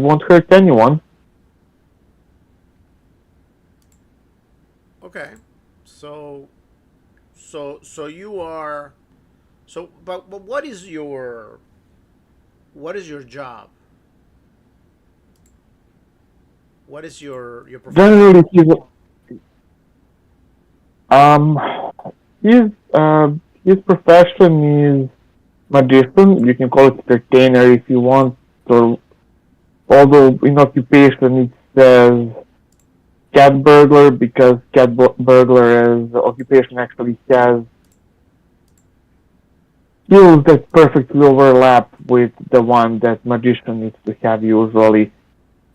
won't hurt anyone. Okay. So so you are so but what is your job? What is your profession? Generally, um his uh his profession is magician. You can call it entertainer if you want. Or although in occupation it says cat burglar because burglar as occupation actually has skills that perfectly overlap with the one that magician needs to have usually.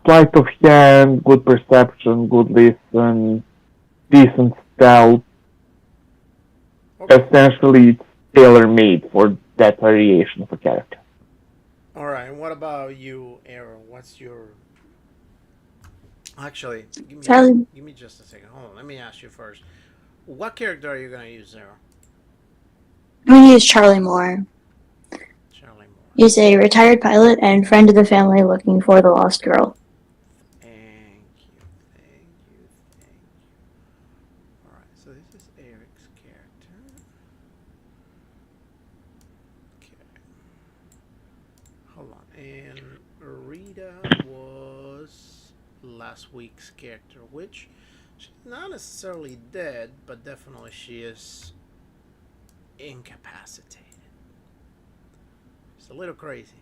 Sleight of hand, good perception, good listen, decent stealth. Okay. Essentially, it's tailor made for that variation of a character. All right. And what about you, Aaron? What's your actually? Charlie, Give me just a second. Hold on. Let me ask you first. What character are you gonna use, Zero? I'm going to use Charlie Moore. Charlie Moore. He's a retired pilot and friend of the family looking for the lost girl. Thank you. Thank you. Thank you. All right. So this is Eric's character. Okay. Hold on. And Rita was last week's character, which she's not necessarily dead, but definitely she is incapacitated. It's a little crazy.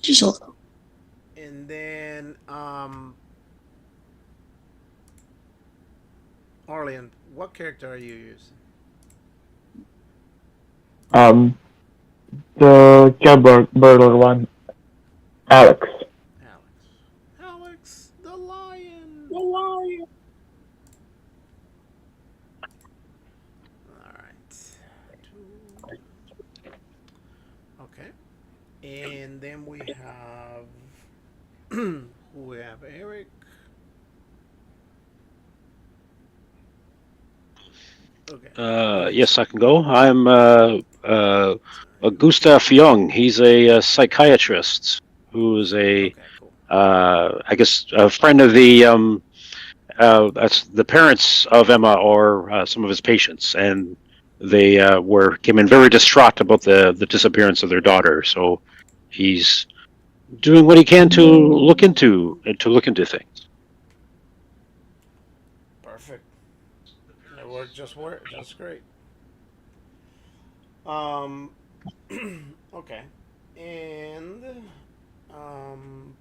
She's also And then Arlian, what character are you using? Um, the cat burglar one, Alex. Alex. Alex the lion. the lion. All right. Two. Okay. And then we have Eric. Okay. Yes, I can go. I'm Gustav Jung. He's a, psychiatrist who is Okay. Cool. I guess, a friend of that's the parents of Emma or some of his patients, and they came in very distraught about the disappearance of their daughter. So he's doing what he can to look into things. Perfect. It worked just great. Um. Okay. And um.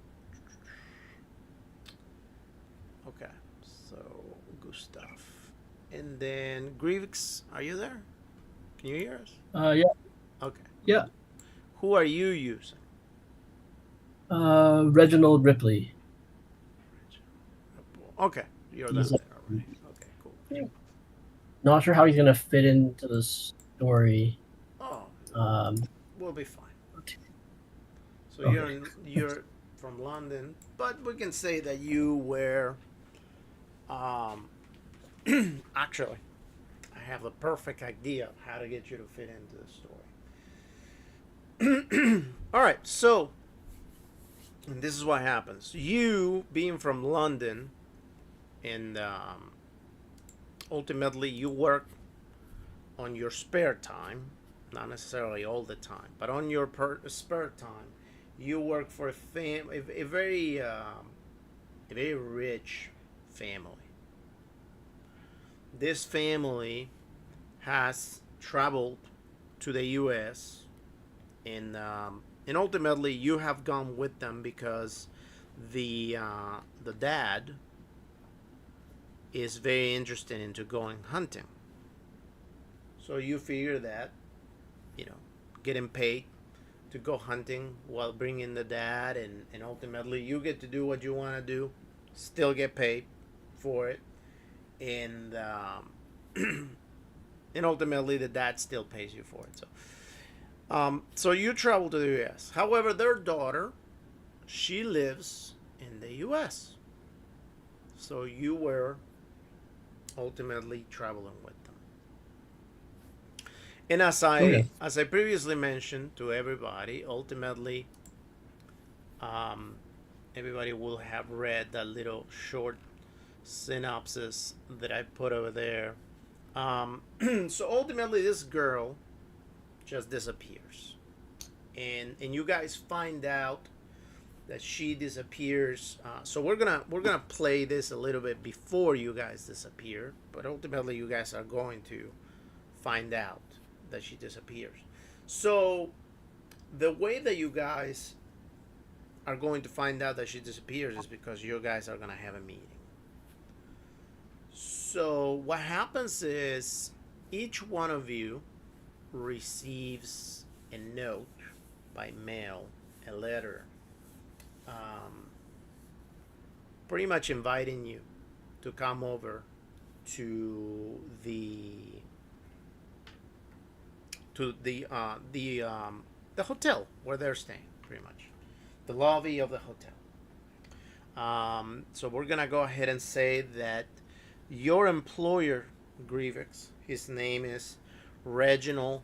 Okay. So Gustav, and then Grievix, are you there? Can you hear us? Yeah, Okay. yeah. Who are you using? Reginald Ripley. Okay, you're He's down there already. Okay, cool. not sure how he's gonna fit into the story. Oh, Um, we'll be fine. So okay. you're from London, but we can say that you were um actually I have a perfect idea of how to get you to fit into the story. All right, so and this is what happens. You being from London, and ultimately you work on your spare time, not necessarily all the time, but on your spare time, you work for a very rich family. This family has traveled to the U.S. And ultimately you have gone with them because the dad is very interested into going hunting. So you figure that, you know, getting paid to go hunting while bringing the dad, and ultimately you get to do what you want to do, still get paid for it, and and ultimately the dad still pays you for it. So you travel to the U.S. However, their daughter, she lives in the U.S. So you were ultimately traveling with them. And as I Okay. as I previously mentioned to everybody, ultimately Um, everybody will have read that little short synopsis that I put over there. So ultimately, this girl just disappears, and you guys find out that she disappears. So we're gonna play this a little bit before you guys disappear, but ultimately, you guys are going to find out that she disappears. So the way that you guys are going to find out that she disappears is because you guys are gonna have a meeting. So what happens is each one of you receives a note by mail, a letter, um, pretty much inviting you to come over to the hotel where they're staying, pretty much the lobby of the hotel. So we're gonna go ahead and say that your employer, Grievous, his name is Reginald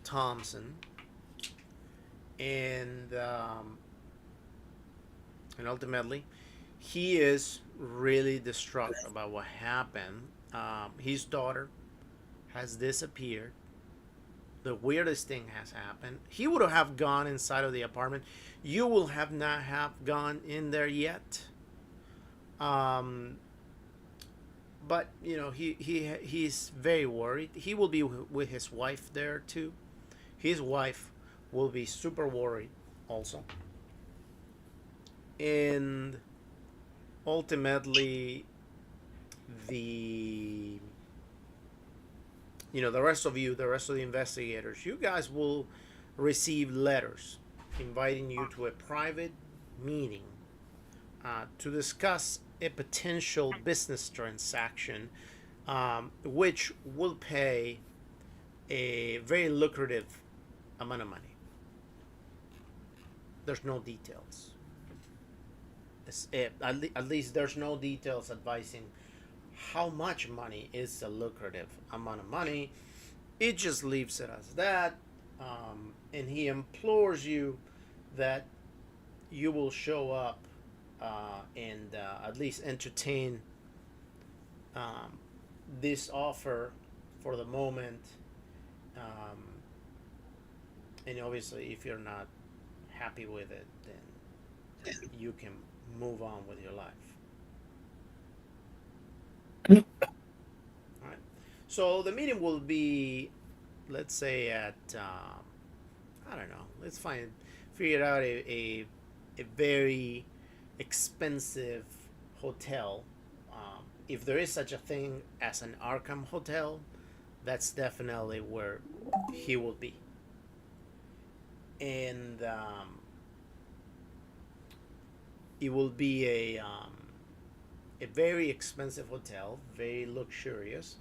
Thompson, and and ultimately, he is really distraught about what happened. His daughter has disappeared. The weirdest thing has happened. He would have gone inside of the apartment. You will have not have gone in there yet. Um, but you know he's very worried. He will be with his wife there too. His wife will be super worried also, and ultimately the the rest of you, the rest of the investigators, you guys will receive letters inviting you to a private meeting to discuss a potential business transaction, which will pay a very lucrative amount of money. There's no details. At least there's no details advising how much money is a lucrative amount of money. It just leaves it as that. And he implores you that you will show up and at least entertain this offer for the moment. Um, and obviously, if you're not happy with it, then you can move on with your life. All right. So the meeting will be, let's say, at I don't know. Let's figure out a very expensive hotel. If there is such a thing as an Arkham hotel, that's definitely where he will be. And it will be a very expensive hotel, very luxurious.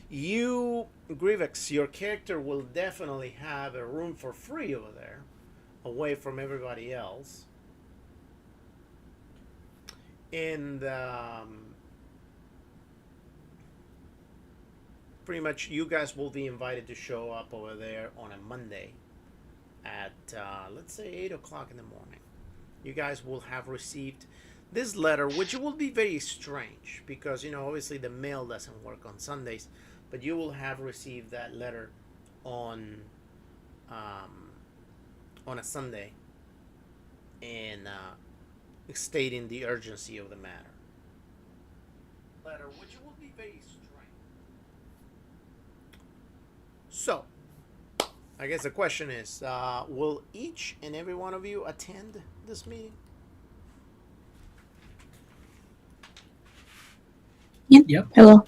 You, Grievous, your character will definitely have a room for free over there, away from everybody else. And pretty much you guys will be invited to show up over there on a Monday at, let's say, 8 o'clock in the morning. You guys will have received this letter, which will be very strange because, obviously the mail doesn't work on Sundays, but you will have received that letter on a Sunday, and stating the urgency of the matter. Letter, which will be very strange. So, I guess the question is, will each and every one of you attend this meeting? Yep. Hello.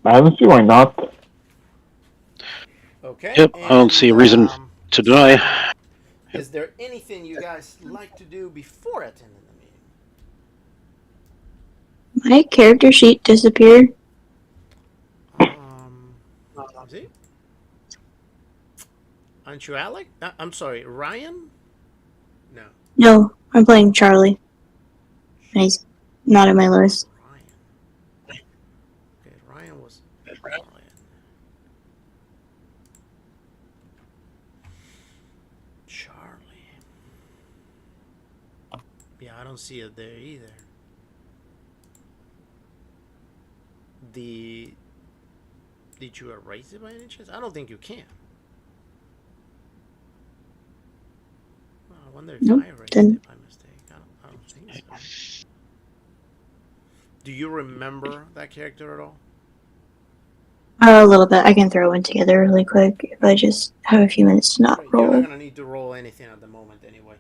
I don't see why not. Okay. Yep, I don't see a reason to deny. Is there anything you guys like to do before attending the meeting? My character sheet disappeared. See? Aren't you Alec? I'm sorry, Ryan? No. No, I'm playing Charlie. And he's not in my list. Ryan. Okay, Ryan was Ryan. Charlie. Yeah, I don't see it there either. The Did you erase it by any chance? I don't think you can. Oh, I wonder if Nope. I erased Then it by mistake. I don't think so. Do you remember that character at all? a little bit. I can throw one together really quick if I just have a few minutes to not You're not roll. gonna need to roll anything at the moment anyway.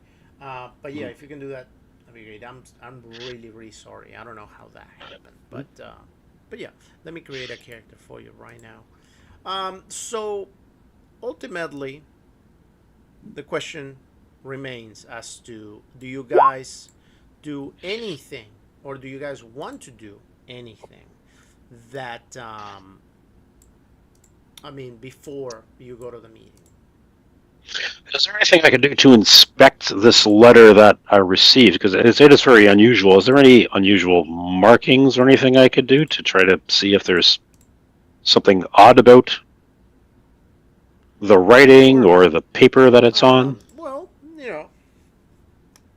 But yeah, if you can do that, that'd be great. I'm really sorry. I don't know how that happened, but yeah, let me create a character for you right now. So ultimately, the question remains as to do you guys do anything, or do you guys want to do anything that I mean, before you go to the meeting? Is there anything I can do to inspect this letter that I received? Because it is very unusual. Is there any unusual markings or anything I could do to try to see if there's something odd about the writing Sure. or the paper that it's on? Well, you know,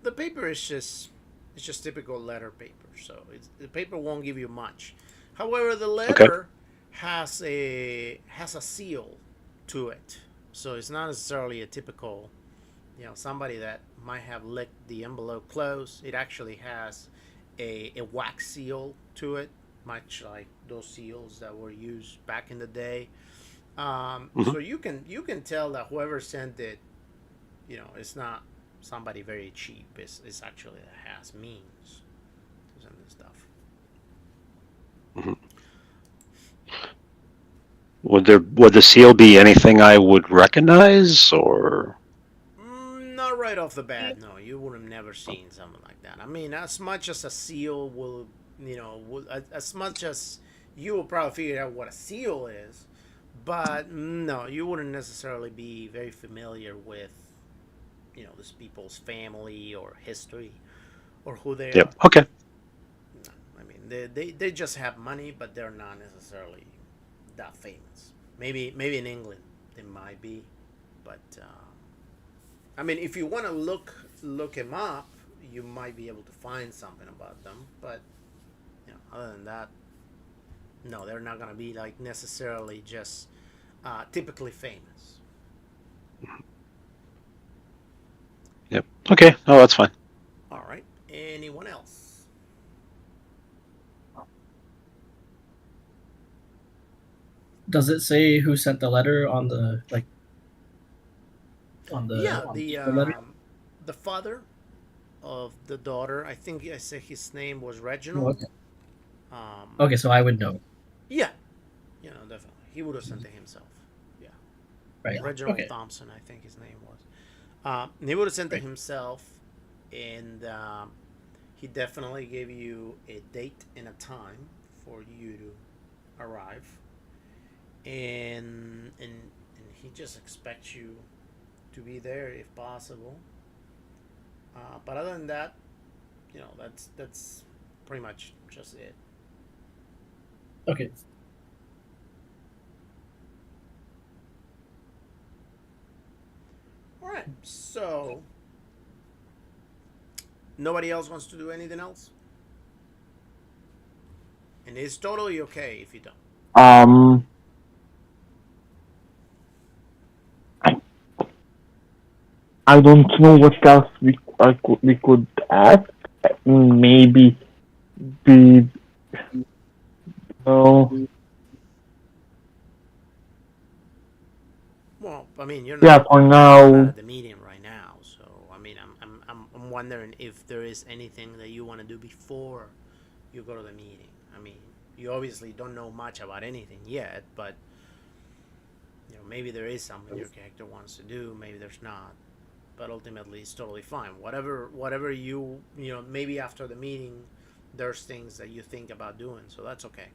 the paper is just it's just typical letter paper, so the paper won't give you much. However, the Okay. letter has a seal to it, so it's not necessarily a typical, somebody that might have licked the envelope closed. It actually has a wax seal to it, much like those seals that were used back in the day. So you can tell that whoever sent it, it's not somebody very cheap. It's actually that has means to send this stuff. Would the seal be anything I would recognize, or Not right off the bat. No, you would have never seen something like that. I mean, as much as a seal will, as much as you will probably figure out what a seal is, but no, you wouldn't necessarily be very familiar with, these people's family or history or who they are. yep? Okay. No, I mean, they just have money, but they're not necessarily that famous. Maybe in England they might be, but I mean, if you want to look him up, you might be able to find something about them. But other than that, no, they're not gonna be like necessarily just typically famous. Yep. Okay. Oh, that's fine. All right. Anyone else? Does it say who sent the letter on the Yeah, on the letter? the father of the daughter. I think I said his name was Oh, Reginald. okay. Um, Okay, so I would know. yeah, definitely. He would have sent it himself. Yeah, Right. Reginald Okay. Thompson, I think his name was. He would have sent it Right. himself, and he definitely gave you a date and a time for you to arrive, and he just expects you to be there if possible. But other than that, that's pretty much just it. Okay. All right, so nobody else wants to do anything else, and it's totally okay if you don't. Um, I don't know what else we could ask. Maybe the no. Well, I mean, Yeah, for you're not now. at the meeting right now, so I mean, I'm wondering if there is anything that you want to do before you go to the meeting. I mean, you obviously don't know much about anything yet, but maybe there is something your character wants to do. Maybe there's not, but ultimately, it's totally fine. Whatever maybe after the meeting, there's things that you think about doing, so that's okay.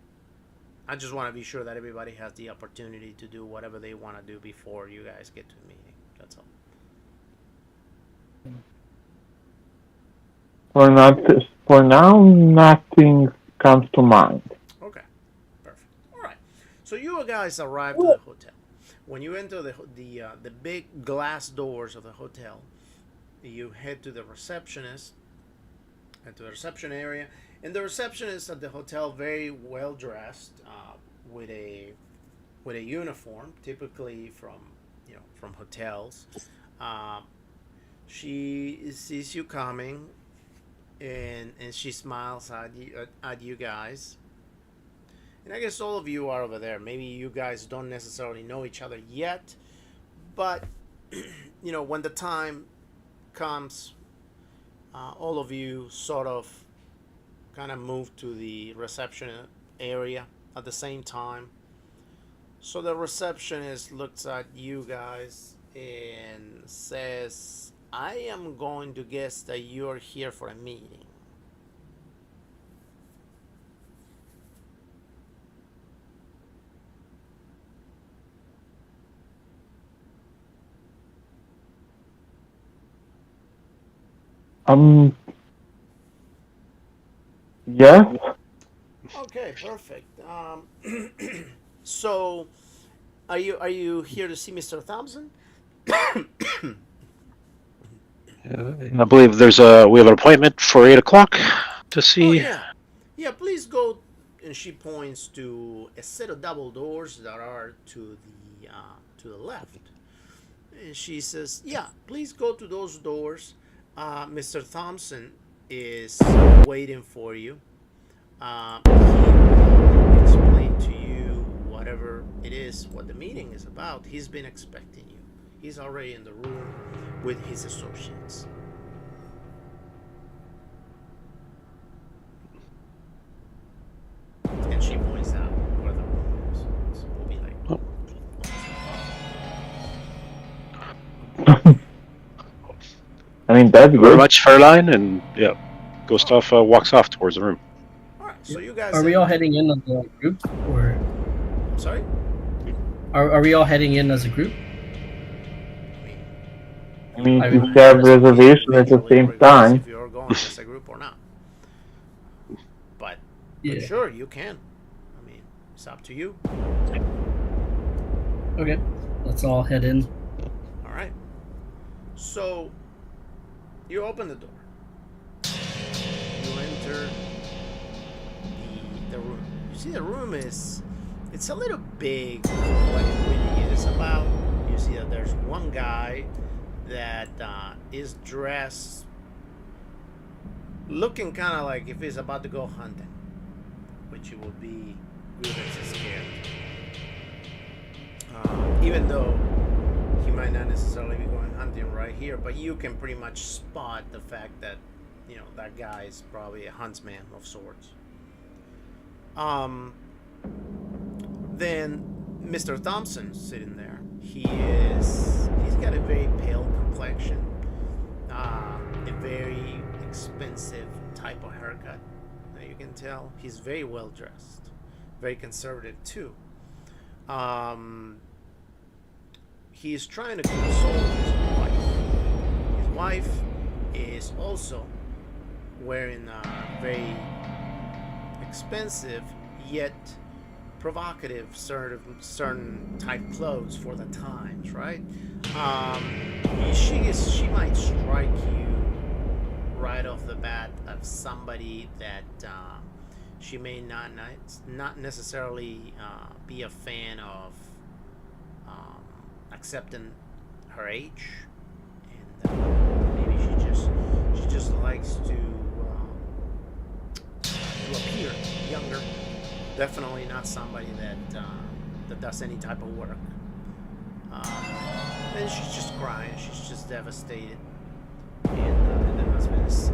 I just want to be sure that everybody has the opportunity to do whatever they want to do before you guys get to the meeting. That's all. For now, nothing comes to mind. Okay, perfect. All right. So you guys arrive to the hotel. When you enter the big glass doors of the hotel, you head to the receptionist, into the reception area. And the receptionist at the hotel, very well dressed, with a uniform, typically from hotels. Uh, she sees you coming, and she smiles at you guys. And I guess all of you are over there. Maybe you guys don't necessarily know each other yet, but when the time comes, all of you sort of kind of move to the reception area at the same time. So the receptionist looks at you guys and says, I am going to guess that you're here for a meeting. Yes. Okay, perfect. So, are you here to see Mr. Thompson? I believe we have an appointment for 8 o'clock to see. Oh yeah. Please go. And she points to a set of double doors that are to the left. And she says, "Yeah, please go to those doors. Mr. Thompson is waiting for you. He will explain to you whatever it is, what the meeting is about. He's been expecting you. He's already in the room with his associates." And she points out where the room is. So we'll be like, I mean, that's Very good. much Fairline, and yeah, Gustav walks off towards the room. all right. So you guys Are we all heading in as a group, or Sorry. are we all heading in as a group? I mean, I if you mean, have reservation at the Individually, same regardless time. if you're going as a group or not. But Yeah. sure, you can. I mean, it's up to you. Okay. Let's all head in. All right. So you open the door. You enter the room. You see the room it's a little big for what it really is about. You see that there's one guy that is dressed looking kind of like if he's about to go hunting, which it would be good as a scare. Even though he might not necessarily be going hunting right here, but you can pretty much spot the fact that that guy is probably a huntsman of sorts. Then Mr. Thompson sitting there. He's got a very pale complexion, a very expensive type of haircut. You can tell he's very well dressed, very conservative too. He's trying to console his wife. His wife is also wearing very expensive yet provocative certain type clothes for the times, right? She might strike you right off the bat of somebody that she may not necessarily be a fan of accepting her age, and maybe she just likes to appear younger. Definitely not somebody that does any type of work. And she's just crying. She's just devastated. And the husband is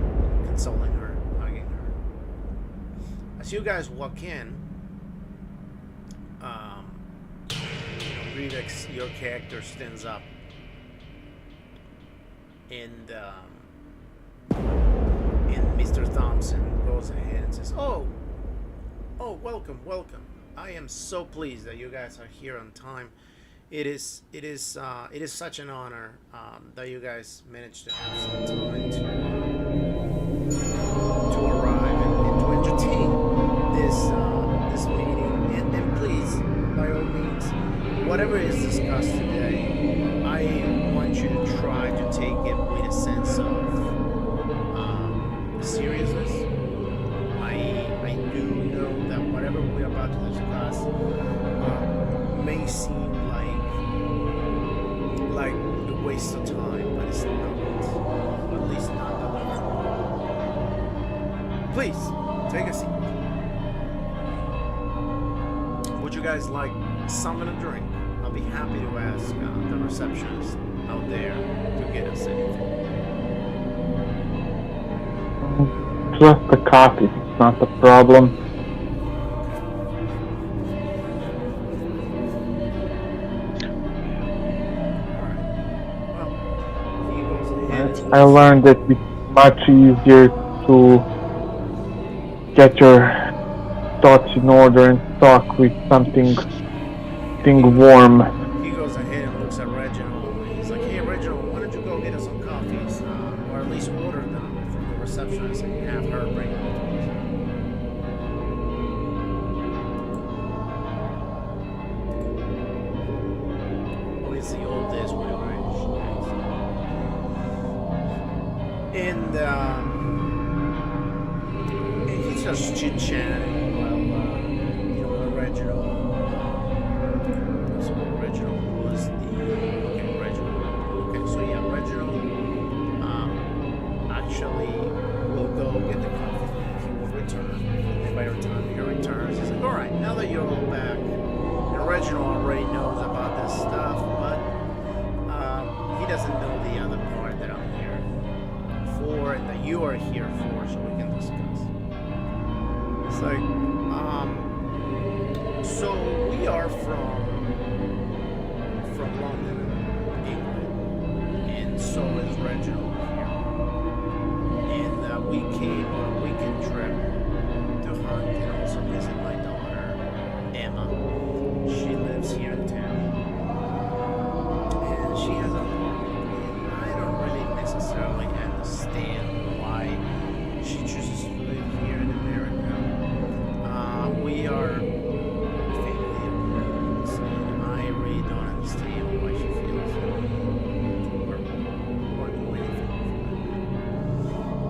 consoling her, hugging her. As you guys walk in, Revix, your character stands up, and Mr. Thompson goes ahead and says, "Oh, welcome. I am so pleased that you guys are here on time. It is such an honor that you guys managed to have some time to arrive and to entertain this meeting. And please, by all means, whatever is discussed today, I want you to try to take it with a sense of seriousness whatever we're about to discuss may seem like a waste of time, but it's not. At least not delivered. Please take a seat. Would you guys like something to drink? I'll be happy to ask the receptionist out there to get us anything. Just the coffee, it's not the problem. I learned that it's much easier to get your thoughts in order and talk with something warm. He goes ahead and looks at Reginald. He's like, "Hey, Reginald, why don't you go get us some coffees, or at least order them from the receptionist and have her bring them to us." Oh, it's the old days with the British. And he's just chit-chatting while, Reginald. Reginald was Reginald actually will go get the coffee. He will return. And by the time he returns, he's like, "Alright, now that you're all back," and Reginald already knows about this stuff, but he doesn't know the other part that I'm here for and that you are here for, so we can discuss. It's like, so we are from London, England, and so is Reginald here. And we came on a weekend trip to hunt and also visit my daughter, Emma. She lives here in town. And she has a apartment, and I don't really necessarily understand why she chooses to live here in America. We are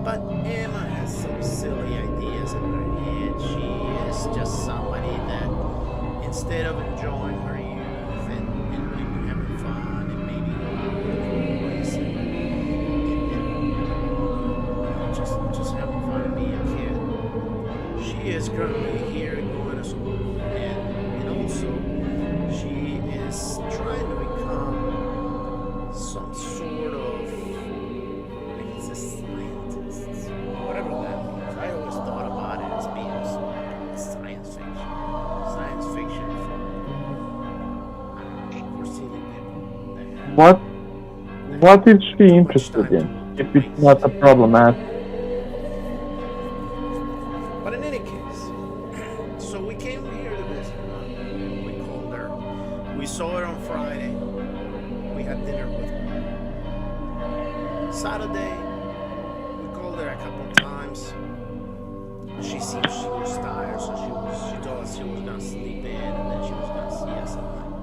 but Emma has some silly ideas in her head. She is just somebody that, instead of enjoying her youth and having fun and maybe going out with boys and just having fun and being a kid, she is currently here going to school, and also she is trying to become some sort of whatever that means. I always thought about it as being science fiction. Science fiction for silly people. What is she interested in? If it's not a problem, ask. But in any case, so we came here to visit her. We called her. We saw her on Friday. We had dinner with her. Saturday, her a couple of times. She seemed she was tired, so she told us she was gonna sleep in, and then she was gonna see us at night.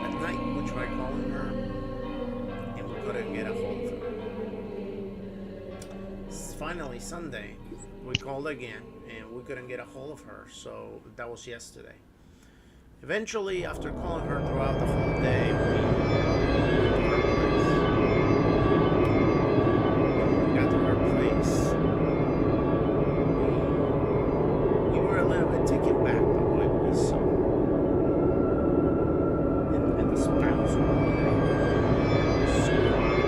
At night, we tried calling her, and we couldn't get a hold of her. Finally, Sunday, we called again, and we couldn't get a hold of her. So that was yesterday. Eventually, after calling her throughout the whole day, we went to her place. We were a little bit taken back by what we saw. And the spouse was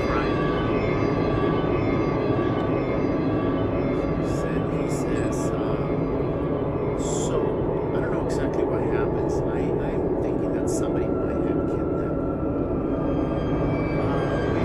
crying. He says, so I don't know exactly what happens. I'm thinking that somebody might have kidnapped her. We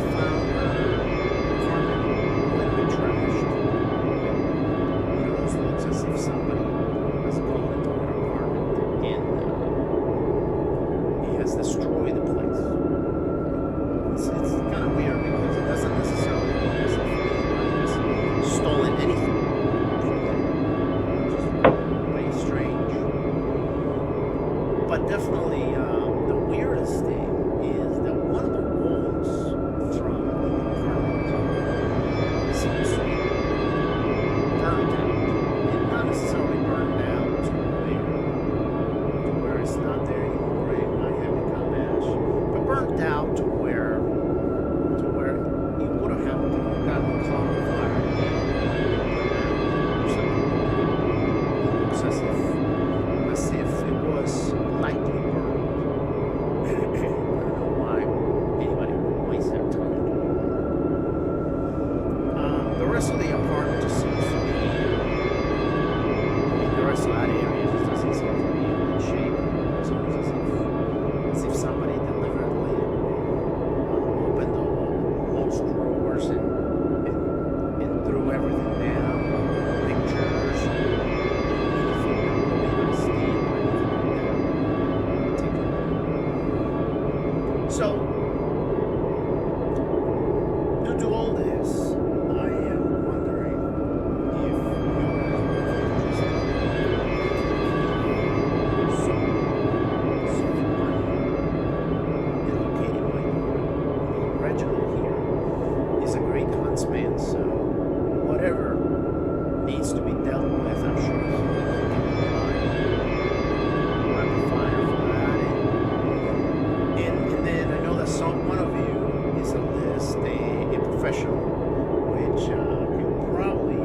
The rest of the apartment just seems to be. I mean, the rest of that area just doesn't seem to be in good shape. It's almost as if somebody deliberately opened most drawers and threw everything down, pictures, anything that would have been on Steam or anything like that. So, due to all this, I am wondering if you guys would just some money in locating my daughter. I mean, Reginald here is a great huntsman, so whatever needs to be dealt with, I'm sure he can provide fire for that. And then I know that one of you is a list, a professional, which can probably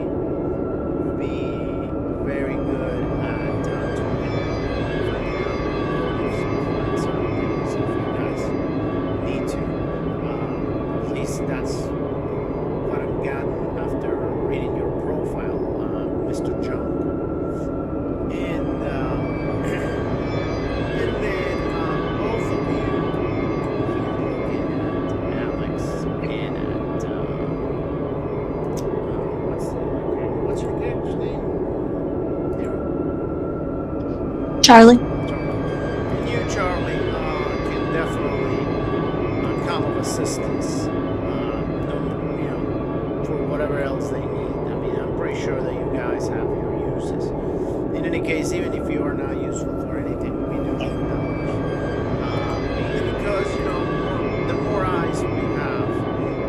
be very good at talking and finding out motives behind certain things if you guys need to. At least that's what I've gotten after reading your profile, Mr. Junk. And then both of you here looking at Alex and at what's your character's name? Charlie. Charlie. And you, Charlie, can definitely come of assistance. For whatever else they need. I mean, I'm pretty sure that you guys have your uses. In any case, even if you are not useful for anything, we do need numbers. Mainly because, the more eyes we have,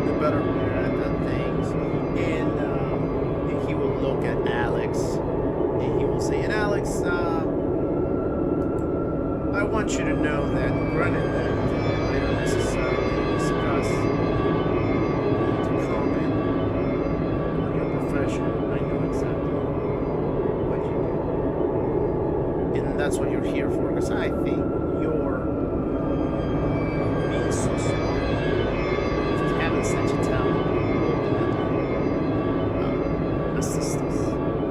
the better we are at things. And he will look at Alex, and he will say, and Alex, I want you to know that, granted that I don't necessarily discuss to comment on your profession, I know exactly what you do. And that's what you're here for, because I think you're being so smart, having such a talent, ultimately assist us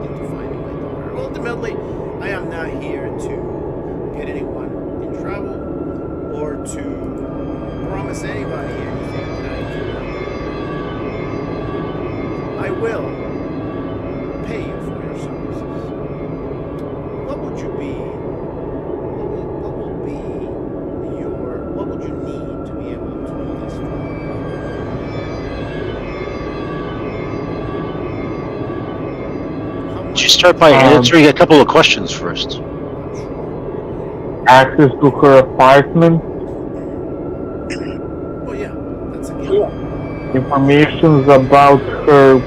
into finding my daughter. Ultimately, I am not here to get anyone in trouble or to promise anybody anything that I cannot. I will pay you for your services. What would you be? What will be your? What would you need to be able to do this for? How Would much? you start by answering a couple of questions first? I'm sure. Access to her apartment, Oh yeah, that's a given. information about her.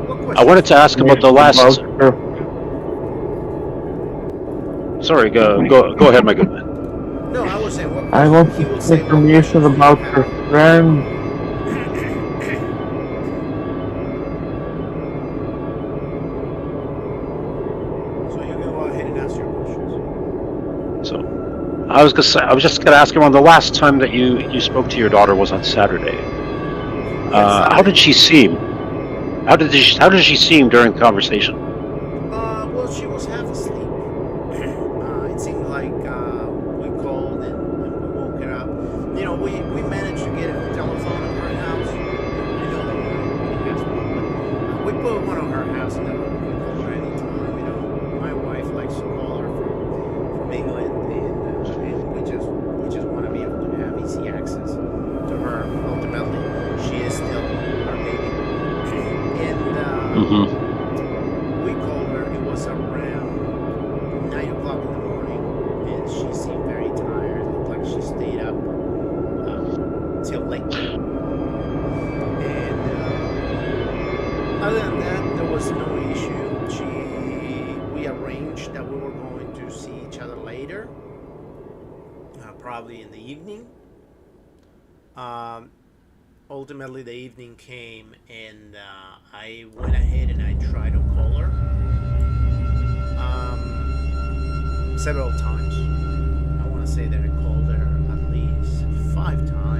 What I question? wanted to ask about the last. About her. Sorry, go ahead, my good man. No, I was saying what I question? want He will say what information questions do you about her have? friend. So you can go ahead and ask your questions. So, I was just gonna ask him on the last time that you spoke to your daughter was on Saturday. How did she seem? How did she seem during the conversation? Well, she was half asleep. It seemed like we called and we woke her up. We managed to get a telephone in her house. I know that not everybody has one, but we put one on her house and that way we can call her anytime. My wife likes to call her from England, and we just want to be able to have easy access to her. Ultimately, she is still our baby, and. Mm-hmm. We called her, it was around 9 o'clock in the morning, and she seemed very tired. It looked like she stayed up till late. And other than that, there was no issue. We arranged that we were going to see each other later, probably in the evening. Ultimately, the evening came, and I went ahead and I tried to call her several times. I want to say that I called her at least 5 times.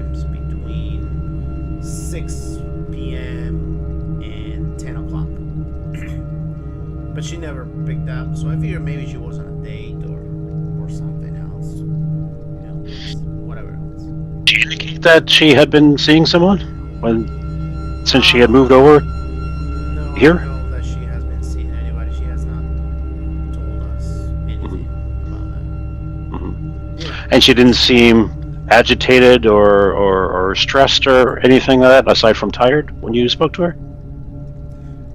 she never picked up. So I figured maybe she was on a date or something else. You know, whatever else. Did she indicate that she had been seeing someone since she had moved over No, here? I know that she has been seeing anybody. She has not told us anything about that. Mhm. Yeah. And she didn't seem agitated or stressed or anything like that, aside from tired when you spoke to her?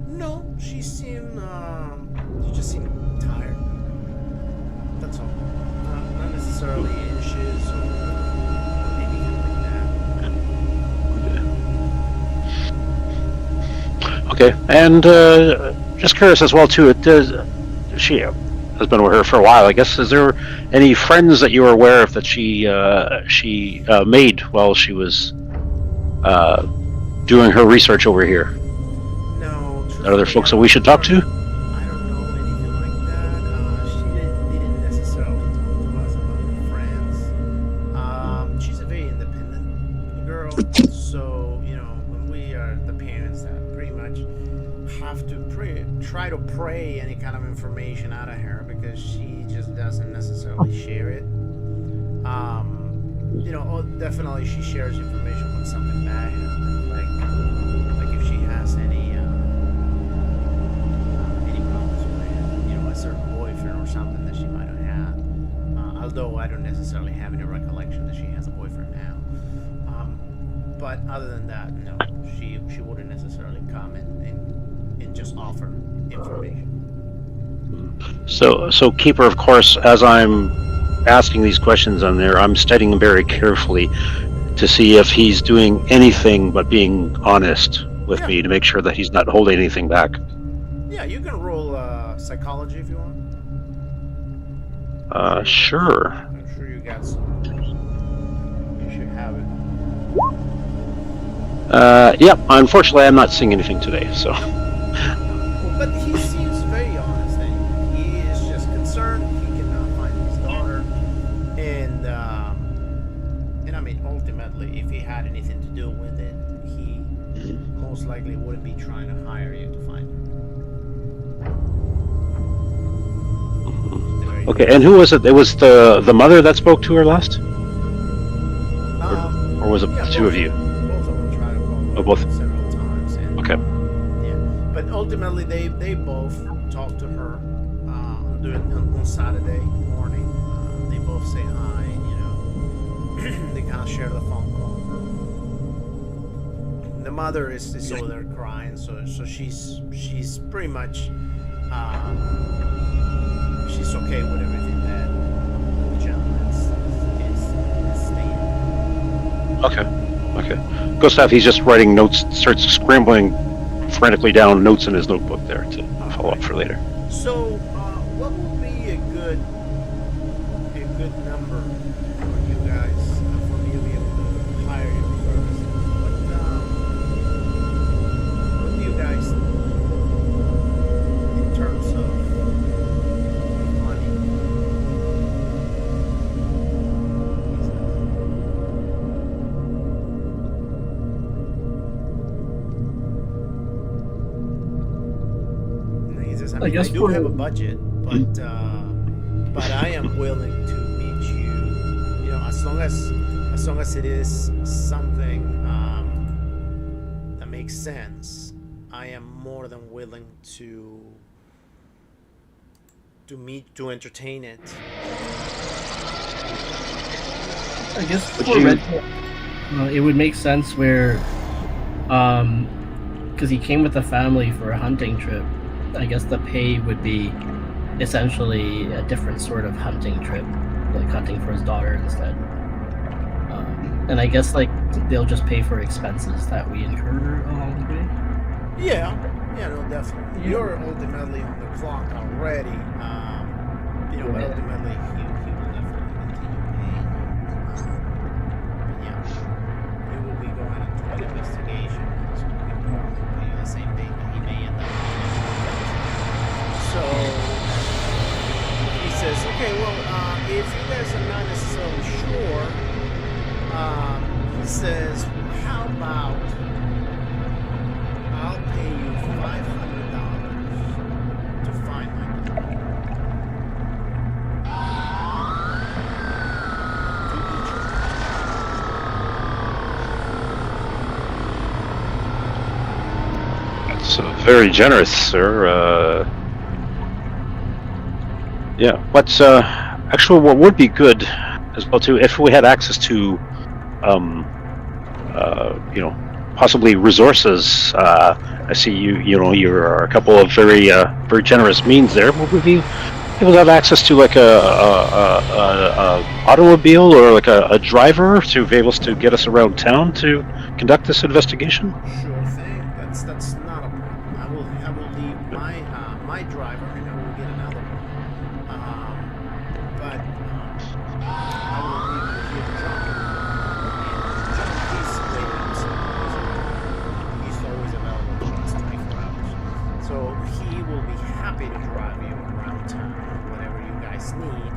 No, she just seemed tired. That's all. Not necessarily anxious or anything like that. Okay, and just curious as well too. She has been with her for a while, I guess. Is there any friends that you were aware of that she made while she was doing her research over here? No. Are there folks that we should talk to? I don't know anything like that. She didn't necessarily talk to us about her friends. She's a very independent girl, so when we are the parents that pretty much have to try to pray any kind of information out of her because she just doesn't necessarily share it. Definitely she shares information when something bad happens, like if she has any problems with a certain boyfriend or something that she might have had. Although I don't necessarily have any recollection that she has a boyfriend now. But other than that, no, she wouldn't necessarily comment and just offer information. So Keeper, of course, as I'm asking these questions on there, I'm studying him very carefully to see if he's doing anything but being honest with Yeah. me to make sure that he's not holding anything back. Yeah, you can roll psychology if you want. Sure. I'm sure you got some. You should have it. Yep. Unfortunately, I'm not seeing anything today. So. But he seems very honest. And he is just concerned. He cannot find his daughter, and I mean, ultimately, if he had anything to do with it, he most likely wouldn't be trying to hire you to find her. Okay. And who was it? It was the mother that spoke to her last, or was it Yeah, the two of you? Both of them tried to call Oh, both. several times. And, Okay. Yeah, but ultimately they both talked to her on Saturday morning. They both say hi, and they kind of share the phone call. The mother is over there crying, so she's pretty much she's okay with everything that the gentleman is stating. Okay. Gustav, he's just writing notes, starts scrambling frantically down notes in his notebook there to follow up for later. So, what would be a good number for you guys for me to be able to hire your services? What do you guys think in terms of money? He says, I mean, I guess do have a budget, but I am willing to meet you. As long as it is something that makes sense, I am more than willing to entertain it. I guess Would for you- rental, it would make sense where, because he came with the family for a hunting trip. I guess the pay would be essentially a different sort of hunting trip, like hunting for his daughter instead. And I guess they'll just pay for expenses that we incur along the way. Yeah, no, definitely. You're ultimately on the clock already. But ultimately he will definitely continue paying. Yeah, he will be going into an investigation, so he will probably pay you the same thing that he may end up. So he says, okay, well, if you guys are not necessarily sure, he says, how about I'll pay you $500 to find my That's very generous, sir. Yeah. What's actually what would be good as well too, if we had access to, possibly resources. I see you're a couple of very generous means there. Would we be able to have access to like a automobile or like a driver to be able to get us around town to conduct this investigation? Sure thing. That's not a problem. I will leave my driver and I will get another one. But I will leave you here, John. And John, he's waiting outside. He's always available to us 24 hours. So he will be happy to drive you around town, whatever you guys need.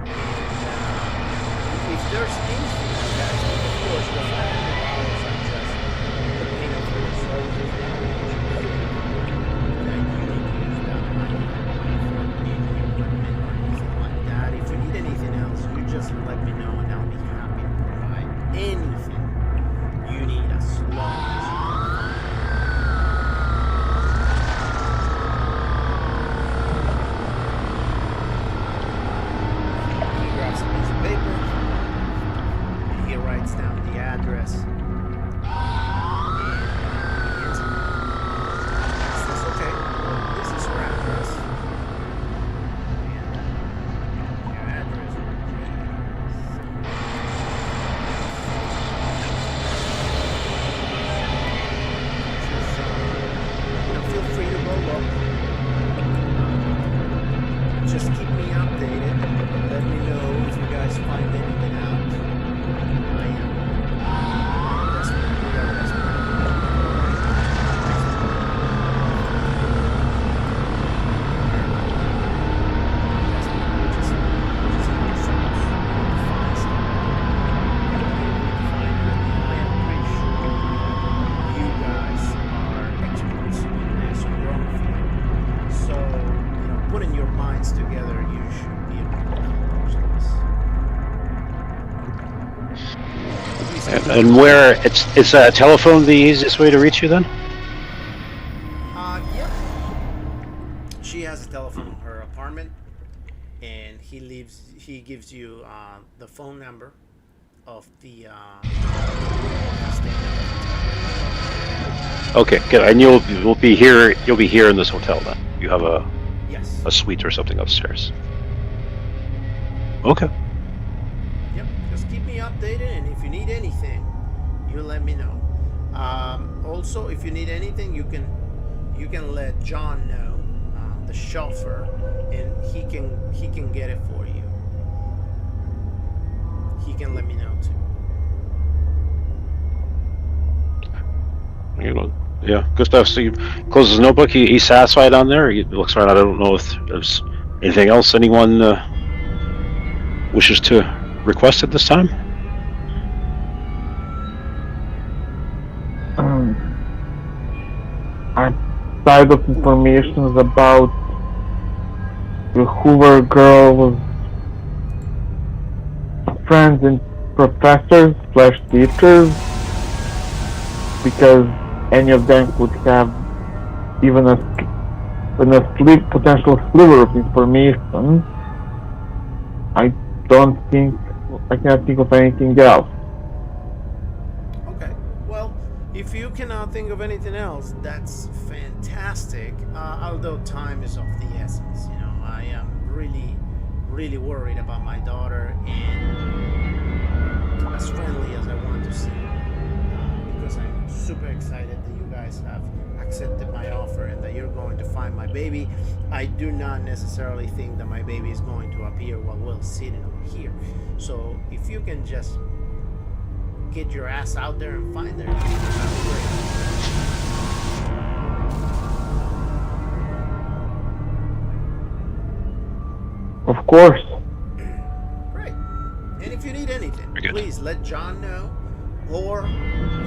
And if there's anything you guys need, of course, the $500 are just the payment for the services that you need to use that money for any equipment or anything like that. If you need anything else, you just let me know and I'll be happy to provide anything you need as long as you can find it. He grabs a piece of paper and he writes down the address. And he hands it. He says, okay, well, this is your address. And your address is... feel free to go look. Just keep me updated. Let me know if you guys find anything out. I am desperate. We are desperate. Putting your minds together, you should be able to accomplish this. And where it's a telephone the easiest way to reach you then? Yep. She has a telephone in her apartment, and he gives you the phone number of the Okay, good. And you'll be here. You'll be here in this hotel then. You have a suite or something upstairs. Okay. Yep. Just keep me updated, and if you need anything, you let me know. Also, if you need anything, you can let John know, the chauffeur, and he can get it for you. He can let me know too. You know. Yeah, Gustav, so he closes his notebook. He's satisfied on there. He looks around. I don't know if there's anything else anyone wishes to request at this time. Outside of information about the Hoover girls, friends and professors / teachers, because any of them could have even a potential sliver of information. I cannot think of anything else. Okay. Well, if you cannot think of anything else, that's fantastic. Although time is of the essence, I am really, really worried about my daughter, and as friendly as I want to seem. Because I'm super excited that you guys have accepted my offer and that you're going to find my baby. I do not necessarily think that my baby is going to appear while we're sitting over here. So if you can just get your ass out there and find her, that's great. Of course. Great. And if you need anything, please let John know or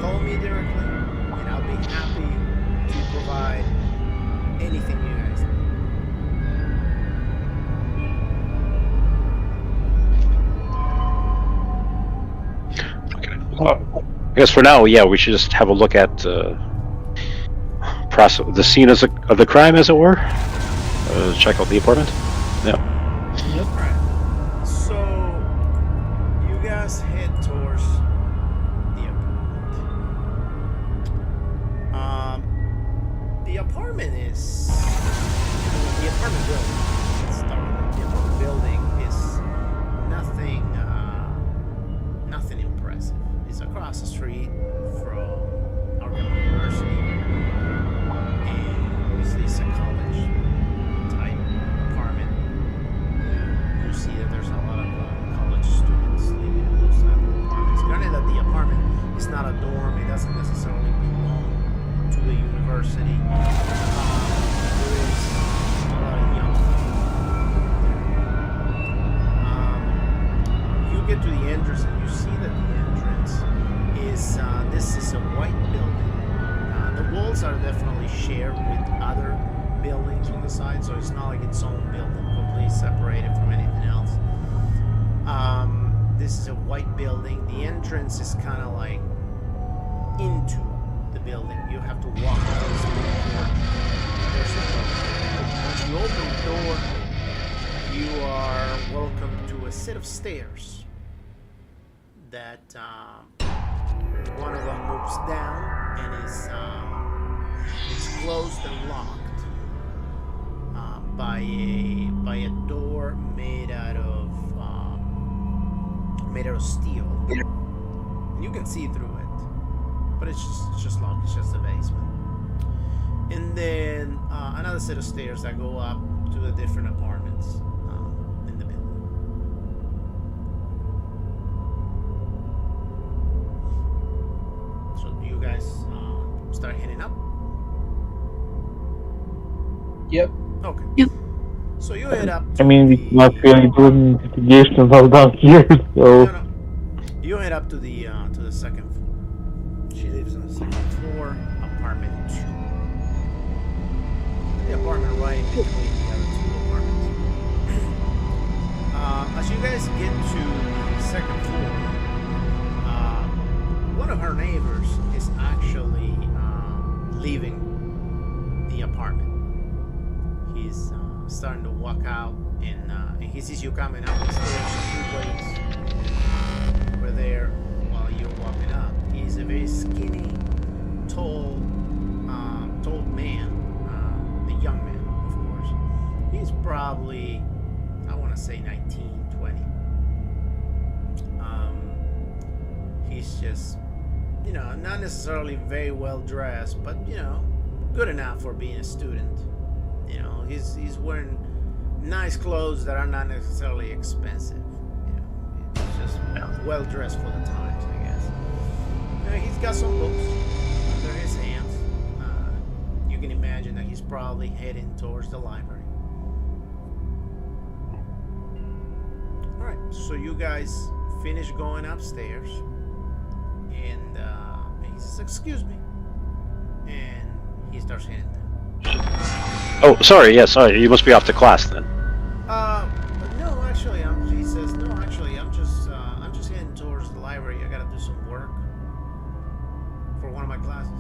call me directly, and I'll be happy to provide anything you guys need. Okay. Well, I guess for now, yeah, we should just have a look at the scene of the crime, as it were. Check out the apartment. Yeah. Yep. Alright. So you guys head towards the apartment. The apartment is the apartment building. Let's start with that. The apartment building is nothing nothing impressive. It's across the street from our university, and obviously it's a college type apartment. You see that there's a lot of college students living in those type of apartments. Granted that the apartment is not a dorm, it doesn't necessarily belong to the university. There is a lot of young people. You get to the entrance and you see that the entrance is this is a white building. The walls are definitely shared with other buildings on the side, so it's not like its own building, completely separated from anything else. This is a white building. The entrance is kind of like into the building. You have to walk up this door. There's a door. Once you open the door, you are welcome to a set of stairs that one of them moves down and is it's closed and locked by a door made out of steel, and you can see through it, but it's just locked. It's just a basement. And then another set of stairs that go up to the different apartments in the building. So do you guys start heading up? Yep. Okay. Yep. So you head up. I mean, we not really doing investigations all down here, so. No. You head up to the second floor. She lives on the second floor, apartment 2. The apartment right in between the other 2 apartments. As you guys get to the second floor, one of her neighbors is actually leaving the apartment. He's starting to walk out, and he sees you coming up the stairs. He waits over there while you're walking up. He's a very skinny, tall man, a young man, of course. He's probably, I want to say 19, 20. He's just, not necessarily very well dressed, but, good enough for being a student. He's wearing nice clothes that are not necessarily expensive. He's just well dressed for the times, I guess. He's got some books under his hands. You can imagine that he's probably heading towards the library. All right, so you guys finish going upstairs, and he says, "Excuse me," and he starts heading down. Oh, sorry. Yeah, sorry. You must be off to class then. No, actually, he says, no, actually, I'm just heading towards the library. I gotta do some work for one of my classes.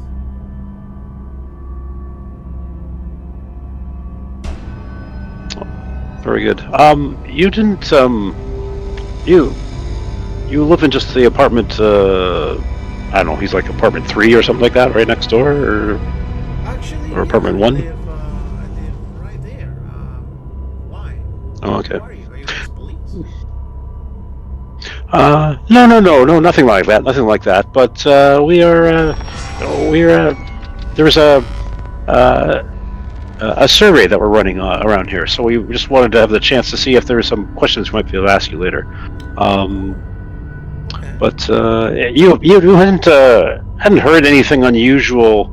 Very good. You didn't. You live in just the apartment. I don't know. He's like apartment 3 or something like that, right next door, Actually, or apartment 1. I live right there. Why? Oh, okay. Who are you? Are you guys police? No, nothing like that. Nothing like that. But we're there's a survey that we're running around here, so we just wanted to have the chance to see if there are some questions we might be able to ask you later. But you hadn't heard anything unusual,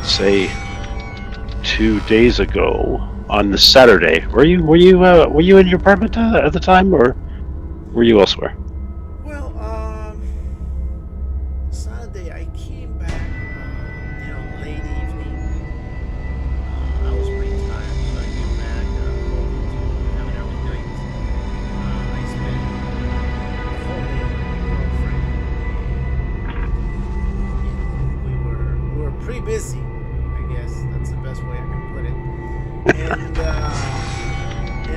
say 2 days ago on the Saturday. Were you in your apartment at the time, or were you elsewhere? Well, Saturday I came back, late evening. I was pretty tired, so I came back, home to have an early night. I spent the whole day with my girlfriend. We were pretty busy, I guess. best way I can put it.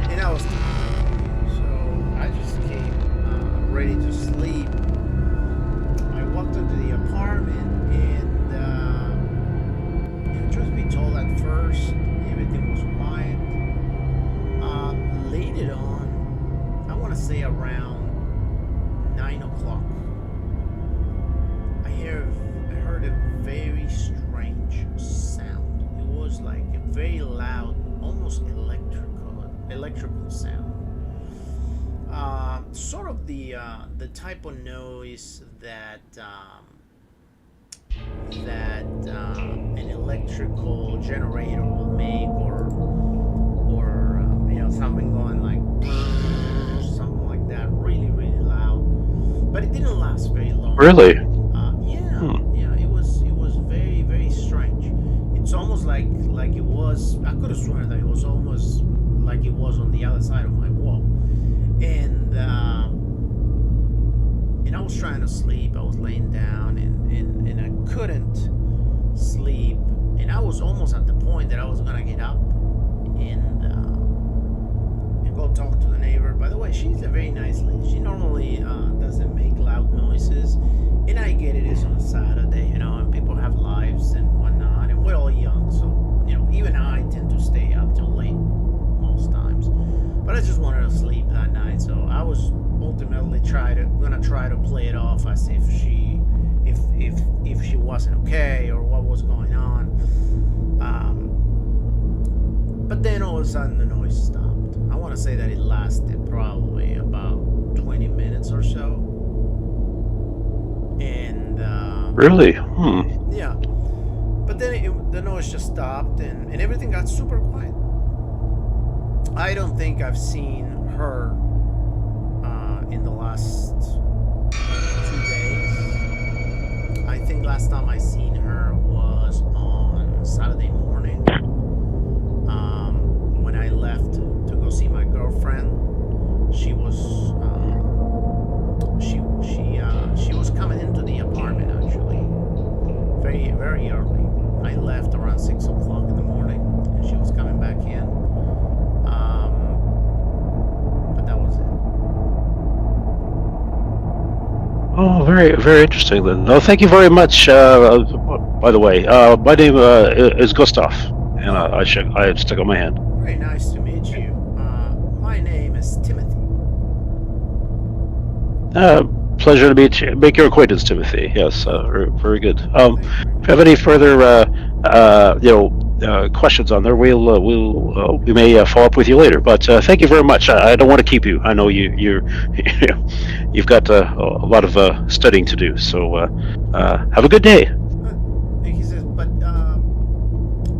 And I was tired, so I just came ready to sleep. I walked into the apartment, and truth be told, at first everything was quiet. Later on, I want to say around 9 o'clock, I heard a very strange sound. It was like a very loud, almost electrical sound. Sort of the type of noise that an electrical generator will make, or something going like something like that, really really loud. But it didn't last very long. Really? Yeah. It was very very strange. It's almost like it was. I could have sworn that it was almost like it was on the other side of my wall, and I was trying to sleep. I was laying down, and I couldn't sleep, and I was almost at the point that I was gonna get up and go talk to the neighbor. By the way, she's a very nice lady. She normally doesn't make loud noises, and I get it. It's on a Saturday, and people have lives and whatnot, and we're all young, so even I tend to stay up till late most times. But I just wanted to sleep that night, so I was ultimately gonna try to play it off as if she wasn't okay or what was going on. But then all of a sudden the noise stopped. I want to say that it lasted probably about 20 minutes or so. And Really? yeah. But then the noise just stopped, and everything got super quiet. I don't think I've seen her in the last 2 days. I think last time I seen her was on Saturday morning, when I left to go see my girlfriend. She was she was coming into the apartment, actually, very very early. I left around 6 o'clock in the morning, and she was coming back in. But that was it. Oh, very, very interesting then. No, thank you very much. By the way, my name is Gustav, and I stick on my hand. Very nice to meet you. My name is Timothy. Pleasure to make your acquaintance, Timothy. Yes, very good. If you have any further, questions on there, we may follow up with you later. But thank you very much. I don't want to keep you. I know you've got a lot of studying to do. So have a good day. He says, but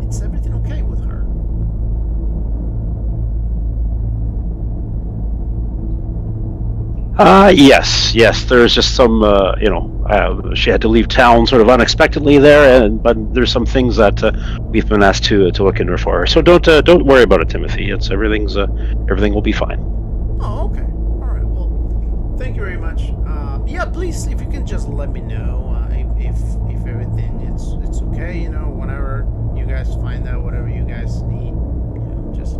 is everything okay with her? Yes. There's just some, she had to leave town sort of unexpectedly there, but there's some things that we've been asked to look into for her. So don't worry about it, Timothy. Everything will be fine. Oh, okay. All right. Well, thank you very much. Yeah, please, if you can just let me know if everything it's okay. Whenever you guys find out whatever you guys need, just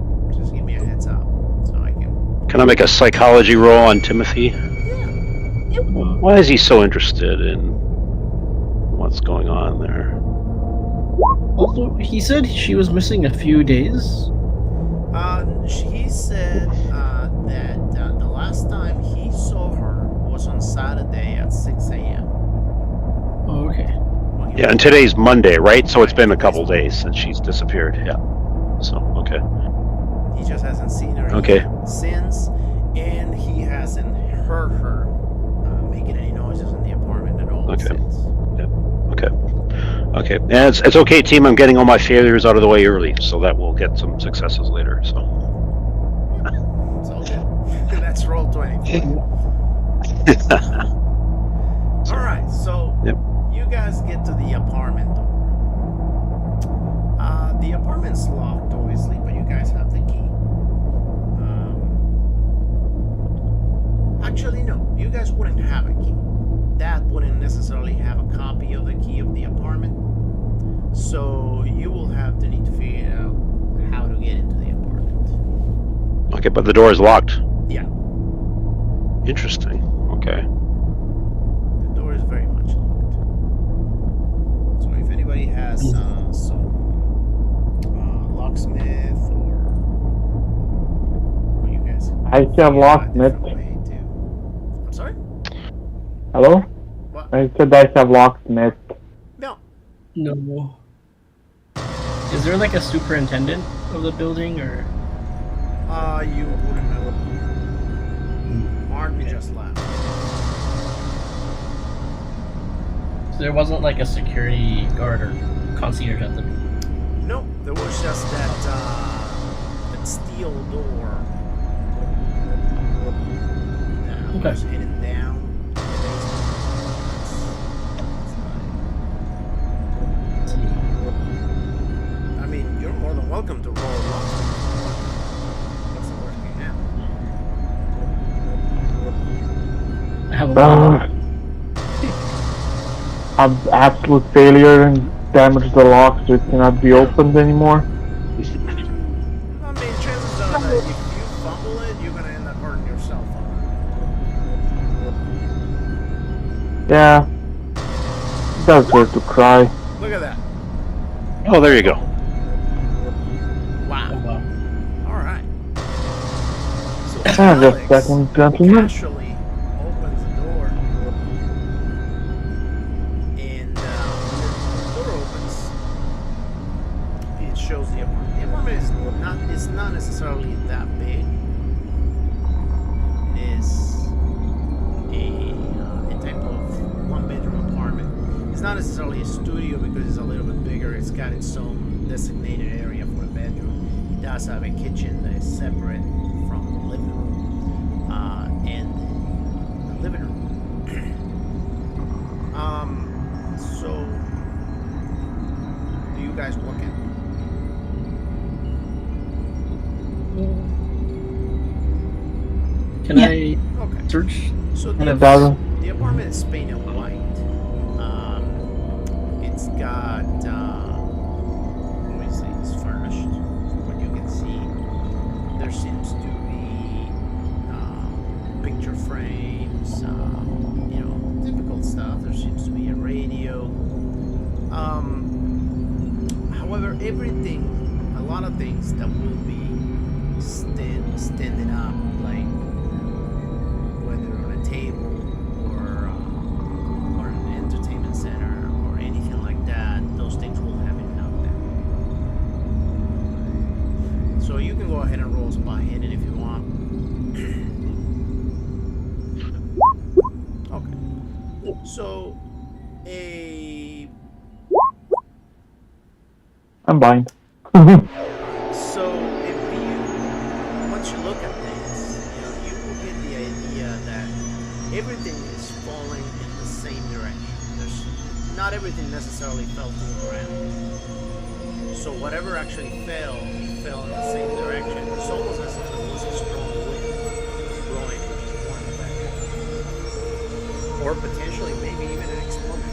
give me a heads up so I can. Can I make a psychology roll on Timothy? Yeah. Why is he so interested in what's going on there? Also, he said she was missing a few days. He said that the last time he saw her was on Saturday at 6 a.m. Oh, okay. Yeah, and today's Monday, right? So it's been a couple days since she's disappeared. Yeah. So, okay. He just hasn't seen her since, and he hasn't heard her making any noises in the apartment at all since. Yeah. Okay. And it's okay, team. I'm getting all my failures out of the way early, so that we'll get some successes later. So. It's all good. That's roll 20. All right. So you guys get to the apartment door. The apartment's locked, obviously, but you guys have the key. Actually, no. You guys wouldn't have a key. Dad wouldn't necessarily have a copy of the key of the apartment. So you will have to need to figure out how to get into the apartment. Okay, but the door is locked. Yeah, Interesting. Okay. the door is very much locked. So if anybody has some locksmith or you guys, I have figure out a locksmith. different way to. I'm sorry. Hello? What? I said I have locksmith. No. No. Is there like a superintendent of the building, or? You wouldn't know. Martin just left. So there wasn't like a security guard or concierge at the. No, there was just that steel door that Okay. was hidden down. I mean, you're more than welcome to roll along. What's the worst can happen? I have a I'm absolute failure and damage the lock so it cannot be opened anymore. I mean, chances are that if you fumble it, you're gonna end up hurting yourself on Yeah. It does hurt to cry. it. Look at that. Oh, there you go. Wow. wow. Alright. So Just Alex a second, gentlemen. casually opens the door. And when the door opens, it shows the apartment. The apartment is not necessarily that big. It is a type of one-bedroom apartment. It's not necessarily a studio because it's a little bit bigger. It's got its own designated area for a bedroom. It does have a kitchen that is separate from the living room. And the living room. So do you guys walk in? Can Yeah. I Okay. search? So Kind of- the apartment is painted white. It's got, let me see, it's furnished. From what you can see, there seems to be picture frames, typical stuff. There seems to be a radio. However, a lot of things that will be standing up, like whether on a table or an entertainment center or anything like that, those things will have it out there. So you can go ahead and roll spot hidden if you want. Okay. So I'm blind. So if you, once you look at things, you will get the idea that everything is falling in the same direction. Not everything necessarily fell to the ground. So whatever actually fell in the same direction. It's almost as if it was a strong wind blowing it just one direction. Or potentially maybe even an explosion.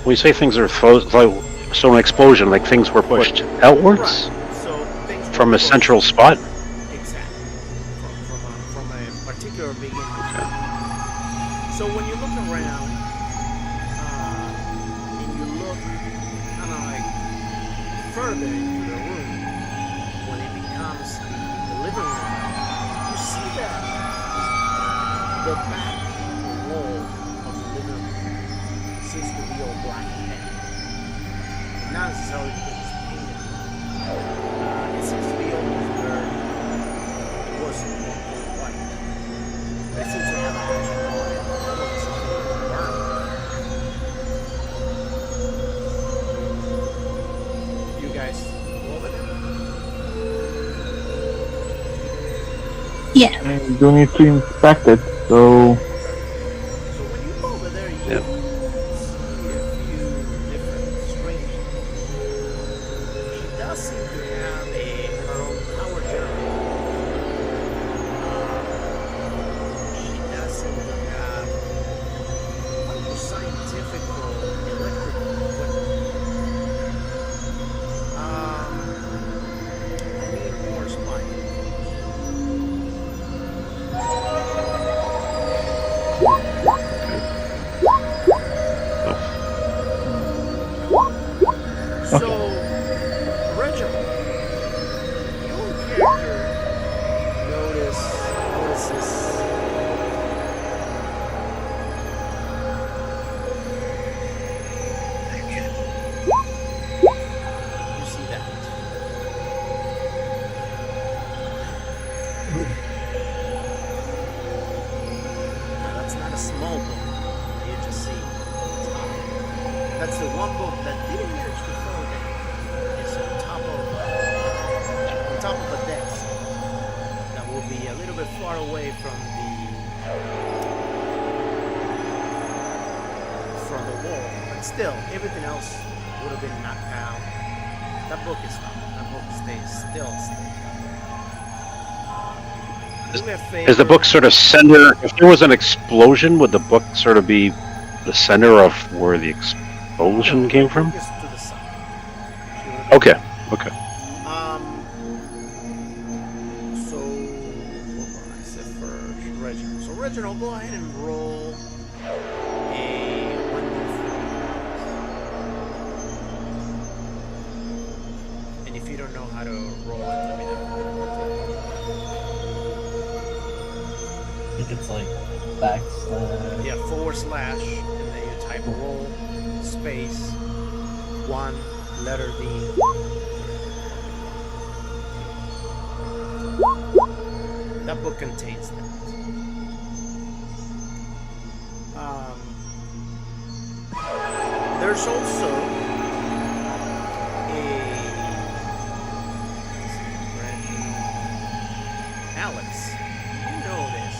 When you say things are so an explosion, like things were pushed outwards Right. So things from a were pushed- central spot. Exactly. From a particular beginning. So when you look around, and you look kind of like further into the room, when it becomes the living room, you see that the back wall of the living room seems to be all black and tan. Not necessarily because it's painted. It seems to be almost where it was white. It seems to have a hatchet on it. Almost as if it was burned. You guys roll it? Yeah. And you do need to inspect it, so So when you go over there, you Yep. see a few different strange things. She does seem to have her own power generator. She does seem to have a small book. You just see. That's the one book that didn't manage to fall down. It's on top of a desk that will be a little bit far away from the wall. But still, everything else would have been knocked out. That book is fine. That book stays still. Is the book sort of center? If there was an explosion, would the book sort of be the center of where the explosion came from? To the side. Okay. Okay. So hold on, I said first Reginald. So Reginald, go ahead and roll a 1d4. And if you don't know how to roll it, let me know. I think it's like backslash. Yeah, / and then you type roll space 1 letter D. That book contains that. There's also Alex. You know this.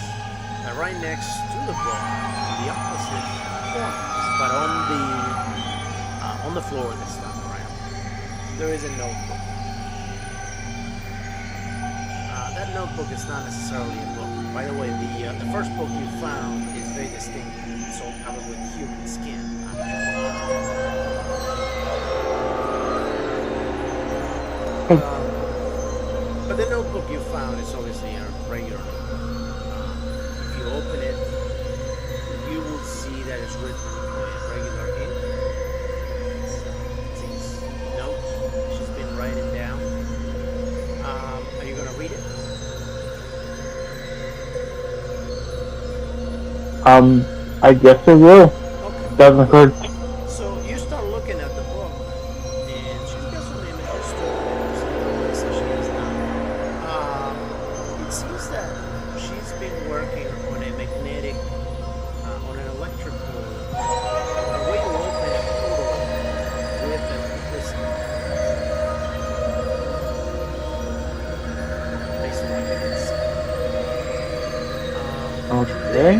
Right next to the book, in the opposite corner, but on the floor this time around, there is a notebook. That notebook is not necessarily a book. By the way, the first book you found is very distinct. It's all covered with human skin. But the notebook you found is obviously a regular notebook. If you open it, you will see that it's written with regular ink. It's these notes she's been writing down. Are you gonna read it? I guess it will. Okay. Doesn't hurt. So you start looking at the book, and she's got some images to it. So she has now. It seems that she's been working on a magnetic, on an electrical. The way you open a portal with electricity. Based on what you can see. Okay.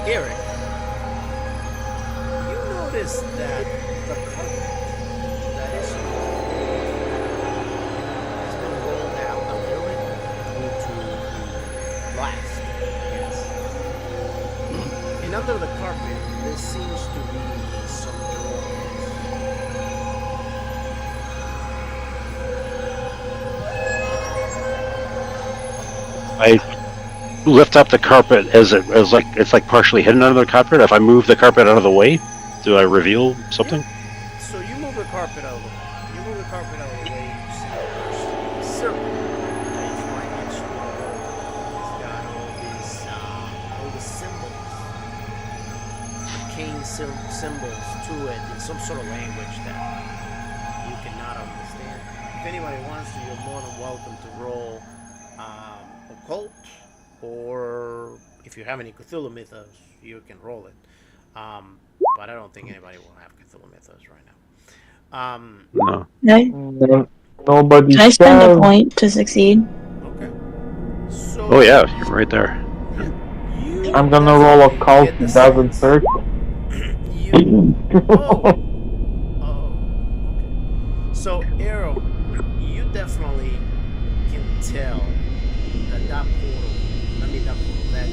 Eric, you notice that the carpet that is on the floor has been rolled out a little bit due to the blast, yes. And under the carpet, there seems to be some drawings. I lift up the carpet as like it's like partially hidden under the carpet. If I move the carpet out of the way, do I reveal something? So you move the carpet out of the way. You move the carpet out of the way, you see there's a circle that is right next to the wall. It's got all the symbols, arcane symbols to it in some sort of language that you cannot understand. If anybody wants to, you're more than welcome to roll occult, or if you have any Cthulhu mythos, you can roll it. But I don't think anybody will have Cthulhu mythos right now. No. Nobody Can I spend a says. point to succeed? Okay. So Oh yeah, you're right there. you I'm gonna roll a cult. get the It doesn't sense- hurt. You okay. So Arrow, you definitely can tell that portal, that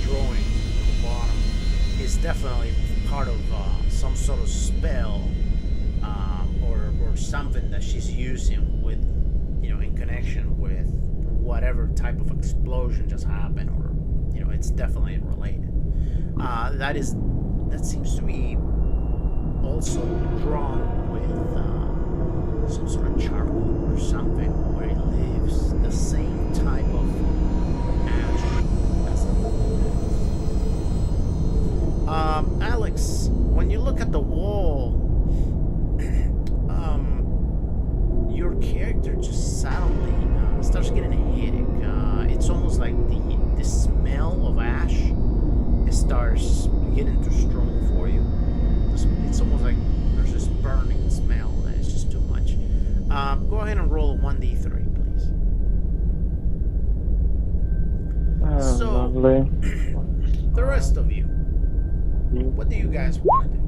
drawing at the bottom is definitely part of some sort of spell or something that she's using with, in connection with whatever type of explosion just happened, or, it's definitely related. That seems to be also drawn with some sort of charcoal or something where it leaves the same type of ash as the wall. Alex, when you look at the wall, your character just suddenly starts getting a headache. It's almost fire is getting too strong for you. It's almost like there's this burning smell, and it's just too much. Go ahead and roll a 1d3, please. So, Lovely. the rest of you, what do you guys want to do?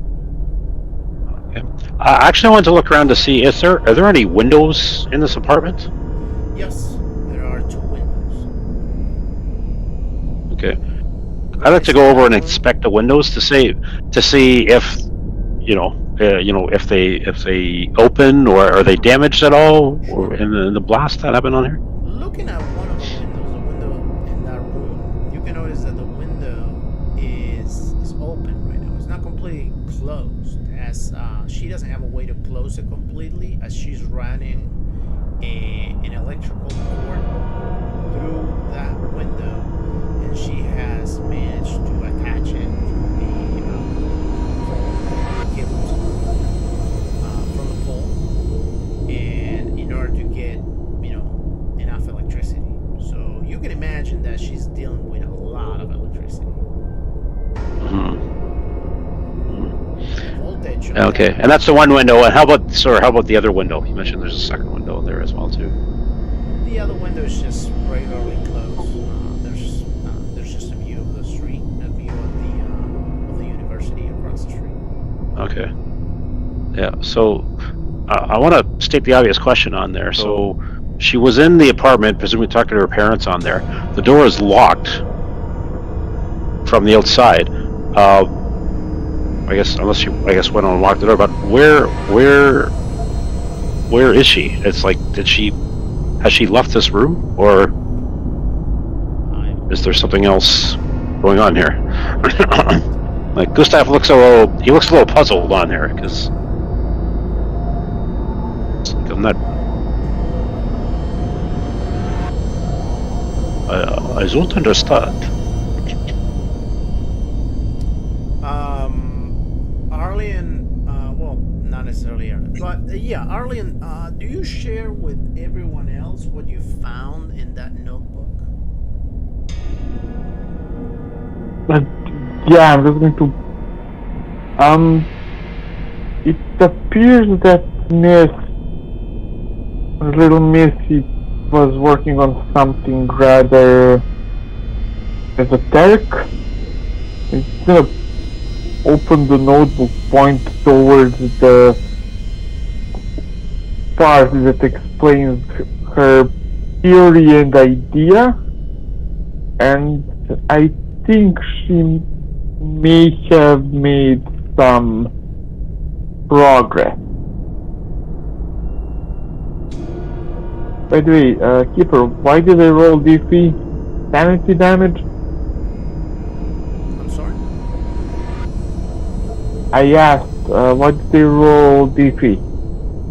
Actually, I wanted to look around to see are there any windows in this apartment? Yes, there are 2 windows. Okay. I'd like to go over and inspect the windows to see if if they open or are they damaged at all, or in the blast that happened on here. Looking at one of the window in that room, you can notice that the window is open right now. It's not completely closed, as she doesn't have a way to close it completely, as she's running an electrical cord through that window, and she has managed to attach it to the cables from the pole, and in order to get enough electricity. So you can imagine that she's dealing with a lot of electricity. Voltage. Okay, and that's the one window. And how about the other window? You mentioned there's a second window there as well too. The other window is just regularly closed. There's just a view of the street, a view of the university across the street. Okay. Yeah. So I want to state the obvious question on there. So she was in the apartment, presumably talking to her parents on there. The door is locked from the outside. I guess unless she went on and locked the door. But where is she? It's like, has she left this room, or is there something else going on here? Like Gustav looks a little puzzled on here because I'm not. I don't understand. Arlian, well, not necessarily Arlian, but yeah, Arlian, do you share with everyone else what you found in that notebook? But yeah, I'm just going to. It appears that little Missy was working on something rather esoteric. It's gonna open the notebook, point towards the part that explains her theory and idea, and I think she may have made some progress. By the way, Keeper, why did I roll DC? Sanity damage? I'm sorry? I asked, why did they roll DC?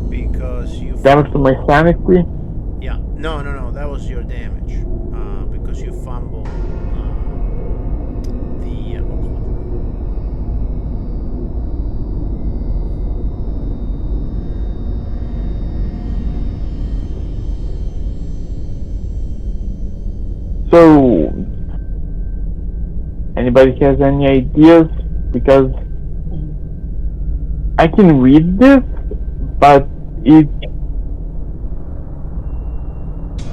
Because you... Damage to my sanity? Yeah, no, that was your damage. Because you fumbled the occult. So, anybody has any ideas? Because I can read this, but it's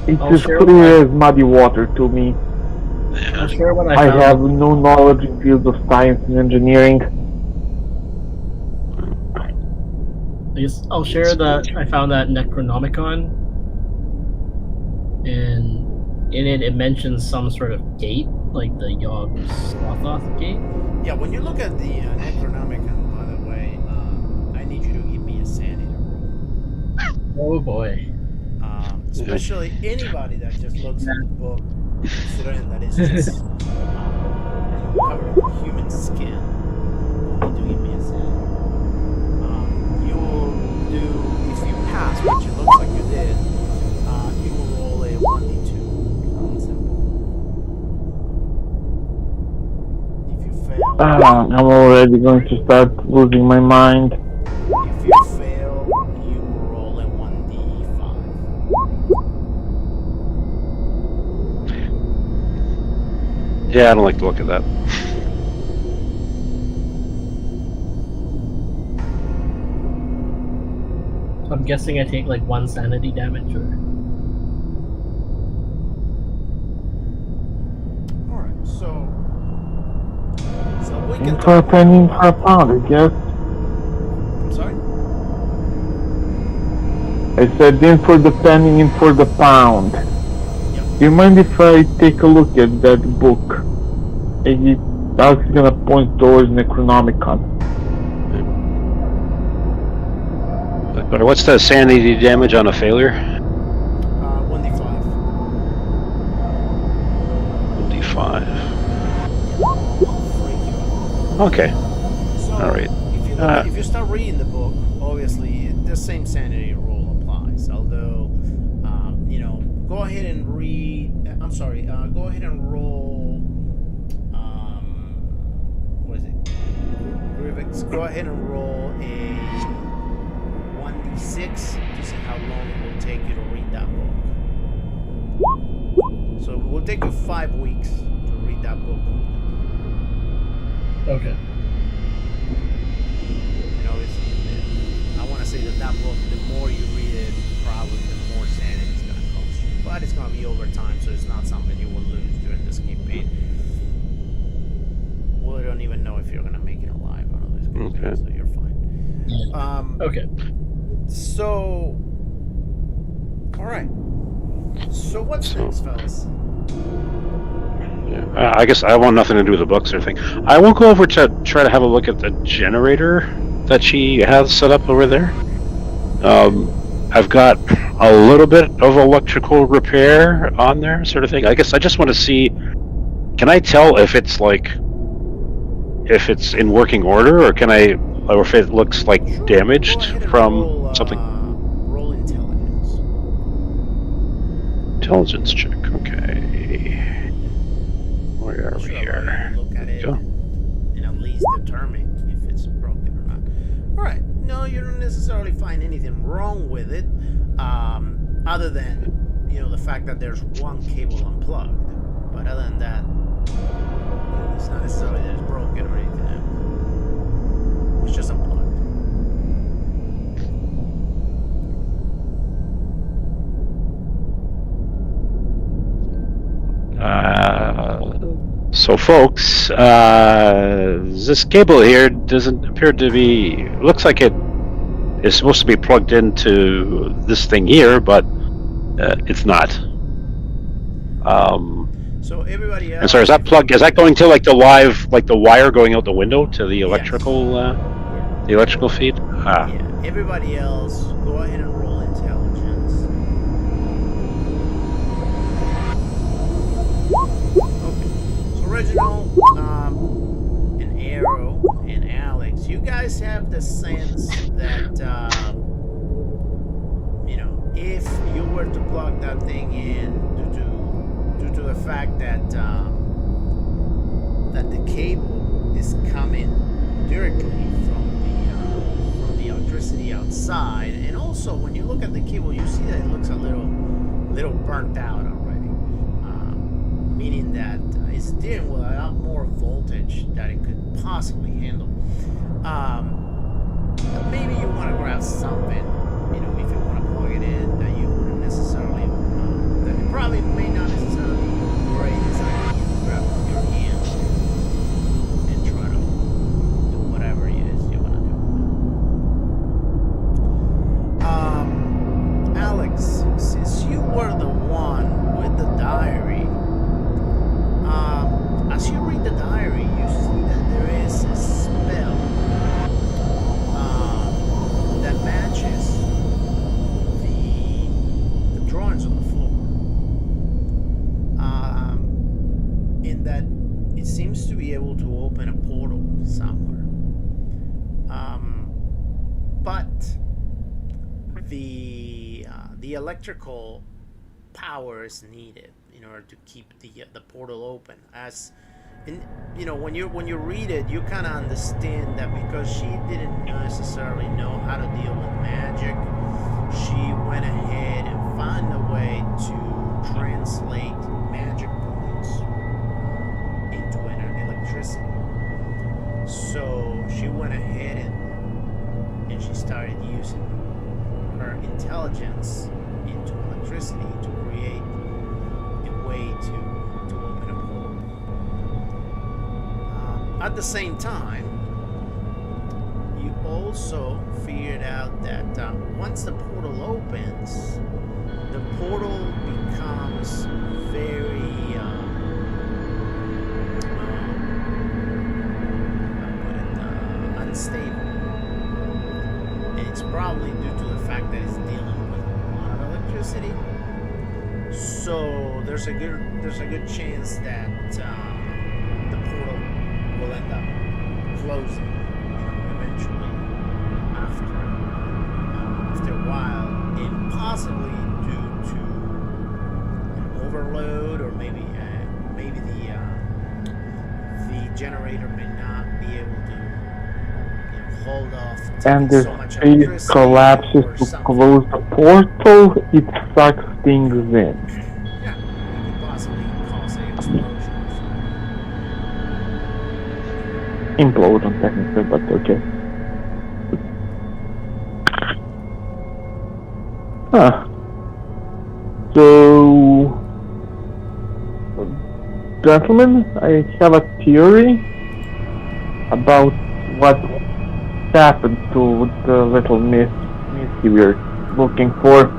as clear as muddy water to me. I'll share what I have no knowledge in fields of science and engineering. I'll share that I found that Necronomicon, and in it mentions some sort of gate, like the Yog Sothoth gate. Yeah, when you look at the Necronomicon, by the way, I need you to give me a sanity roll. Oh boy. Especially anybody that just looks at the book, considering that it's just covered in human skin. You need to give me a sanity roll. You will do, if you pass, which it looks like you did, you will roll a 1d2 on simple. If you fail... I'm already going to start losing my mind. If you fail, you will roll a 1d5. Yeah, I don't like the look of that. I'm guessing I take like 1 sanity damage, or All right, so we In can for a talk penny, in about for a pound, I guess. I'm sorry. I said in for the penny, in for the pound. Yep. Do you mind if I take a look at that book? Alex is gonna point towards Necronomicon. But what's the sanity damage on a failure? 1d5. 1d5. Freak you out. Okay. So, All right. if you start reading the book, obviously the same sanity rule applies. Although, go ahead and read. I'm sorry. Go ahead and roll. What is it? Grivix. Go ahead and roll a 1d6 to see how long it will take you to read that book. So it will take you 5 weeks to read that book. okay. I want to say that book, the more you read it, probably the more sanity it's going to cost you. But it's going to be over time, so it's not something you will lose during this campaign. We don't even know if you're going to make it alive out of this campaign, Okay. so you're fine. Okay. So, all right. So what's next, fellas? Yeah. I guess I want nothing to do with the books or anything. I will go over to try to have a look at the generator that she has set up over there. I've got a little bit of electrical repair on there, sort of thing. I guess I just want to see. Can I tell if it's in working order, or or if it looks like Sure. Go damaged ahead and from roll, something? Roll intelligence. Intelligence check. Okay. Where are we Sure, here? Look at it Go. and at least determine if it's broken or not. All right. No, you don't necessarily find anything wrong with it, other than the fact that there's one cable unplugged. But other than that, it's not necessarily that it's broken or anything else. It's just unplugged. So, folks, this cable here doesn't appear to be. Looks like it is supposed to be plugged into this thing here, but it's not. So everybody else. And sorry, is that plugged? Is that going to like the wire going out the window to the electrical, the electrical feed? Ah. Yeah. Everybody else, go ahead and roll intelligence. Okay. So Reginald, and Arrow, and Alex, you guys have the sense that if you were to plug that thing in due to the fact that that the cable is coming directly from the electricity outside, and also when you look at the cable, you see that it looks a little burnt out already, meaning that it's dealing with a lot more voltage that it could possibly handle. Maybe you want to grab something, if you want to plug it in, that you wouldn't necessarily, that it probably may not necessarily be the greatest idea to grab with your hand and try to do whatever it is you want to do. Alex, since you were the one with the diary, as you read the diary, you see that there is a spell that matches the drawings on the floor. In that it seems to be able to open a portal somewhere. But the electrical power is needed in order to keep the portal open. When you read it, you kind of understand that because she didn't necessarily know how to deal with magic, she went ahead and found a way to translate magic points into electricity. So she went ahead and she started using her intelligence into electricity to create a way to open a portal. At the same time, you also figured out that once the portal opens, the portal becomes very unstable. And it's probably due to the fact that it's dealing with a lot of electricity. So there's a good chance that the portal will end up closing eventually after a while, and possibly due to an overload, or maybe the generator may not be able to hold off And taking if so much it electricity collapses or to something. close the portal, it sucks things in. Yeah, it could possibly cause an explosion. Implosion, technically, but okay. Huh. So, gentlemen, I have a theory about what happened to the little Misty we're looking for.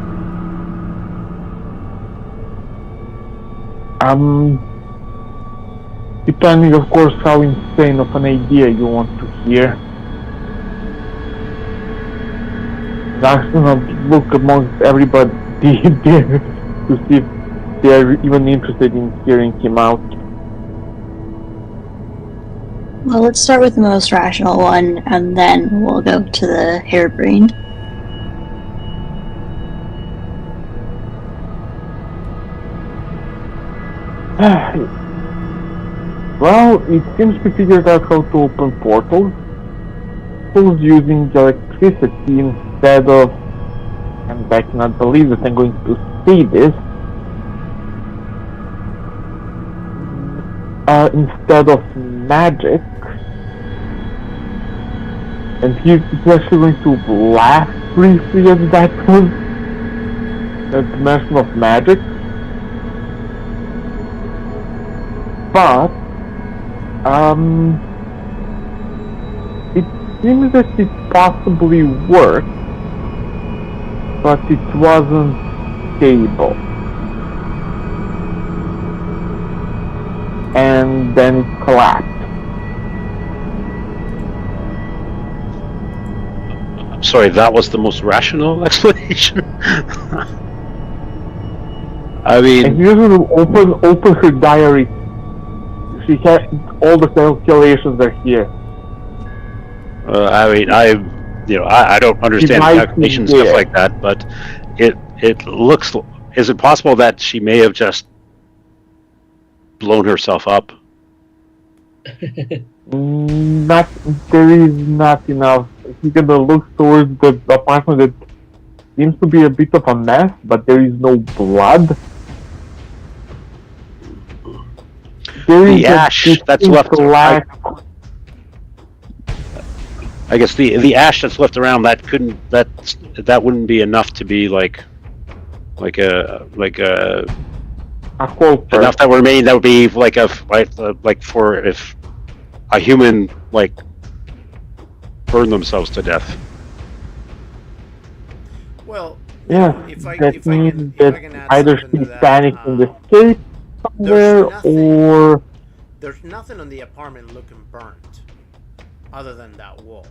Depending, of course, how insane of an idea you want to hear. I'm gonna look amongst everybody there to see if they're even interested in hearing him out. Well, let's start with the most rational one, and then we'll go to the harebrained. Well, it seems we figured out how to open portals. Who's using electricity instead of, and I cannot believe that I'm going to say this, instead of magic. And he's actually going to laugh briefly at that one, at the mention of magic. But, it seems that it possibly worked, but it wasn't stable. And then it collapsed. I'm sorry, that was the most rational explanation. I And mean, you should open her diary. She had all the calculations are here. I don't understand might be calculation stuff there. like that, but it looks. Is it possible that she may have just blown herself up? Not there is not enough. You're gonna look towards the apartment that seems to be a bit of a mess, but there is no blood. There The is a ash that's left. lack. I guess the ash that's left around that wouldn't be enough to be like a A whole enough that would remain. That would be like for if a human like burned themselves to death. Well, Yeah, if I that means can that add either something to she's that, panicking and escape somewhere, or there's nothing on the apartment looking burnt, other than that wall.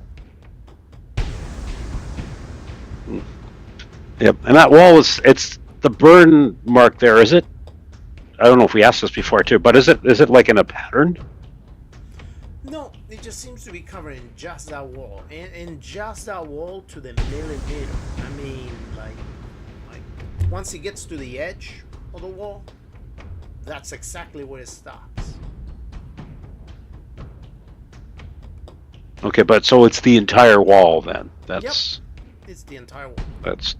Yep, and that wall it's the burn mark there. Is it? I don't know if we asked this before too, but is it like in a pattern? No, it just seems to be covered in just that wall, and just that wall to the millimeter. I mean, like once it gets to the edge of the wall, that's exactly where it stops. Okay, but so it's the entire wall then. That's It's the entire wall. that's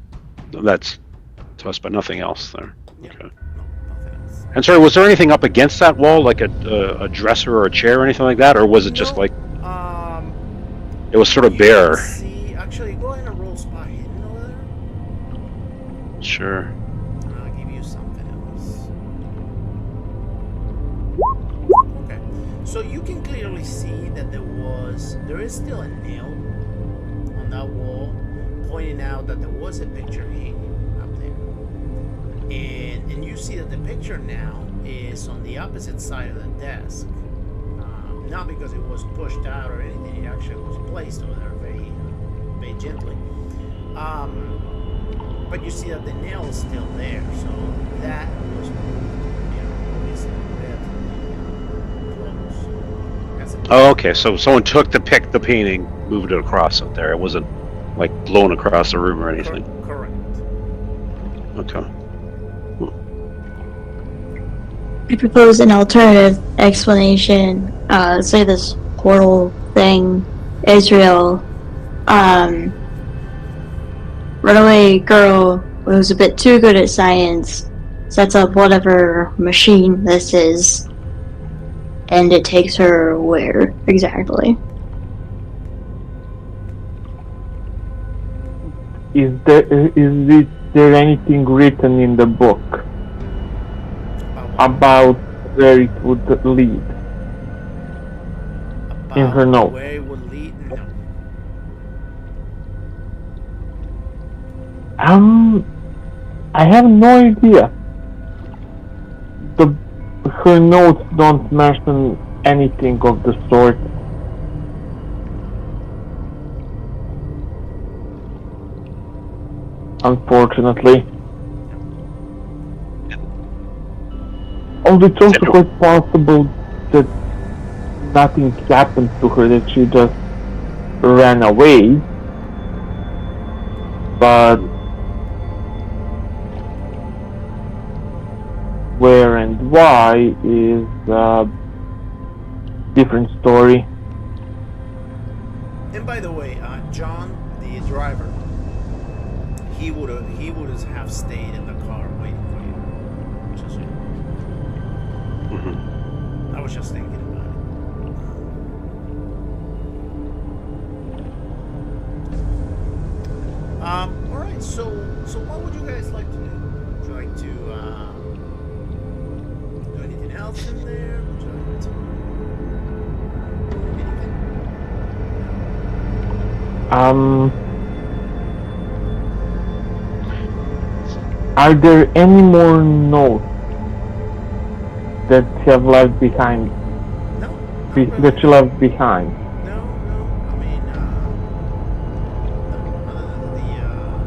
to us, but nothing else there. Yep. Okay. No, nothing else. And sorry, was there anything up against that wall, like a dresser or a chair or anything like that, or was it just No, like it was sort of you bare? can see, actually, go ahead and roll spot hidden over there. Sure. And I'll give you something else. Okay. So you can clearly see that there is still a nail on that wall, pointing out that there was a picture hanging up there. And you see that the picture now is on the opposite side of the desk. Not because it was pushed out or anything, it actually was placed over there very gently. But you see that the nail is still there, so that was obviously close. Oh, okay. So someone took the painting, moved it across up there. It wasn't like blown across the room or anything. Correct. Okay. I propose an alternative explanation. Say this portal thing is real. Runaway girl who's a bit too good at science sets up whatever machine this is, and it takes her where exactly? Is there anything written in the book about where it would lead? In her note. Where it would lead? No. I have no idea. Her notes don't mention anything of the sort. Unfortunately. Although it's also quite possible that nothing happened to her, that she just ran away. But where and why is a different story. And by the way, John, the driver, he would have stayed in the car waiting for you. Just so you know. I was just thinking about it. All right. So what would you guys like to do? Would you like to do anything else in there? Would you like to anything? Are there any more notes that have left behind? No. That she left behind? No. I mean, other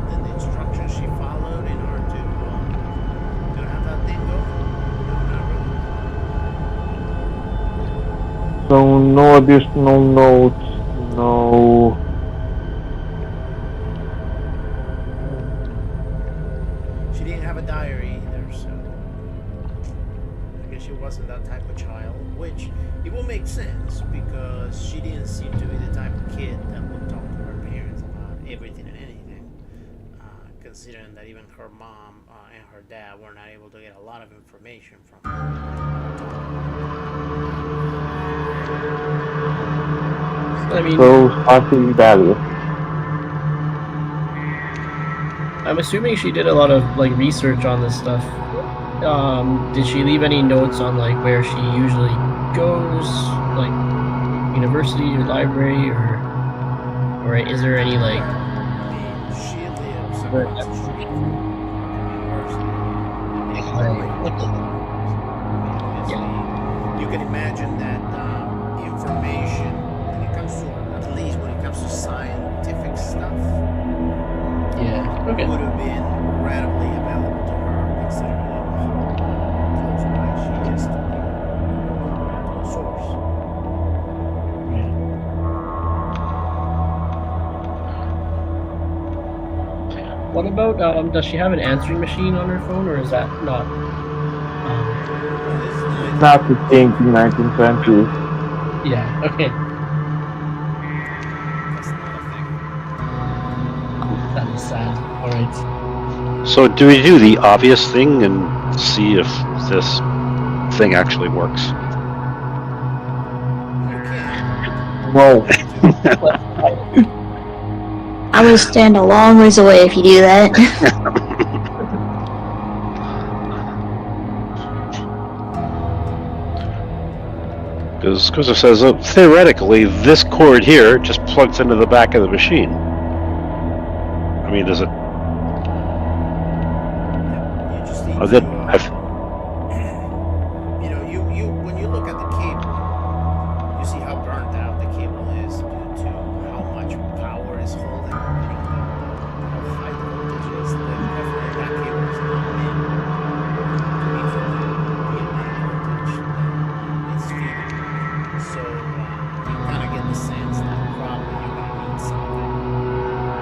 than the instructions she followed in order to have that thing go. No, not really. So no additional notes, no. She didn't have a diary either, so I guess she wasn't that type of child, which it will make sense because she didn't seem to be the type of kid that would talk to her parents about everything and anything, considering that even her mom and her dad were not able to get a lot of information from her. I mean, So something value. I'm assuming she did a lot of like research on this stuff. Did she leave any notes on like where she usually goes, like university or library, or is there any like? She lives across the street from the university. You can imagine that information, when it comes to, at least when it comes to scientific stuff, Yeah. Okay. would have been readily available to her, considering how close by she is to the source. What about does she have an answering machine on her phone, or is that not? Not the thing in 19th century. Yeah. Okay. That's not a thing. That is sad. All right. So do we do the obvious thing and see if this thing actually works? You can't. No. I would stand a long ways away if you do that. Because Koza says, theoretically, this cord here just plugs into the back of the machine. I mean, does it? Yeah, you just need Oh, to, that when you look at the cable, you see how burnt out the cable is due to how much power is holding, how high the voltage is. Definitely that cable is not meant to be holding the amount of voltage that it's feeding. So you kind of get the sense that probably you're going to need something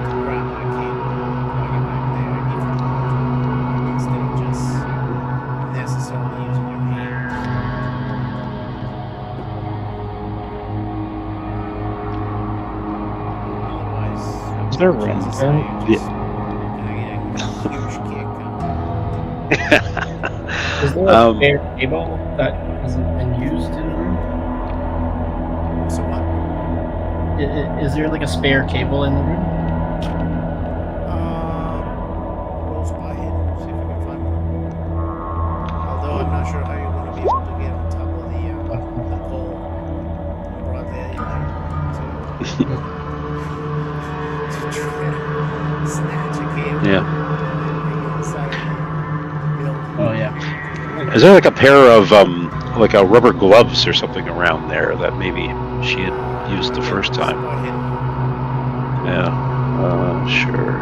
to grab that cable and plug it back there if you want to, instead of just necessarily using your hands. Otherwise, is there chances and- are you're just gonna get a huge kick. Is there a spare cable that hasn't been used in the room? So what? Is there like a spare cable in the room? Rolls by it. See if we can find one. Although I'm not sure how you're going to be able to get on top of the pole in broad daylight to try to snatch a cable. Yeah. Inside the building. Oh yeah. Is there like a pair of like a rubber gloves or something around there that maybe she had used the first time? Yeah. Sure.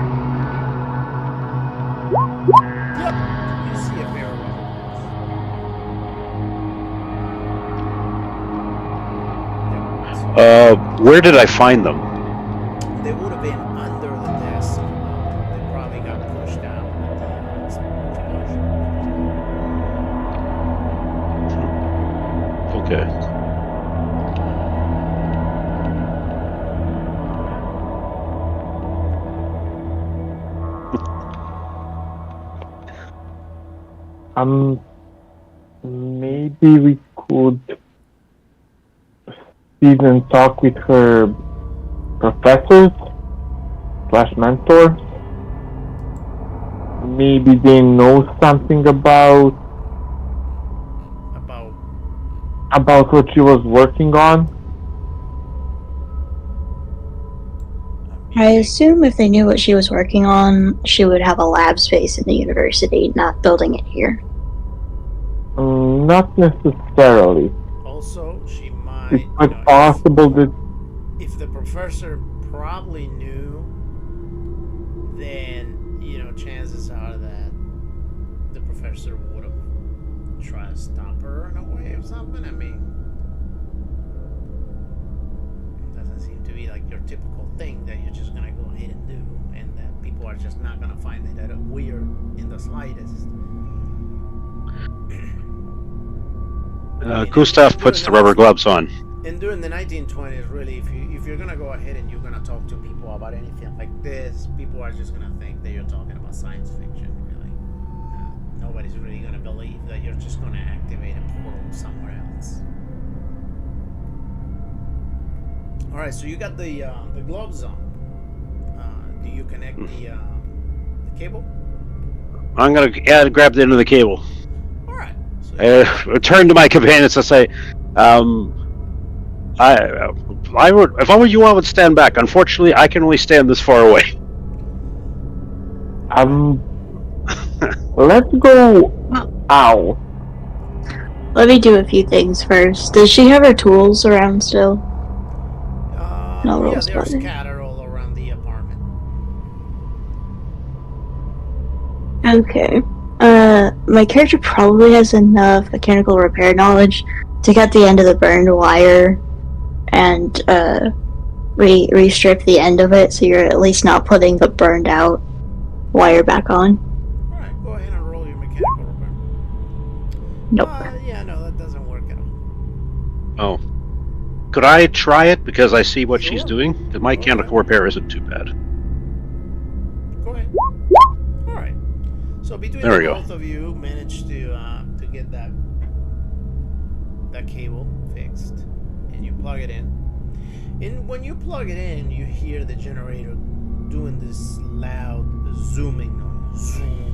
Yep. You see a pair of rubber gloves. Where did I find them? They would have been under the desk. They probably got pushed out with the explosion. Okay. Maybe we could even talk with her professors / mentors. Maybe they know something about what she was working on. I assume if they knew what she was working on, she would have a lab space in the university, not building it here. Not necessarily. Also, she might. It's quite possible that if the professor probably knew, then chances are that the professor would have tried to stop her in a way or something. I mean, it doesn't seem to be like your typical thing that you're just gonna go ahead and do, and that people are just not gonna find it that weird in the slightest. Gustav puts the rubber gloves on. And during the 1920s, really, if you're gonna go ahead and you're gonna talk to people about anything like this, people are just gonna think that you're talking about science fiction. Really, nobody's really gonna believe that you're just gonna activate a portal somewhere else. All right, so you got the gloves on. Do you connect the cable? I'm gonna grab the end of the cable. All right. So Turn to my companions and say, I would, if I were you, I would stand back. Unfortunately, I can only stand this far away. let's go out. Let me do a few things first. Does she have her tools around still? No, yeah, rolls they're button. scattered all around the apartment. Okay. My character probably has enough mechanical repair knowledge to cut the end of the burned wire and restrip the end of it, so you're at least not putting the burned out wire back on. Alright, go ahead and roll your mechanical repair. Nope. Yeah, no, that doesn't work at all. Oh. Could I try it because I see what she's Sure. doing? Because my mechanical repair isn't too bad. Go ahead. Alright. So between There we the go. both of you managed to get that cable fixed, and you plug it in. And when you plug it in, you hear the generator doing this loud zooming noise. Zoom.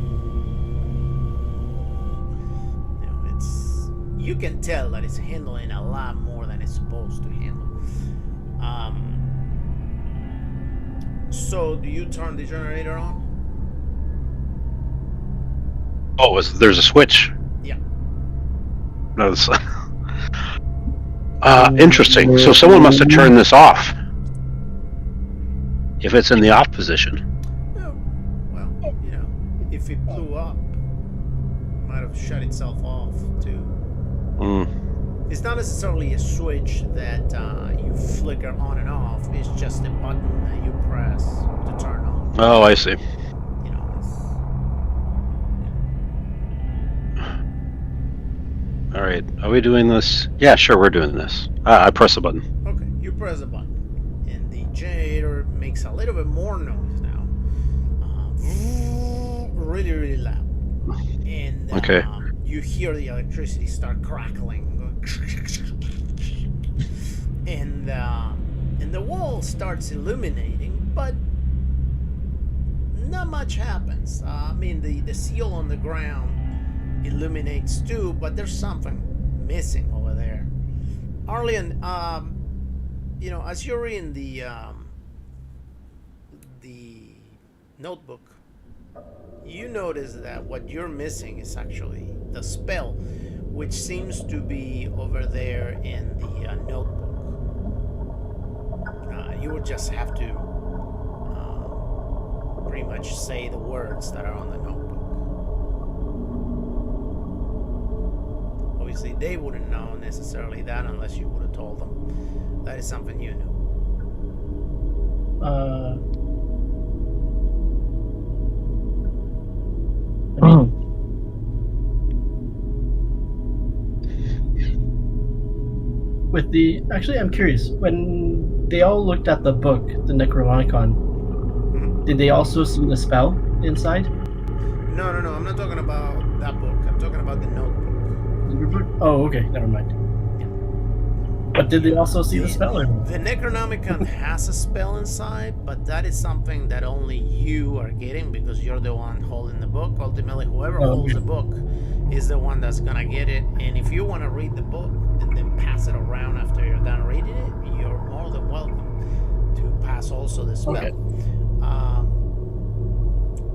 you can tell that it's handling a lot more than it's supposed to handle. So do you turn the generator on? Oh, there's a switch. Yeah. No, interesting. So someone must have turned this off. If it's in the off position. Oh, well, if it blew up, it might have shut itself off too. It's not necessarily a switch that you flicker on and off. It's just a button that you press to turn on. Oh, I see. All right. Are we doing this? Yeah, sure, we're doing this. I press the button. Okay, you press the button, and the generator makes a little bit more noise now. Really, really loud. And okay. You hear the electricity start crackling. And the wall starts illuminating, but not much happens. I mean, the seal on the ground illuminates too, but there's something missing over there. Arlen, as you're reading the notebook, you notice that what you're missing is actually the spell, which seems to be over there in the notebook. You would just have to pretty much say the words that are on the notebook. Obviously, they wouldn't know necessarily that unless you would have told them. That is something you knew. Actually, I'm curious. When they all looked at the book, the Necronomicon, did they also see the spell inside? No. I'm not talking about that book. I'm talking about the notebook. Oh, okay. Never mind. Yeah. But did they also see the spell? Or? The Necronomicon has a spell inside, but that is something that only you are getting because you're the one holding the book. Ultimately, whoever holds the book is the one that's gonna get it. And if you want to read the book and then pass it around after you're done reading it, you're more than welcome to pass also the spell. Okay.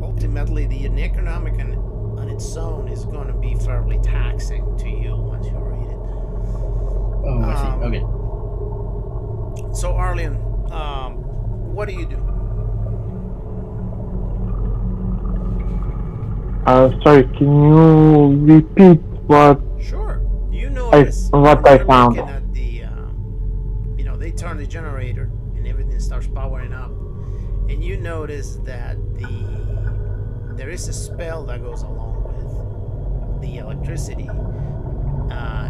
Ultimately, the Necronomicon on its own is going to be fairly taxing to you once you read it. Oh, I see. Okay. So, Arlen, what do you do? Sorry, can you repeat what? Sure. You notice what I found. looking at the, they turn the generator and everything starts powering up, and you notice that there is a spell that goes along with the electricity,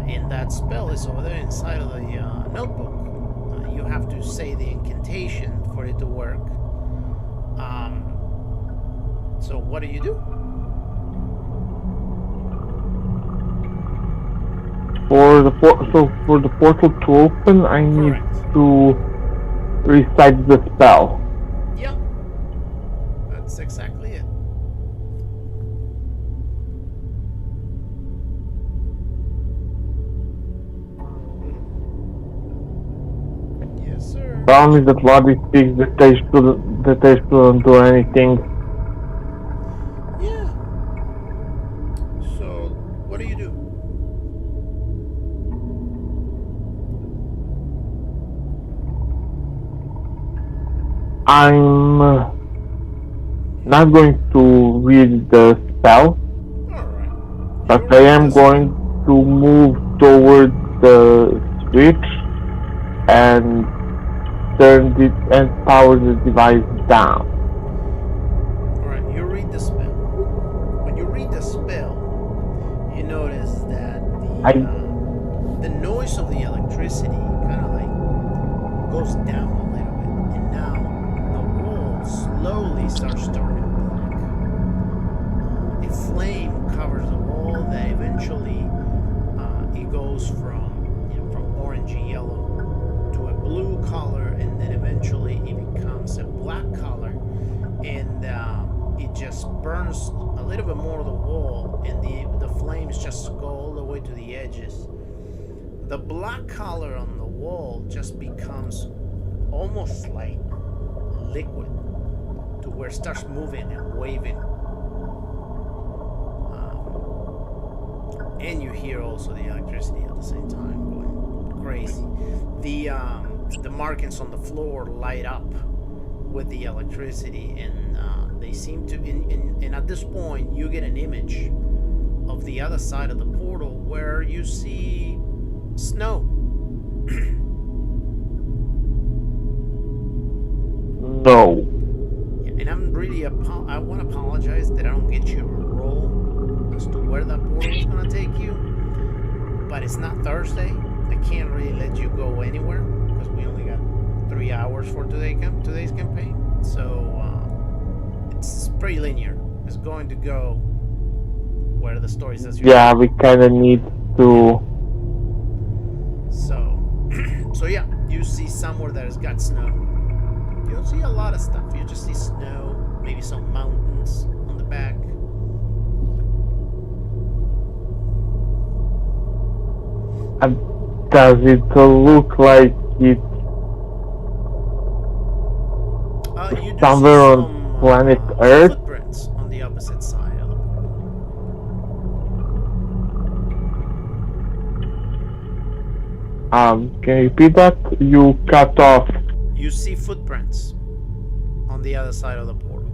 and that spell is over there inside of the notebook. You have to say the incantation for it to work. So what do you do? For the portal to open, I need Correct. to recite the spell. Yep. That's exactly it. Yes, sir. Tell me that Lobby speaks that they shouldn't do anything. Yeah. So, what do you do? I'm not going to read the spell, Alright. but I am going to move towards the switch and power the device down. Alright, you read the spell. When you read the spell, you notice that the noise of the electricity kind of like goes down a little bit, and now the wall slowly starts turning black. A flame covers the wall that eventually it goes from orangey yellow to a blue color, and then eventually it becomes a black color, and it just burns a a little bit more of the wall, and the flames just go all the way to the edges. The black color on the wall just becomes almost like liquid, to where it starts moving and waving. And you hear also the electricity at the same time going crazy. The markings on the floor light up with the electricity, and they seem to. And at this point, you get an image of the other side of the portal where you see snow. No. And I'm really I want to apologize that I don't get you a roll as to where that portal is going to take you. But it's not Thursday. I can't really let you go anywhere because we only got 3 hours for today's campaign. So it's pretty linear. It's going to go where the story says you. Yeah, we kind of need to. So yeah, you see somewhere that has got snow. You don't see a lot of stuff. You just see snow, maybe some mountains on the back. Does it look like it's You do somewhere see on some, planet Earth? footprints on the opposite side of the Can you repeat that? You cut off. You see footprints on the other side of the portal.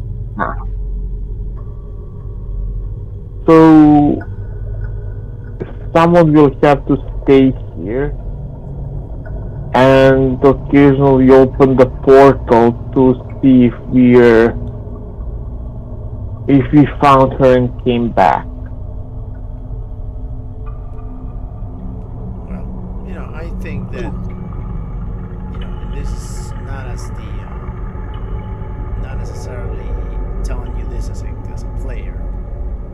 So someone will have to stay here and occasionally open the portal to see if we found her and came back. Well, I think that and this is not necessarily telling you this as a player.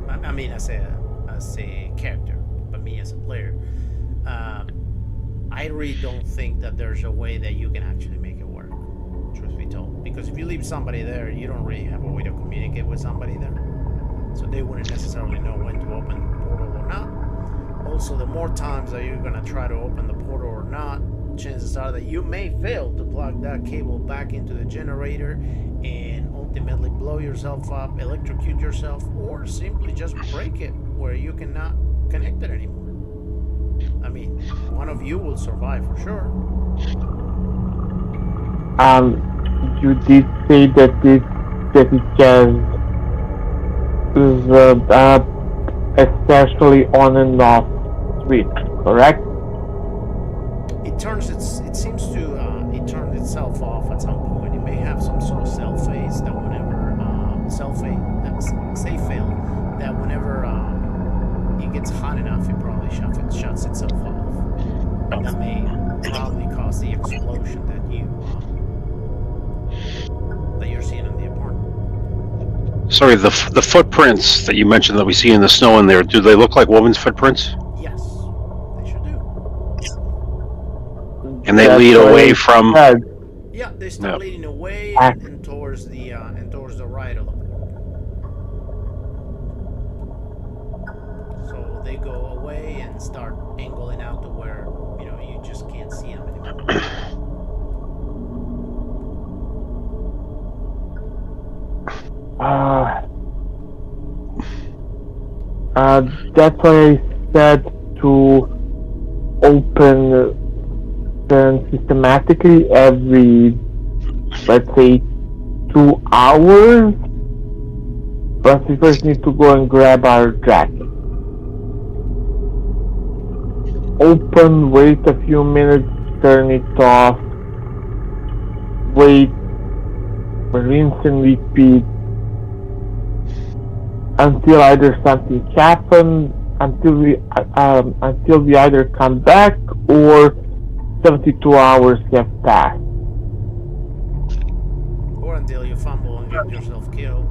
I mean, as a character, but me as a player. I really don't think that there's a way that you can actually make it work, truth be told. Because if you leave somebody there, you don't really have a way to communicate with somebody there. So they wouldn't necessarily know when to open the portal or not. Also, the more times that you're going to try to open the portal or not, chances are that you may fail to plug that cable back into the generator and ultimately blow yourself up, electrocute yourself, or simply just break it where you cannot connect it anymore. I mean, one of you will survive for sure. You did say that it has especially on and off switch, correct? It seems to turn itself off at some point. It may have some sort of cell phase that whenever safe fail, that whenever it gets hot enough, it probably shuts itself off. And that may probably cause the explosion that you're seeing in the apartment. Sorry, the footprints that you mentioned that we see in the snow in there, do they look like women's footprints? Yes, they sure do. And they lead away from... Yeah, they start leading away and towards the right of the portal. So they go away and start angling out to where you just can't see them anymore. That's why I said to open them systematically every, let's say, 2 hours. But we first need to go and grab our jacket. Open, wait a few minutes, turn it off, wait, rinse and repeat until either something happens, until we either come back or 72 hours have passed. Or until you fumble and get yourself killed.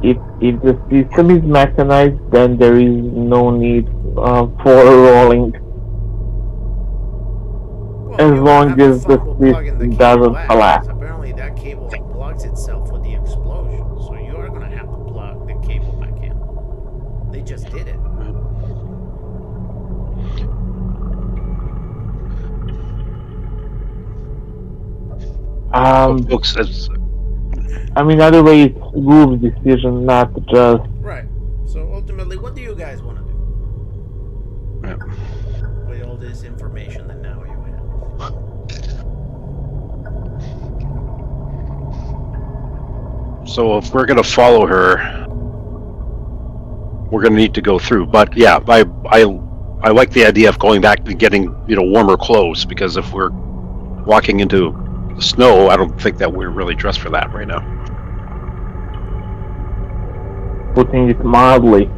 If the system is mechanized, then there is no need for rolling. Well, as long as the system doesn't collapse. Apparently that cable unplugs itself with the explosion, so you are going to just did it. Folks, I mean, either way, it's Goof's decision not to just. Right. So ultimately, what do you guys want to do with all this information that now you have? so if we're gonna follow her, we're gonna need to go through. But yeah, I like the idea of going back and getting warmer clothes, because if we're walking into the snow, I don't think that we're really dressed for that right now. Putting it mildly.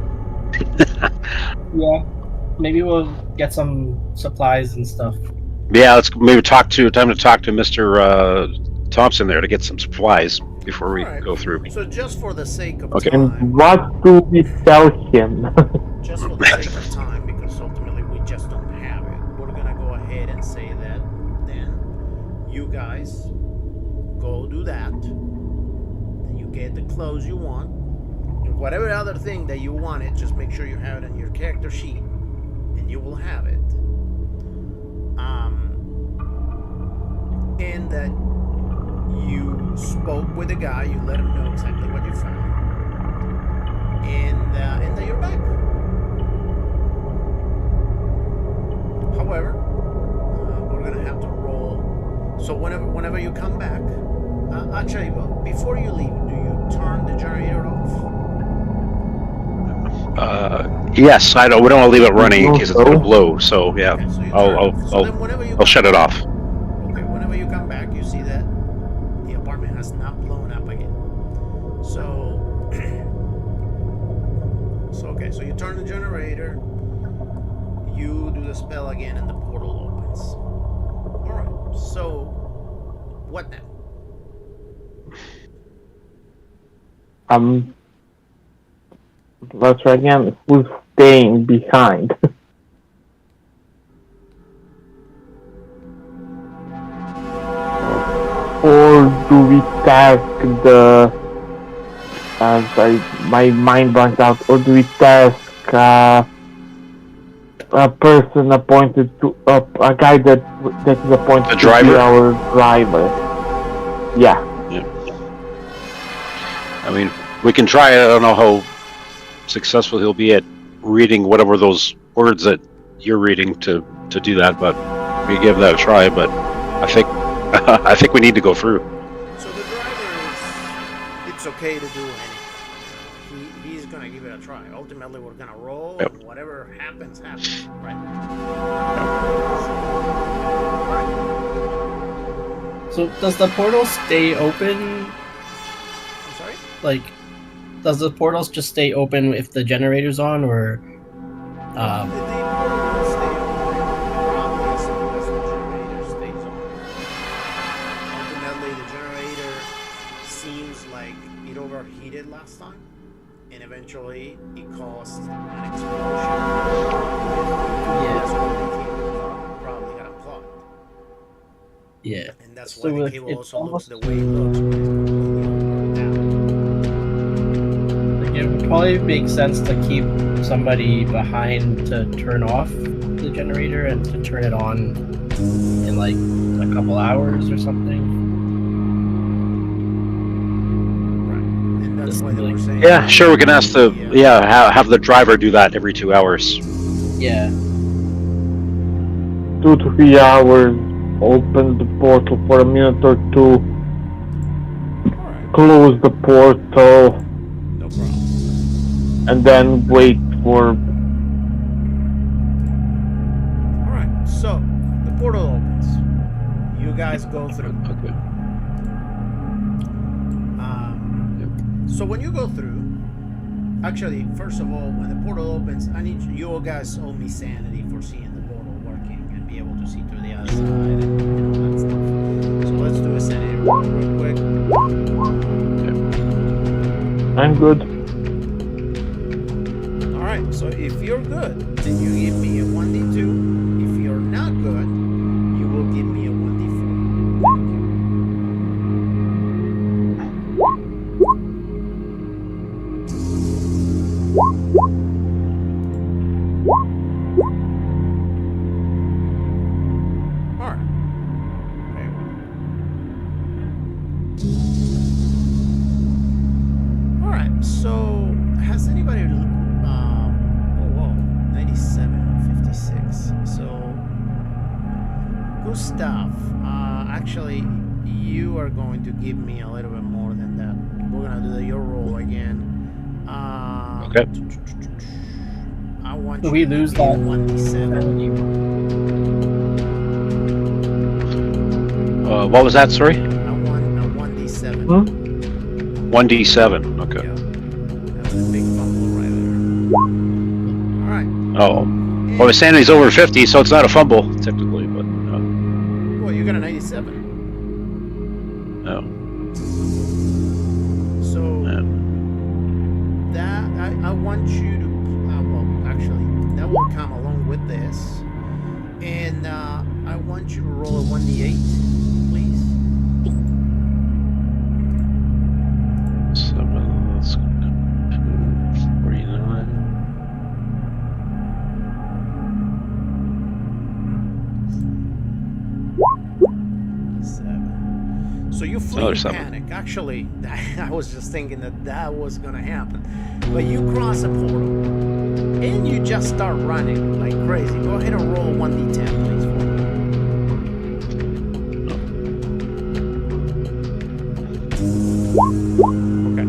Yeah, maybe we'll get some supplies and stuff. Yeah, let's maybe time to talk to Mr. Thompson there to get some supplies before we Alright. go through. So just for the sake of Okay. And time, what do we tell him? just for the sake of time, because ultimately we just don't have it, we're gonna go ahead and say that then you guys go do that, then you get the clothes you want, and whatever other thing that you wanted, just make sure you have it on your character sheet, and you will have it. And that you spoke with the guy, you let him know exactly what you found, and that you're back. However, we're gonna have to roll. So whenever you come back, actually, well, before you leave, do you turn the generator off? Yes, I don't. We don't want to leave it running in case it's going to blow. So yeah, Okay, so you turn it I'll off. So then whenever you I'll shut it off. Okay, whenever you come back, you see that the apartment has not blown up again. So, so you turn the generator, you do the spell again, and the portal opens. All right. So, what now? Let's try again. Who's staying behind? Or do we task the? Sorry, my mind blanks out. Or do we task a person appointed to a guy that is appointed A to driver? be our driver? Yeah. I mean, we can try. I don't know how successful he'll be at reading whatever those words that you're reading to do that, but we give that a try. But I think I think we need to go through. So the driver it's okay to do anything. He's gonna give it a try. Ultimately, we're gonna roll, Yep. and whatever happens, happens. Right. So does the portal stay open? I'm sorry. Like, does the portals just stay open if the generator's on, or The portal will stay open probably as long as the generator stays on. Ultimately, the generator seems like it overheated last time, and eventually it caused an explosion. That's where the cable probably got unplugged. yeah? And that's So why the it- cable it's also almost- looks the way it looks, when it's completely overburned down. Like, it would probably make sense to keep somebody behind to turn off the generator and to turn it on in like a couple hours or something. Right. And that's Just why they were like- saying. Yeah, sure. We can ask the have the driver do that every 2 hours. Yeah. 2 to 3 hours. Open the portal for a minute or two. Alright, Close the portal. no problem. And then wait for. Alright, so the portal opens. You guys go through. Okay. So when you go through, actually, first of all, when the portal opens, I need you all guys owe me sanity for seeing the portal working and be able to see through the other side and all that stuff. So let's do a sanity roll real quick. I'm good. Alright, so if you're good, then you give me a 1d2. If you're not good, you will give me a 1d4. Thank you. Gustav, actually, you are going to give me a little bit more than that. We're gonna do your roll again. Okay. I want Do you we to lose give me that? 1d7. What was that? Sorry. I want a 1d7. 1d7. Okay. Yeah, that's a big fumble right there. All right. Oh. Well, his sanity's over 50, so it's not a fumble technically, but Well, you got a 97. no. So Yeah. that I want you to. Well, actually, that will come along with this, and I want you to roll a 1d8, please. 7. Let's go. 49. So you flee Another in 7. panic. Actually, I was just thinking that was gonna happen, but you cross a portal and you just start running like crazy. Go ahead and roll a 1d10, please. For me. Okay,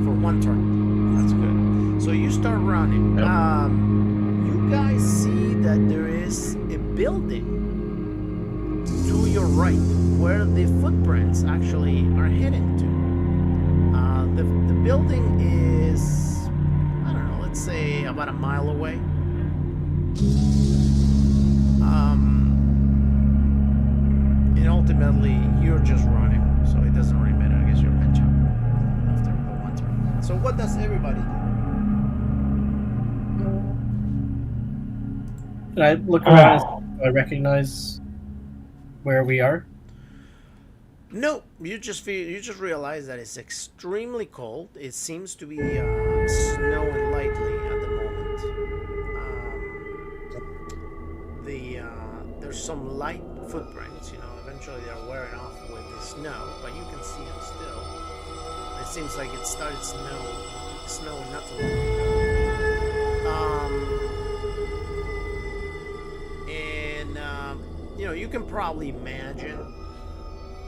for one turn. That's good. So you start running. Yep. You guys see that there is a building to your right where the footprints actually are heading to. The building is, I don't know, let's say about a mile away. And ultimately, you're just running, so it doesn't really matter. I guess you'll catch up after the one turn. So what does everybody do? Can I look around? Do I recognize where we are? No, you just realize that it's extremely cold. It seems to be snowing lightly at the moment. There's some light footprints. Eventually they're wearing off with the snow, but you can see them still. It seems like it started snowing not too long ago. You can probably imagine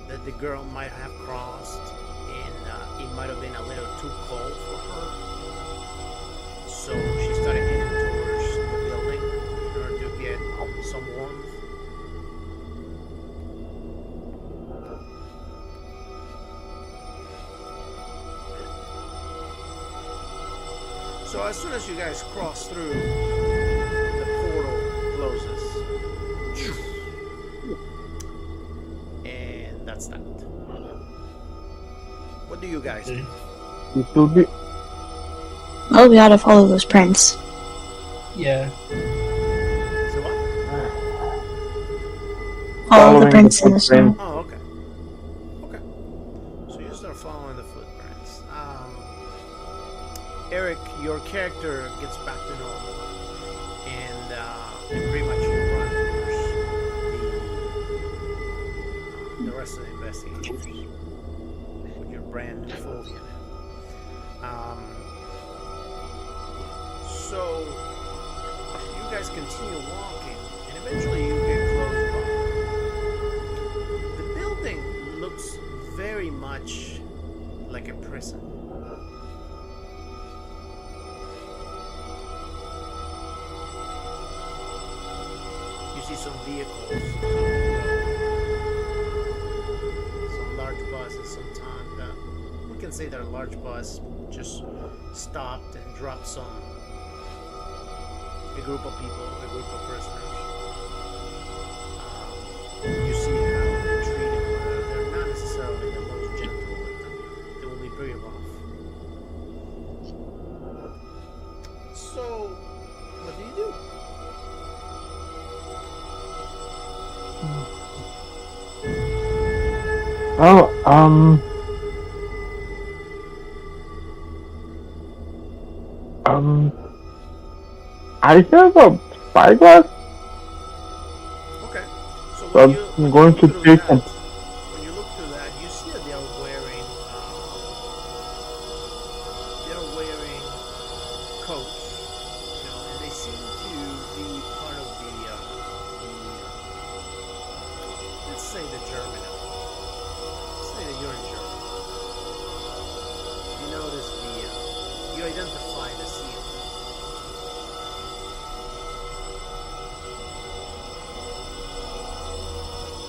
that the girl might have crossed and it might have been a little too cold for her. So she started heading towards the building in order to get some warmth. So as soon as you guys cross through, the portal closes. And that's that. What do you guys do? It will be. Well, we gotta follow those prints. Yeah. So what? Follow the Following prints the in the snow. footprints. Oh, okay. Okay. So you start following the footprints. Eric, your character gets back to normal. And pretty much you run towards the rest of the investigators with your brand new Fulvian. So you guys continue walking, and eventually you get close by. The building looks very much like a prison. You see some vehicles come and go. Some large buses, sometimes. We can say that a large bus just stopped and dropped a group of people, a group of prisoners. You see how they treat them. They're not necessarily the most gentle with them. They will be pretty rough. So, what do you do? Oh, I have a spyglass, Okay. So so when I'm going to through take that, it. when you look through that, you see that they're wearing coats, and they seem to be part of the say the German. Let's say that you're in Germany. You notice you identify the seal.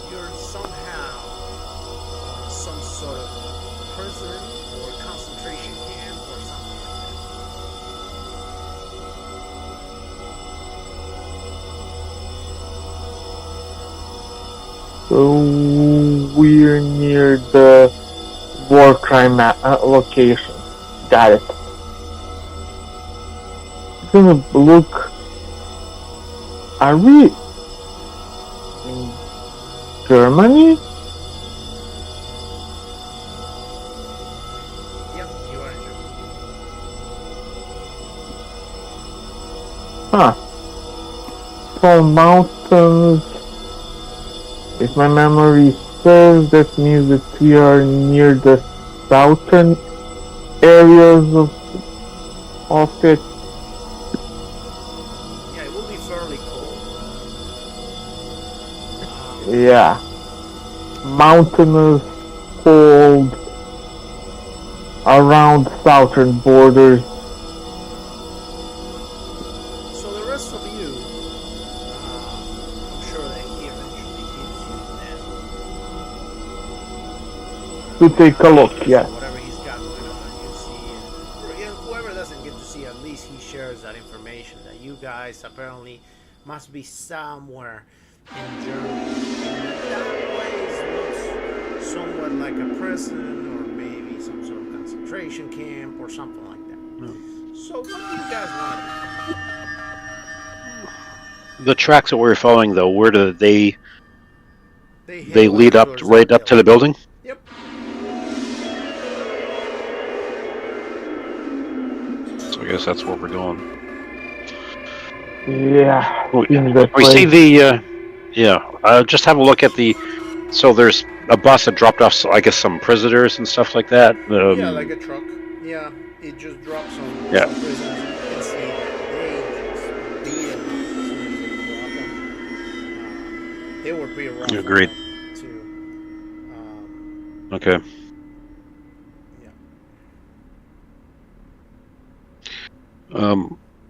You're somehow some sort of prison or concentration camp or something like that. So we're near the war crime location. Got it. I'm gonna look. Are we in Germany? Yep, you are in Germany. Huh. So mountains. If my memory serves, that means that we are near the southern areas of it. Yeah, it will be fairly cold. Yeah. Mountainous, cold, around southern borders. So the rest of you, I'm sure that he eventually gives you that. To take a look, yeah. Whatever he's got going on, you see. And whoever doesn't get to see, at least he shares that information that you guys apparently must be somewhere in Germany. That place looks somewhat like a prison or maybe some sort of concentration camp or something like that. So what do you guys want to The tracks that we're following, though, where do they do? they lead up right up to the building? Yep. So I guess that's where we're going. Yeah. We seems that see way. the just have a look at the. So there's a bus that dropped off, so I guess some prisoners and stuff like that. Yeah, like a truck. Yeah, it just drops on Yeah. some prisoners. You can see that they just beat them as soon as they drop them. They were pretty rough. Agreed. on them, too. Okay. Yeah.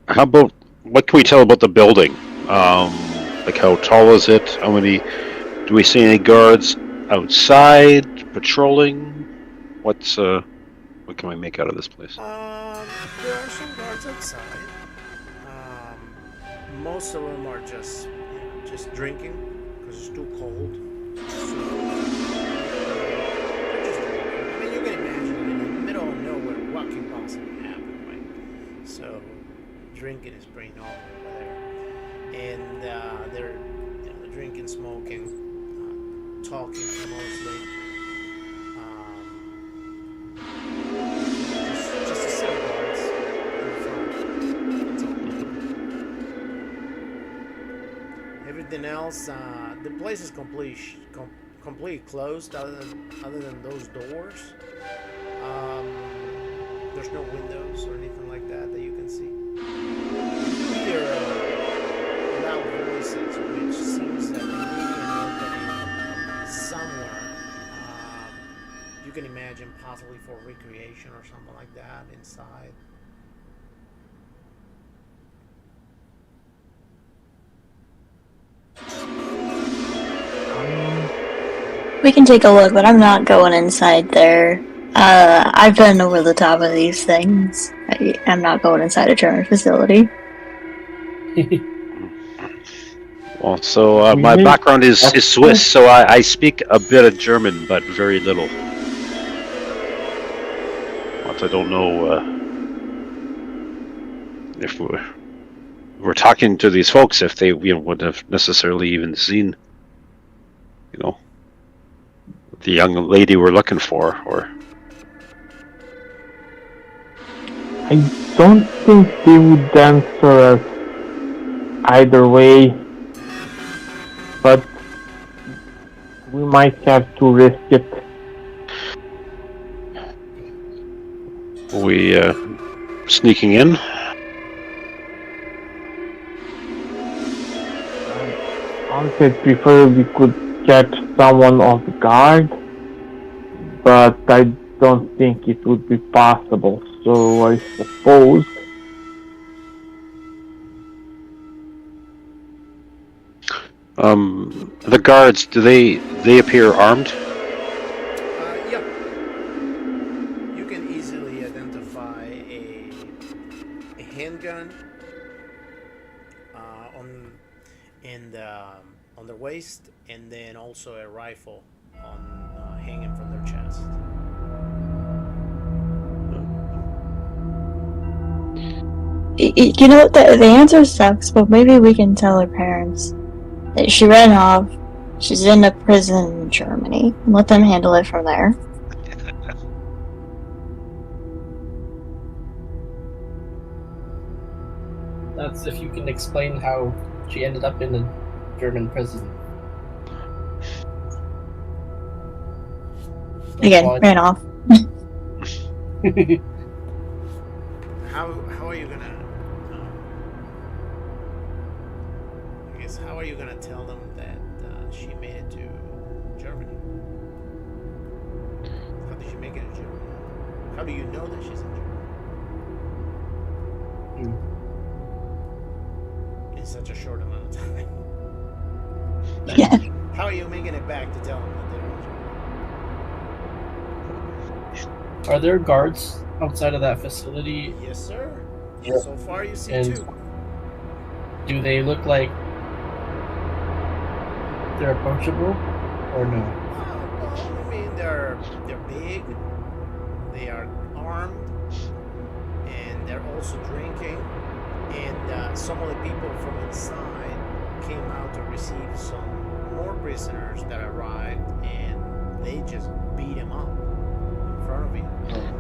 How about what can we tell about the building? Like how tall is it? How many? Do we see any guards outside patrolling? What can we make out of this place? There are some guards outside. Most of them are just drinking because it's too cold. So, they're just drinking. I mean, you can imagine in the middle of nowhere, what can possibly happen, right? So, drinking is pretty normal over there, and they're drinking, smoking, talking mostly. Just a set of guards in front. That's all. Everything else, the place is completely closed, other than those doors. There's no windows or anything like that you can see. You hear loud voices, which seems that they may be an opening somewhere. You can imagine possibly for recreation or something like that inside. We can take a look, but I'm not going inside there. I've been over the top of these things. I'm not going inside a German facility. Well, so my background is Swiss, so I speak a bit of German, but very little. But I don't know if we're talking to these folks, if they would have necessarily even seen, the young lady we're looking for, or. I don't think they would answer us either way, but we might have to risk it. Are we sneaking in? Honestly, I'd prefer we could get someone on the guard, but I don't think it would be possible. So I suppose The guards, do they appear armed? Yeah. You can easily identify a handgun on their waist, and then also a rifle on hanging from their chest. You know, the answer sucks, but maybe we can tell her parents that she ran off. She's in a prison in Germany. And let them handle it from there. That's if you can explain how she ended up in a German prison. Again, ran off. How are you gonna? I guess how are you gonna tell them that she made it to Germany? How did she make it to Germany? How do you know that she's in Germany? In such a short amount of time. Yeah. How are you making it back to tell them that they're in Germany? Are there guards outside of that facility? Yes, sir. Yeah. So far, you see And- two. Do they look like they're approachable, or no? Well, I mean, they're big, they are armed, and they're also drinking. And some of the people from inside came out to receive some more prisoners that arrived, and they just beat them up in front of you.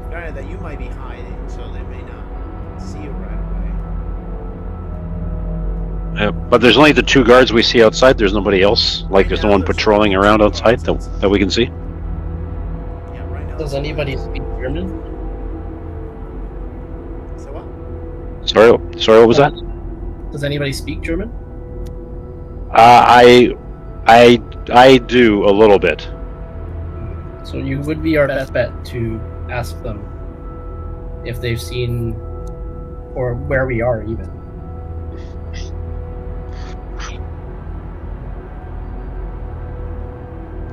Granted that you might be hiding, so they may not see you right away. But there's only the two guards we see outside. There's nobody else. Like there's no one patrolling around outside that we can see. Yeah, right now. Does anybody speak German? So what? Sorry, what was that? Does anybody speak German? I do a little bit. So you would be our best bet to ask them if they've seen, or where we are even.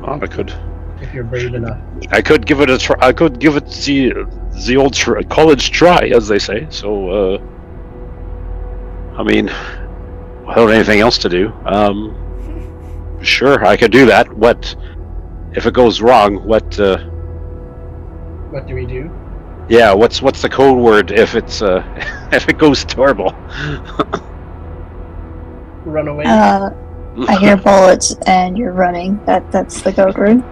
Oh, I could. If you're brave enough. I could give it a try. I could give it the old college try, as they say. So, I mean, without anything else to do, sure, I could do that. What if it goes wrong? What What do we do? Yeah, what's the code word if it's if it goes terrible? Run away? I hear bullets and you're running. That's the code word.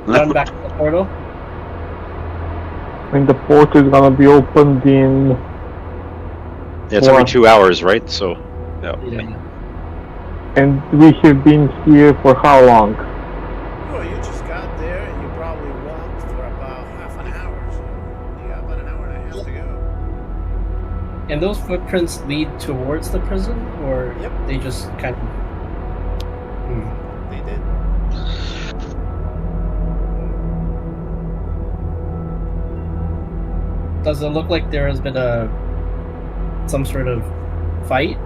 Run back to the portal? I mean, the port is gonna be opened in. Yeah, it's every 2 hours, right? So, yeah. Yeah. And we have been here for how long? Well, you just got there and you probably walked for about half an hour, so you got about an hour and a half to go. And those footprints lead towards the prison, or Yep. they just kind of... They did. Does it look like there has been some sort of fight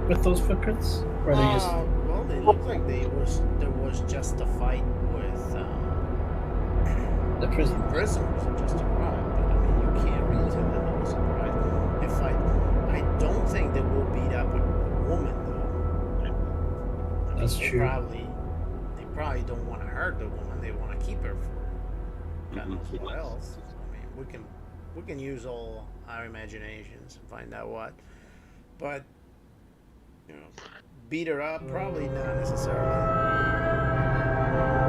with those footprints? Or are they just... Well, they look like there was just a fight with the prison? prisoners that just arrived. But I mean, you can't really tell that it was a surprise. In fact, I don't think they will beat up a woman though. I mean, That's true. They probably don't want to hurt the woman. They want to keep her for God knows what else. I mean, we can use all our imaginations and find out what. But you know, beat her up, probably not necessarily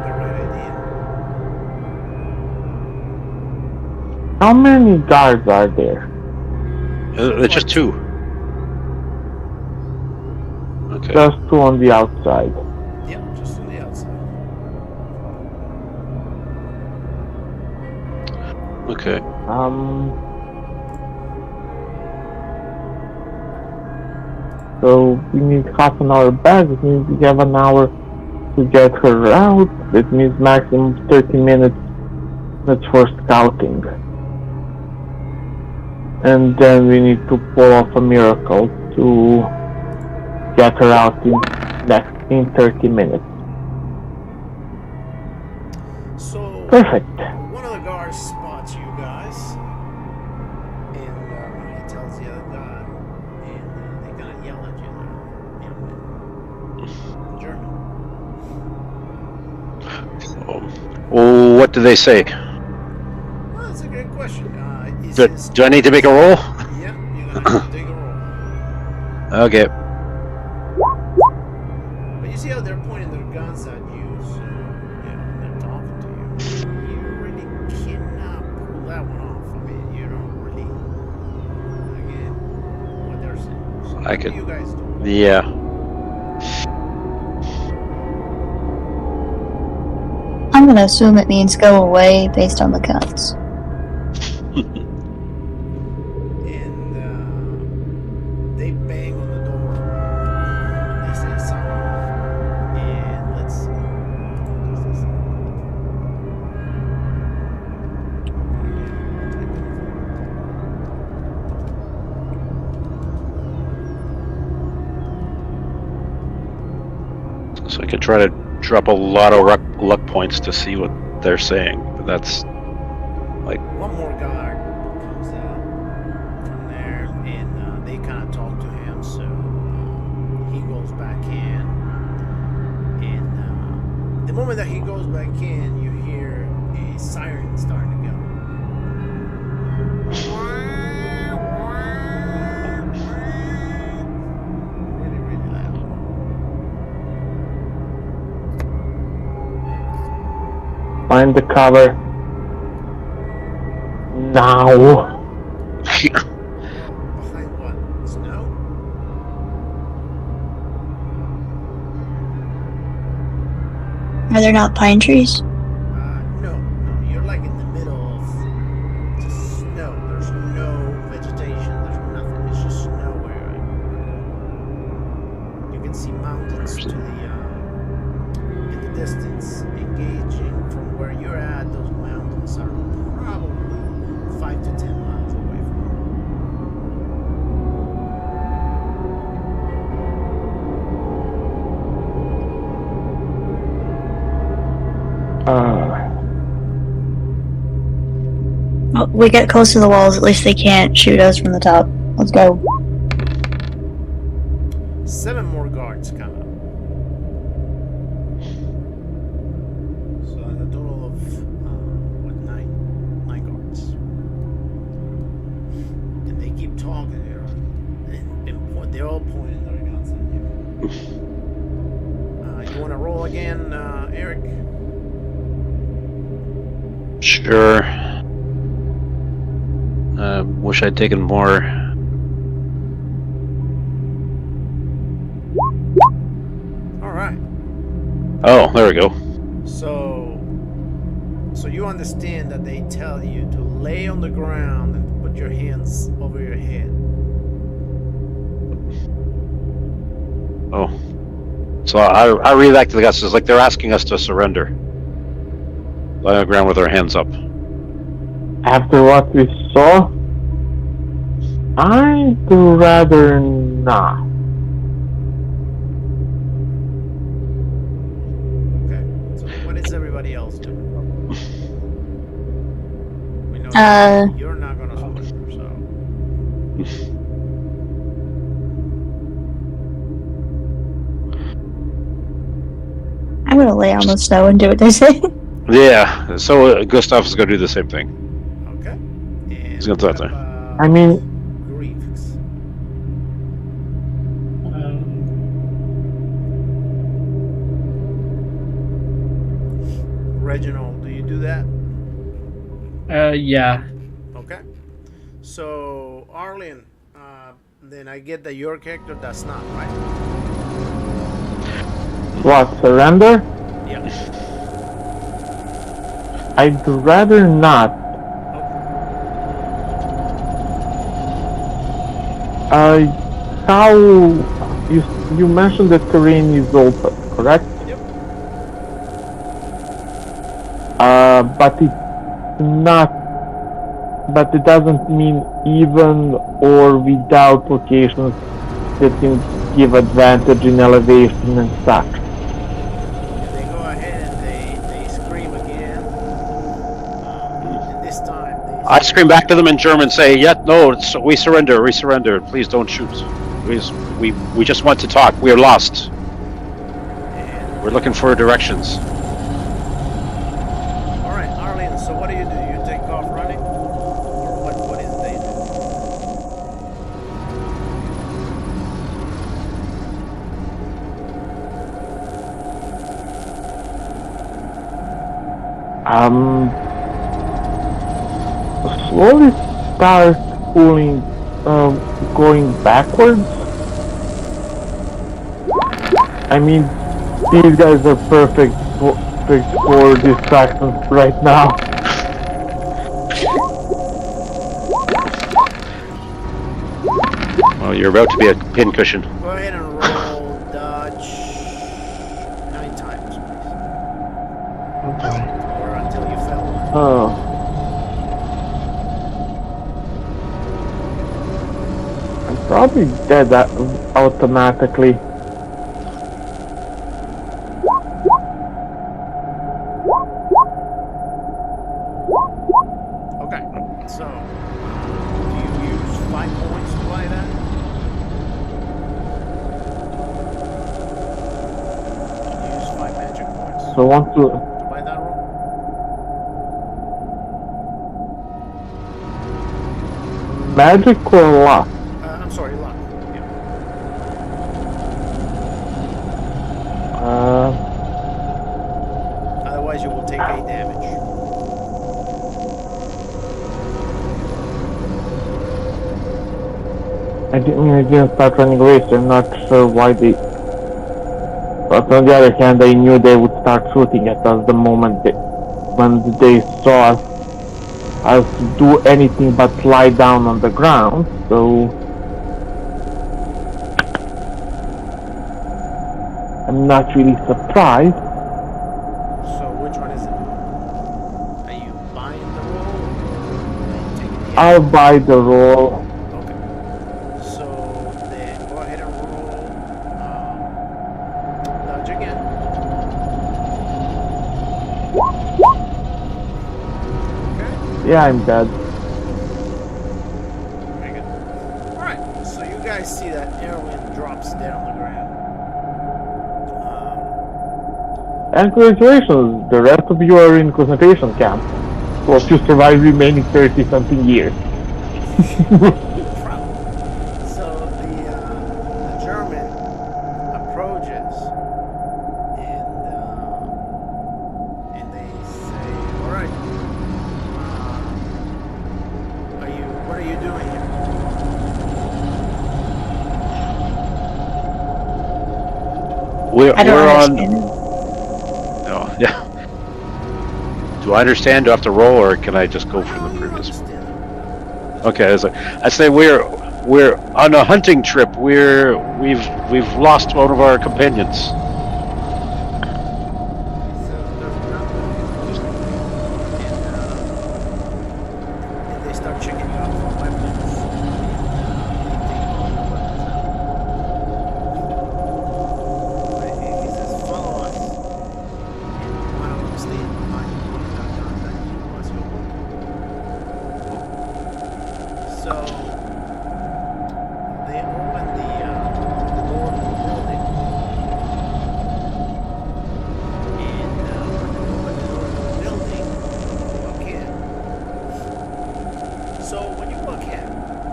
the right idea. How many guards are there? It's just two. Okay. Just two on the outside. Yeah, just on the outside. Okay. So we need half an hour back. It means we have an hour to get her out. It means maximum 30 minutes. That's for scouting. And then we need to pull off a miracle to get her out in 30 minutes. So Perfect. one of the guards spots you guys, and he tells the other guy, and they kind of yell at you in German. What do they say? Well, that's a great question. Do I need to make a roll? Yeah, you're gonna have to take a roll. Okay. But you see how they're pointing their guns at you, so they're talking to you. You really cannot pull that one off. I mean, you don't really get what they're saying. So I what could- do you guys do? Yeah. I'm gonna assume it means go away based on the guns. And they bang on the door and they say something. And let's see. What does this So I could try to drop a lot of luck points to see what they're saying, but that's One more guard comes out from there, and they kind of talk to him, so he goes back in. And the moment that he goes back in, you hear a siren starting to go. Really, really loud. Find the cover. Now. Behind what? Snow? Are there not pine trees? No. You're like in the middle of just snow. There's no vegetation. There's nothing. It's just snow where you're at. You can see mountains to the in the distance, engaging from where you're at. Those mountains are probably 5 to 10 miles away from you. Well, we get close to the walls, at least they can't shoot us from the top. Let's go. 7 more guards come up. So that's a total of nine guards. And they keep talking here, and they're all pointing their guns at you. You want to roll again, Eric? sure. Wish I'd taken more. All right. Oh, there we go. So you understand that they tell you to lay on the ground and put your hands over your head. Oh. So I read back to the guys. It's like they're asking us to surrender. Lie on the ground with our hands up. After what we saw, I'd rather not. Okay. So what is everybody else doing? We know you're not gonna surrender, so. I'm gonna lay on the snow and do what they say. Yeah. So Gustav is gonna do the same thing. Okay. And He's gonna throw it there. I mean, Griefs. Reginald, do you do that? Yeah. Okay. So Arlen, then I get that your character does not, right? what, surrender? Yeah. I'd rather not. How you mentioned that terrain is open, correct? Yep. but it's not. But it doesn't mean even or without locations that can give advantage in elevation and such. And they go ahead and they scream again. And this time I scream back to them in German, say, "Yeah, no, we surrender, we surrender. Please don't shoot. We just want to talk. We are lost. We're looking for directions." All right, Arlene. So what do? You take off running, or what is it they do? Slowly start pulling, going backwards. I mean, these guys are perfect for distractions right now. Well, you're about to be a pincushion. Go ahead and roll dodge 9 times, please. Or until you fell. Oh. I'm probably dead automatically. Okay, so do you use 5 points to buy that? You use 5 magic points So I want to. to buy that roll? Magic or luck? I'm sorry, luck. Yeah. Otherwise, you will take 8 damage. I didn't start running away, so I'm not sure why they. But on the other hand, I knew they would start shooting at us the moment when they saw us do anything but lie down on the ground. So I'm not really surprised. So which one is it? Are you buying the roll? Or are you taking the I'll buy the roll. Okay. So then go ahead and roll dodge again. Okay. Yeah, I'm dead. Very good. Alright, so you guys see that Erwin drops dead on the ground. And congratulations, the rest of you are in concentration camp. Well, you survive remaining 30-something years. So the German approaches and they say, "All right, what are you doing here?" I don't We're on. understand. Oh, yeah. Do I understand? Do I have to roll, or can I just go from the You previous? understand. Okay, I say we're on a hunting trip. We've lost one of our companions. So there's nothing. And they start checking you out for weapons. They take all your weapons out. He says, "Follow us." And one of them stays behind you, pointing out guns at you as you walk. So they open the door to the building. And when they open the door to the building, you walk in. So when you walk in,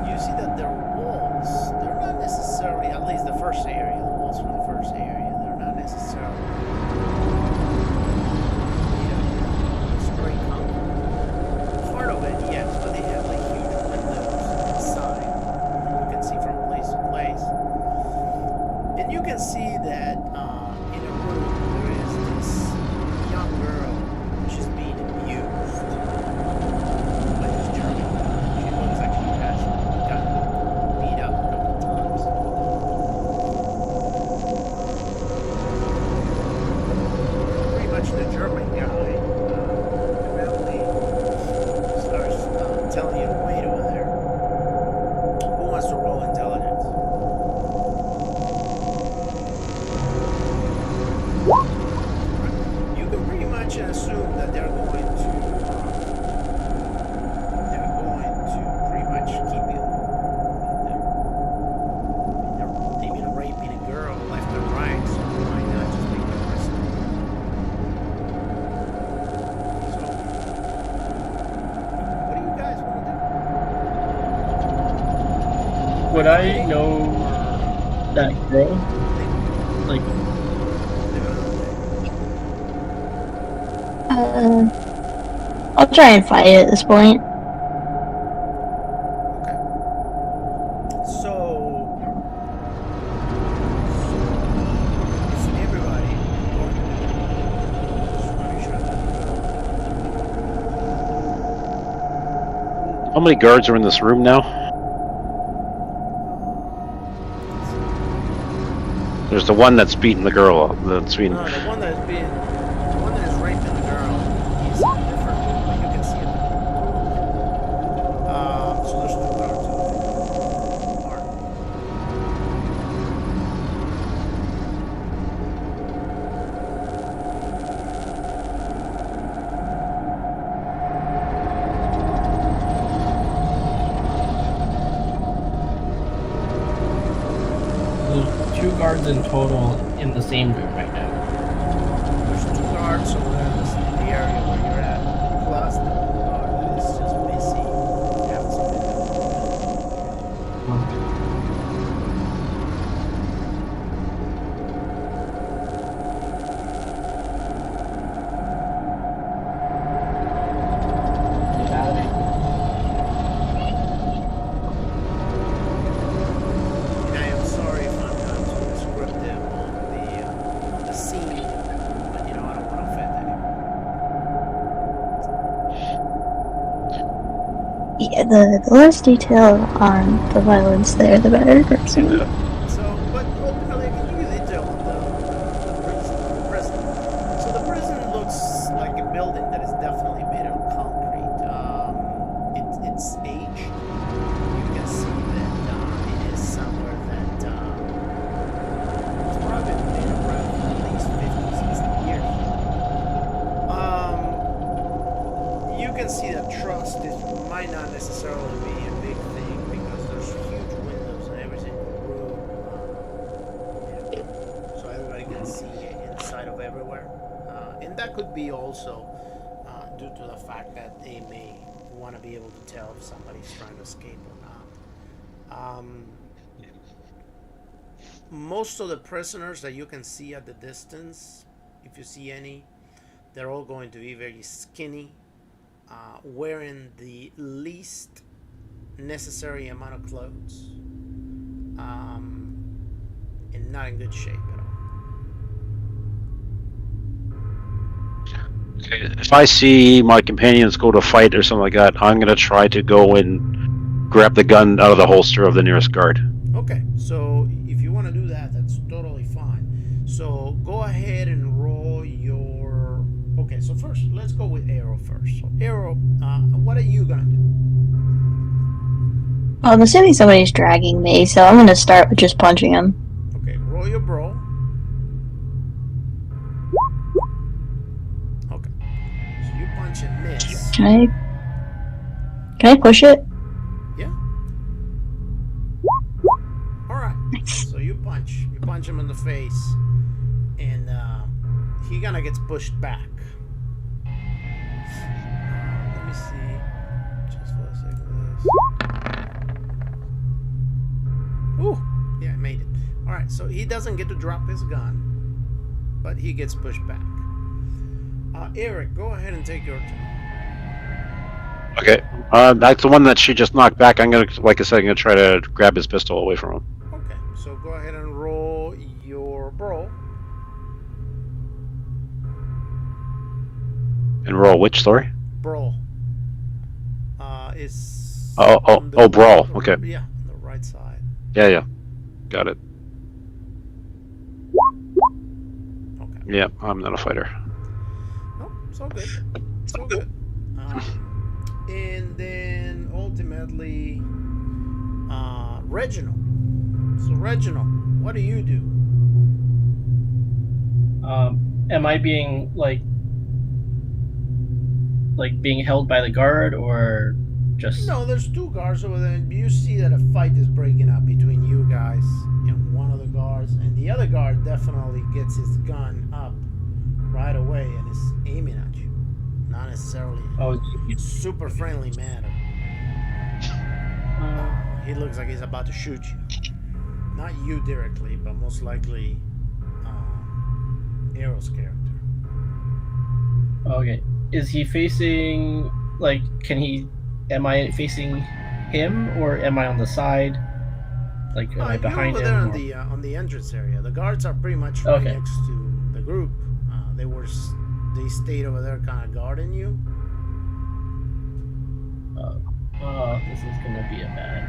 you see that their walls, they're not necessarily, at least the first area, the walls from the first area, they're not necessarily straight concrete. Part of it, yes, but they have like huge windows inside. You can see from place to place. And you can see that in a room there is this young girl. She's being abused by this German guy. She looks like she has gotten beat up a couple times. Pretty much the German guy Would I know that girl? Like, I'll try and fight it at this point. Okay. So is everybody going to just want to make sure that How many guards are in this room now? There's the one that's beating the girl. That's being. no, the one that is raping the girl is in a different room, but you can see it. So there's two guards over there. Alright. there's 2 guards in total in the same room right now. There's two guards over there in the area where you're at, plus the guard that is just busy having some And I am sorry if I'm not too descriptive on the scene, but you know I don't want to offend anyone. Yeah, the less detail on the violence there, the better. Personally. So, but ultimately, I can give you detail on the prison. So the prison looks like a building that is definitely made of concrete. It's aged. You can see that it is somewhere that it's probably been made around for at least 50, 60 years. You can see that trust might not necessarily be a big thing because there's huge windows in every single room. So everybody can see inside of everywhere. And that could be also due to the fact that they may want to be able to tell if somebody's trying to escape or not. Most of the prisoners that you can see at the distance, if you see any, they're all going to be very skinny, wearing the least necessary amount of clothes, and not in good shape at all. Okay, if I see my companions go to fight or something like that, I'm gonna try to go and grab the gun out of the holster of the nearest guard. Okay, so if you want to do that, that's totally fine. So go ahead and roll your. Okay, so first, let's go with Arrow first. So Arrow, what are you gonna do? I'm assuming somebody's dragging me, so I'm gonna start with just punching him. Okay, roll your brawl. Okay, so you punch and miss. Can I push it? Yeah. All right. So you punch him in the face, and he kind of gets pushed back. Let me see. Just for a second. Ooh, yeah, I made it. All right. So he doesn't get to drop his gun, but he gets pushed back. Eric, go ahead and take your turn. Okay, that's the one that she just knocked back. I'm gonna, like I said, I'm gonna try to grab his pistol away from him. Okay, so go ahead and roll your brawl. And roll which? Sorry. Brawl. Is. Brawl. Okay. Yeah, on the right side. Yeah, got it. Okay. Yeah, I'm not a fighter. No, it's all good. It's all good. And then ultimately, Reginald. So Reginald, what do you do? Am I being like being held by the guard or just? No, there's two guards over there, and you see that a fight is breaking up between you guys and one of the guards, and the other guard definitely gets his gun up right away and is aiming at you. Not necessarily Oh, super friendly manner. he looks like he's about to shoot you. Not you directly, but most likely Arrow's character. Okay. Is he facing, like, am I facing him, or am I on the side? Like, am I behind you're him? over there on the entrance area. The guards are pretty much right next to the group. They stayed over there kind of guarding you. This is gonna be a bad.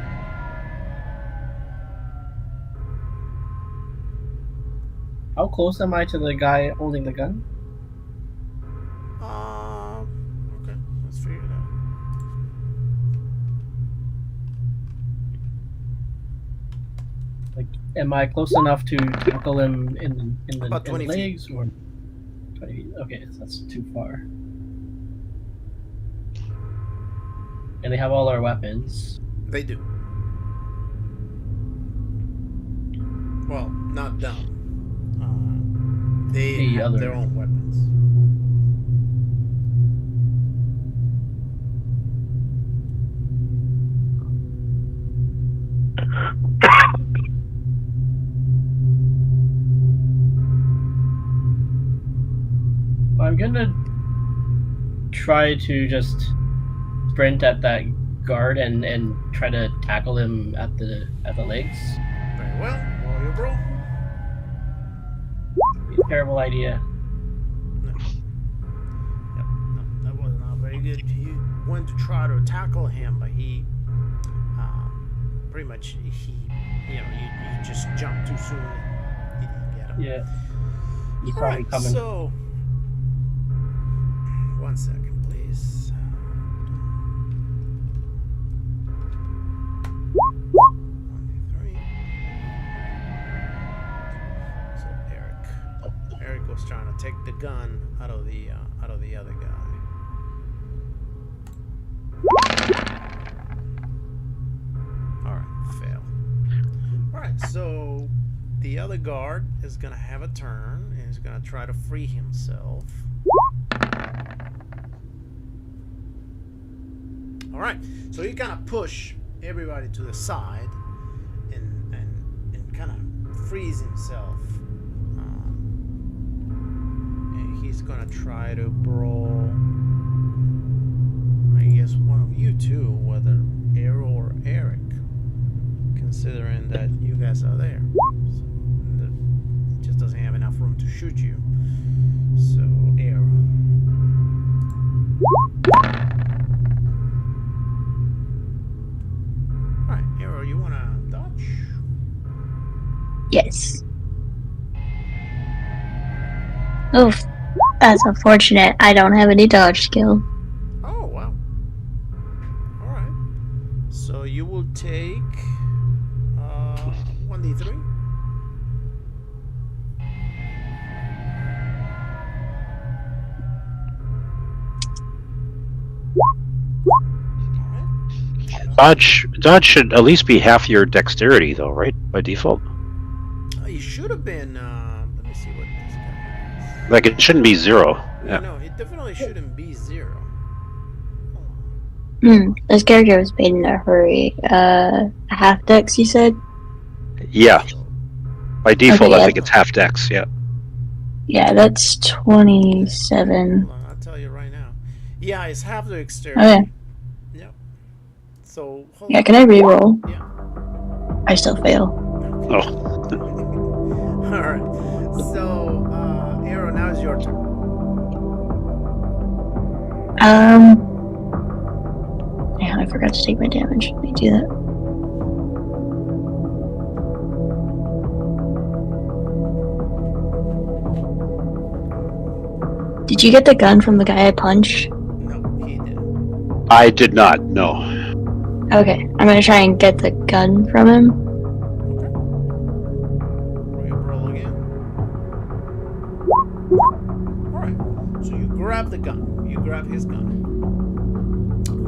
How close am I to the guy holding the gun? Okay, let's figure it out. Like, am I close enough to tackle him in the About 20 legs, or 20 feet? Okay, so that's too far. And they have all our weapons. They do. Well, not them. They have their own weapons. I'm gonna try to just sprint at that guard and try to tackle him at the legs. Very well. Roll your roll. Terrible idea. No. Yep. No, that was not very good. You went to try to tackle him, but he pretty much you just jumped too soon. He didn't get him. Yeah. He's probably coming. So 1 second, please. 1, 2, 3. So Eric was trying to take the gun out of the other guy. All right, fail. All right, so the other guard is gonna have a turn and is gonna try to free himself. All right, so he kind of push everybody to the side and kind of frees himself. And he's gonna try to brawl, I guess, one of you two, whether Arrow or Eric, considering that you guys are there. So he just doesn't have enough room to shoot you. So Arrow. Alright, Arrow, you wanna dodge? Yes. Oof. That's unfortunate. I don't have any dodge skill. Oh, wow. Alright. So you will take 1d3. Dodge should at least be half your dexterity, though, right? By default. You should have been. Let me see what this guy is. Like, it shouldn't be 0. Yeah. No, it definitely shouldn't be 0. This character was made in a hurry. A half dex, you said? Yeah. By default, Okay, I yeah. think it's half dex. Yeah. Yeah, that's 27. Hold on, I'll tell you right now. Yeah, it's half the exterior. Oh, yeah. Yep. So, hold Yeah, on. can I reroll? Yeah. I still fail. Oh. Alright. So, Arrow, now is your turn. Yeah, I forgot to take my damage. Let me do that. Did you get the gun from the guy I punched? No, he didn't. I did not. No. Okay, I'm gonna try and get the gun from him. Okay. Roll again. Alright. So you grab the gun. You grab his gun.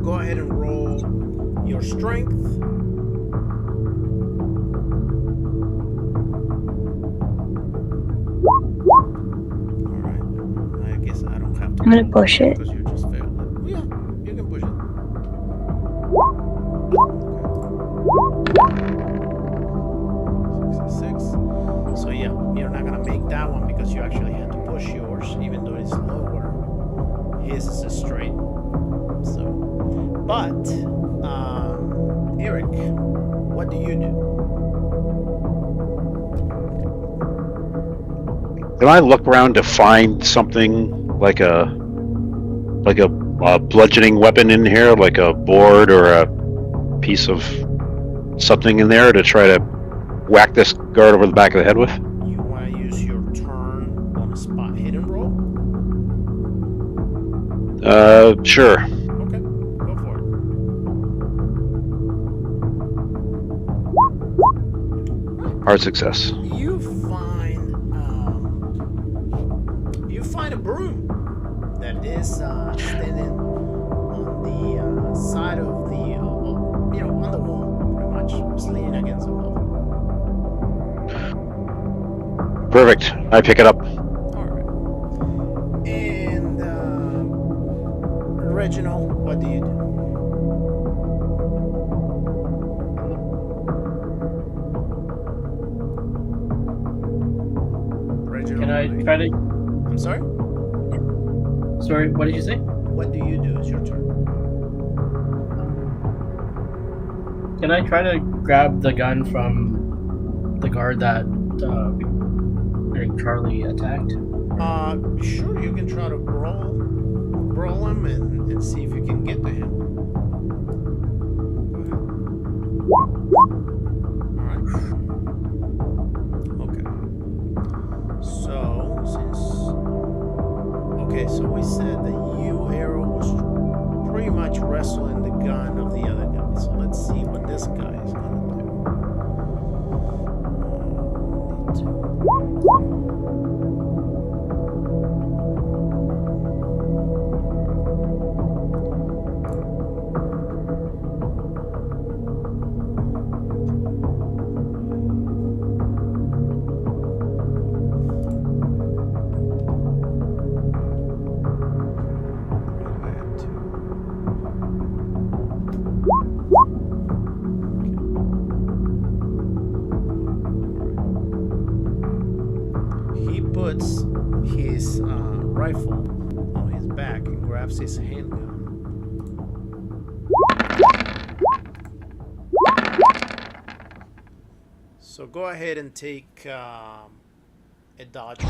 Go ahead and roll your strength. Alright. I guess I don't have to. I'm gonna push it. Because you just failed it. Yeah, you can push it. Okay. because you actually had to push yours, even though it's lower. His is straight. So, but Eric, what do you do? Can I look around to find something like a bludgeoning weapon in here, like a board or a piece of something in there to try to whack this guard over the back of the head with? You want to use your turn on a spot hidden roll? Sure. Okay, go for it. Hard success. You find a broom that is standing on the side of the on the wall, pretty much, just leaning against the wall. Perfect. I pick it up. All right. And Reginald, what do you do? Reginald, Can I try to? I'm sorry. Sorry, what did you say? What do you do? It's your turn. Can I try to grab the gun from the guard that I think Charlie attacked? Sure. You can try to brawl him and see if you can get to him. Alright. Okay. So we said that you, Arrow, was pretty much wrestling the gun of the other guy. So let's see what this guy is gonna puts his rifle on his back and grabs his handgun. So go ahead and take a dodge.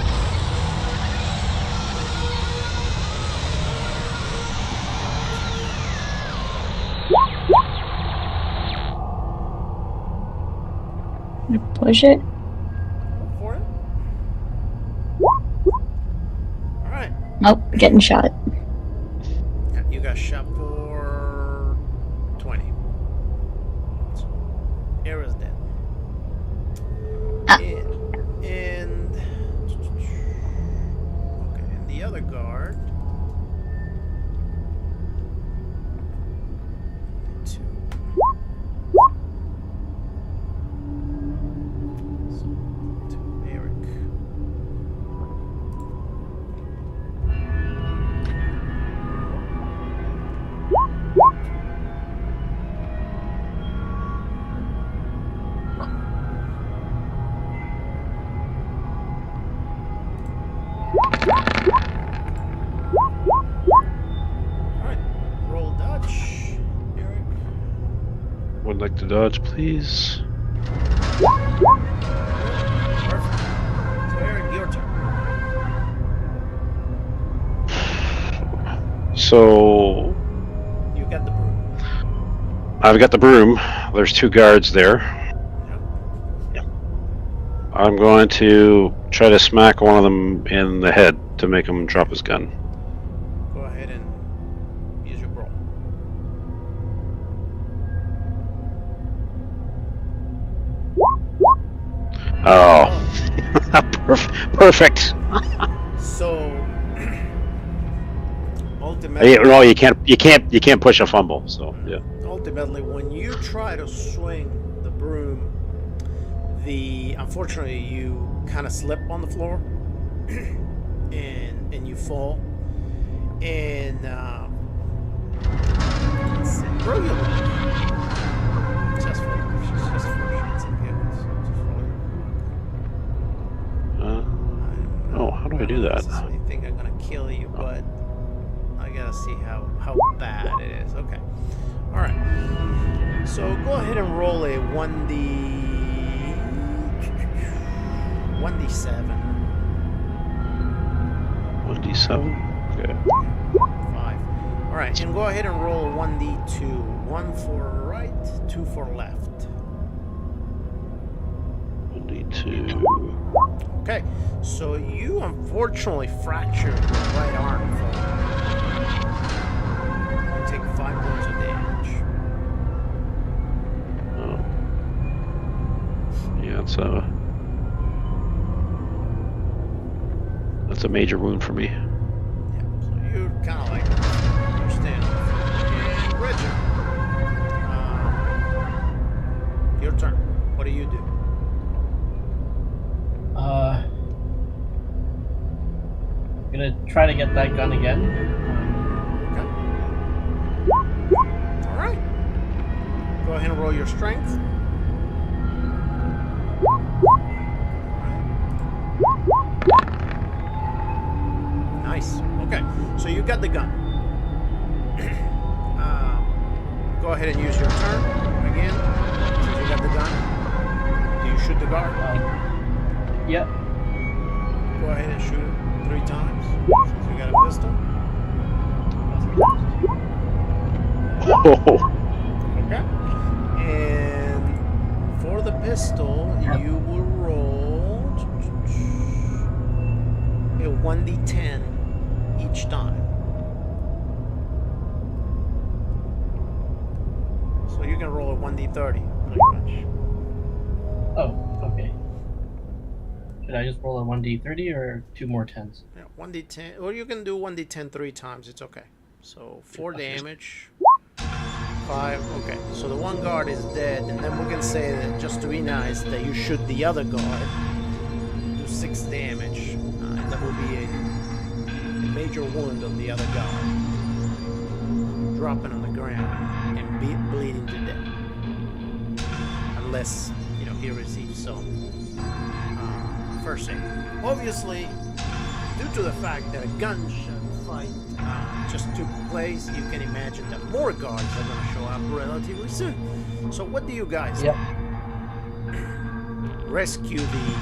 Push it. For it. All right. Nope, getting shot. Yeah, you got shot for 20. So, Era's dead. Ah. And okay, and the other guard. To Eric. Alright, roll dodge, Eric. Would like to dodge, please. Perfect. So Eric, your turn. So You got the broom. I've got the broom. There's two guards there. Yep. I'm going to try to smack one of them in the head to make him drop his gun. Go ahead and use your brawl. Oh, perfect. So ultimately, No, you can't push a fumble. So yeah. ultimately, when you try to swing the broom, unfortunately you kind of slip on the floor, and you fall, and let's see, roll your luck. Just for shits and giggles. Just roll your luck. Oh, to do that. So you think I'm gonna kill you, but I gotta see how bad it is. Okay. All right. So go ahead and roll a 1d7. 1d7. Okay. 5. All right, and go ahead and roll a 1d2. 1 for right, 2 for left. 1d2. Okay, so you unfortunately fractured your right arm. You take 5 points of damage. Oh. Yeah, that's a major wound for me. Yeah, so you're kind of like you're standing. And Bridget, your turn. What do you do? I'm gonna try to get that gun again. Okay. All right. Go ahead and roll your strength. Nice. Okay. So you got the gun. Go ahead and use your turn again. Since you got the gun. Do you shoot the guard? Yep. Go ahead and shoot it 3 times. Since you got a pistol. Oh. Okay. And for the pistol, you will roll a 1d10 each time. So you can roll a 1d30, pretty much. Oh, okay. Should I just roll a 1d30 or 2 more 10s? Yeah, 1d10, or you can do 1d10 3 times, it's okay. So 4 Okay. damage, 5, okay. So the one guard is dead, and then we can say that just to be nice, that you shoot the other guard, do 6 damage, and that will be a major wound on the other guard. Dropping on the ground and bleeding to death. Unless, you know, he receives some first aid. Obviously, due to the fact that a gunshot fight just took place, you can imagine that more guards are going to show up relatively soon. So what do you guys do? Yep. Rescue the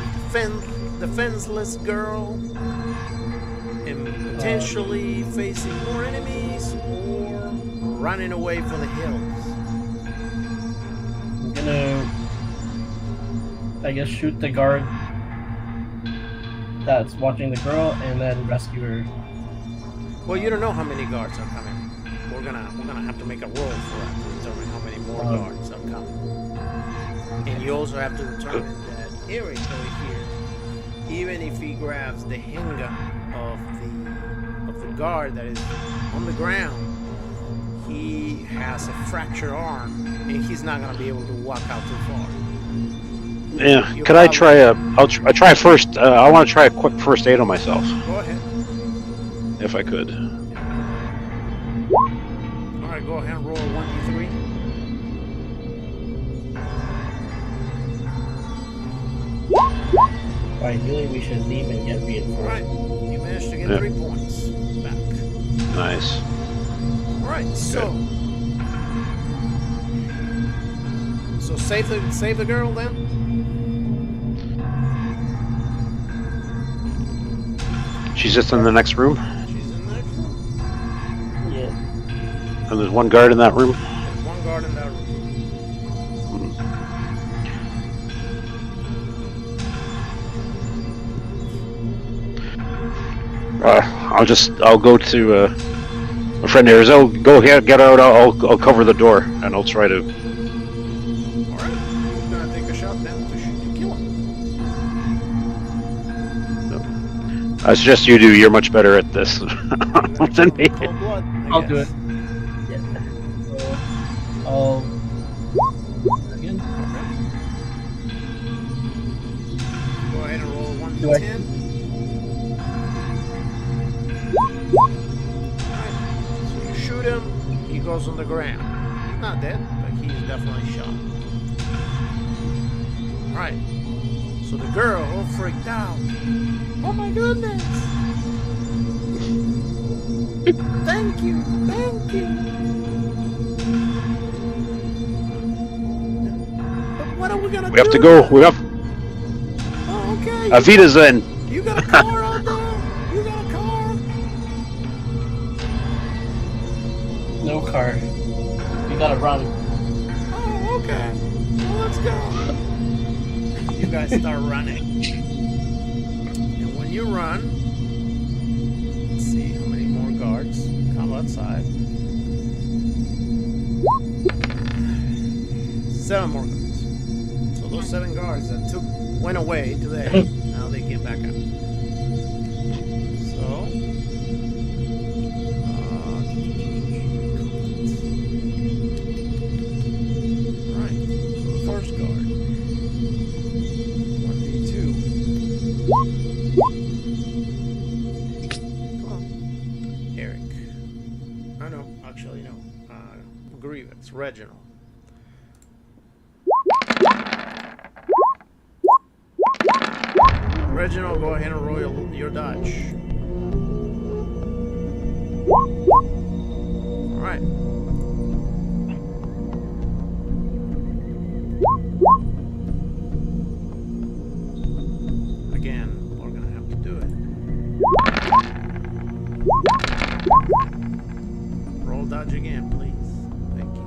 defenseless girl and potentially facing more enemies, or running away for the hills? I'm gonna, I guess, shoot the guard that's watching the girl and then rescue her. Well, you don't know how many guards are coming. We're gonna have to make a roll for that to determine how many more guards are coming. And you also have to determine that Eric over here, even if he grabs the handgun of the guard that is on the ground, he has a fractured arm, and he's not gonna be able to walk out too far. Yeah. Could I try I'll try first. I want to try a quick first aid on myself, Go ahead. if I could. All right, go ahead and roll a 1d3. Ideally, we should leave and get All reinforced. right, you managed to get Yeah. 3 points back. Nice. All right, so save the girl then. She's just in the next room, She's in there. Yeah. and there's one guard in that room. There's one guard in that room. I'll go to my friend here. So go ahead, get out. I'll cover the door, and I'll try to. All right, who's gonna take a shot then to shoot to kill him? I suggest you do. You're much better at this than me. Cold blood. I'll do it. Yeah. So, I'll again. Go ahead and roll a Do I- 1d10. Alright, so you shoot him, he goes on the ground. He's not dead, but he's definitely shot. Alright, so the girl, all freaked out. Oh my goodness! Thank you. Thank you. But what are we gonna do? We have to go. then? We have Oh, okay. Avita's in. You got a car out there? You got a car? No car. We gotta run. Oh, okay. Well, let's go. You guys start running. And when you run, let's see how many more guards come outside. 7 more guards. So those 7 guards that went away today, now they came back up. So, right. So the first guard, 1d2. Come on, Eric. Oh no, actually no. Grievous, Reginald. Reginald, go ahead and roll your dodge. Alright. Again, we're gonna have to do it. Roll dodge again, please. Thank you.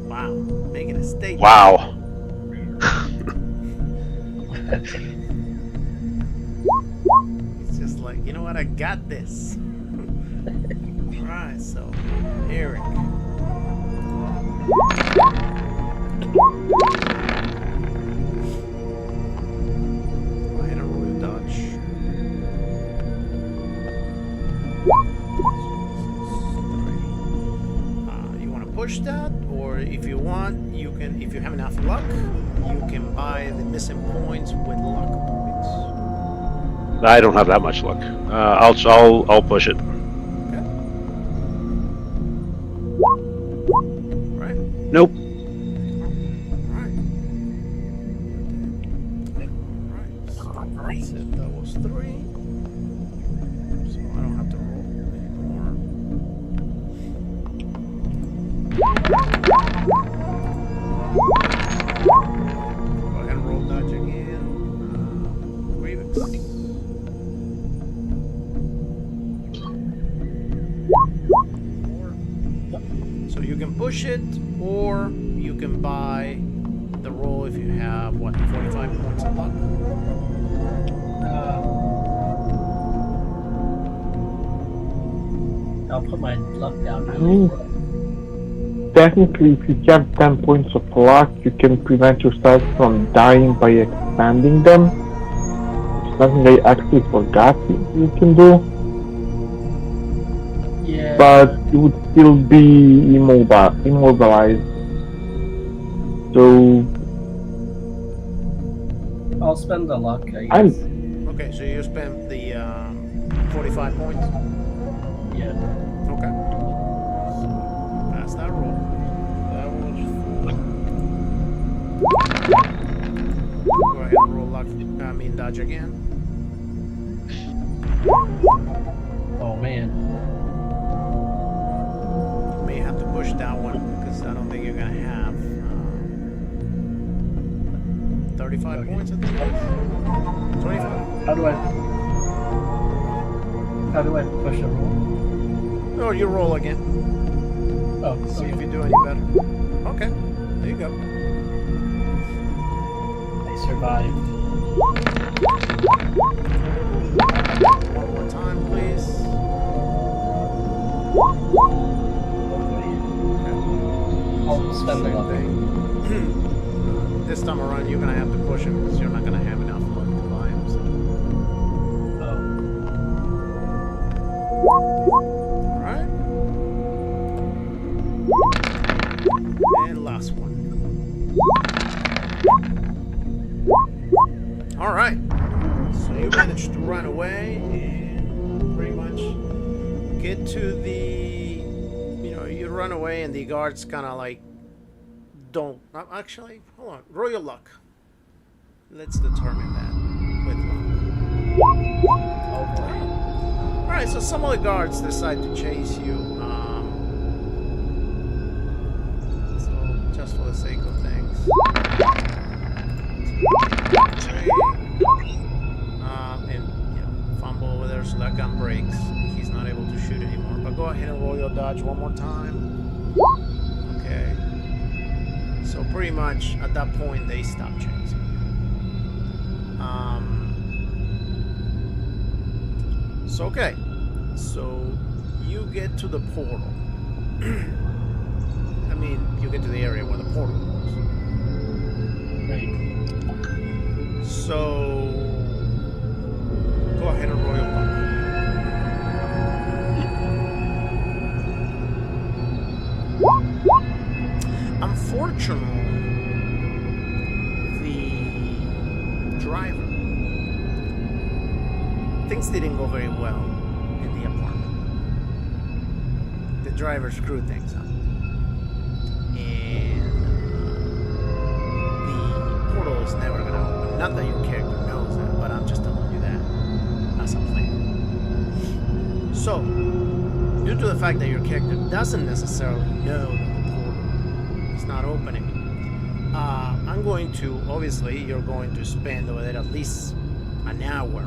Wow, making a statement. Wow. It's just like, you know what, I got this. Alright, so, Eric. Go ahead and roll your dodge. You want to push that, or if you want, you can, if you have enough luck, you can buy the missing points with luck points. I don't have that much luck. I'll push it. Okay. Right. Nope. Right. Right. So that's it. That was 3. So I don't have to roll anymore. Go ahead and roll dodge again. Grievous. So you can push it, or you can buy the roll if you have, what, 45 points of luck? I'll put my luck down. Technically, if you have 10 points of luck, you can prevent yourself from dying by expanding them. It's something I actually forgot you can do, Yeah. but you would still be immobilized. So, I'll spend the luck, I I'm guess. Okay, so you spent the 45 points? Yeah. Okay. So, pass that roll. That was 4. Go ahead and roll luck, dodge again. Oh man. You may have to push that one, because I don't think you're going to have 35 Okay. points, I think it is. 25. How do I push a roll? No, you roll again. Oh, See okay. if you do any better. Okay, there you go. I survived. One more time, please. I'll spend the Same luck. thing. This time around, you're gonna have to push him because you're not gonna have enough luck to buy him. So. Oh. All right. And last one. All right. So you managed to run away and pretty much get to the, you run away and the guards kind of like don't. Actually, hold on. Roll your luck. Let's determine that with luck. right, so some of the guards decide to chase you. So just for the sake of things. And fumble over there, so that gun breaks. He's not able to shoot anymore. But go ahead and roll your dodge one more time. Okay. So pretty much at that point they stop chasing. So okay. So you get to the portal. I mean, you get to the area where the portal was. Right. So go ahead and roll your luck. Unfortunately, the driver, things didn't go very well in the apartment. The driver screwed things up. And the portal is never going to open. Not that your character knows that, but I'm just telling you that as a plan. So, due to the fact that your character doesn't necessarily know that the portal is not opening, I'm going to, obviously, you're going to spend over there at least an hour.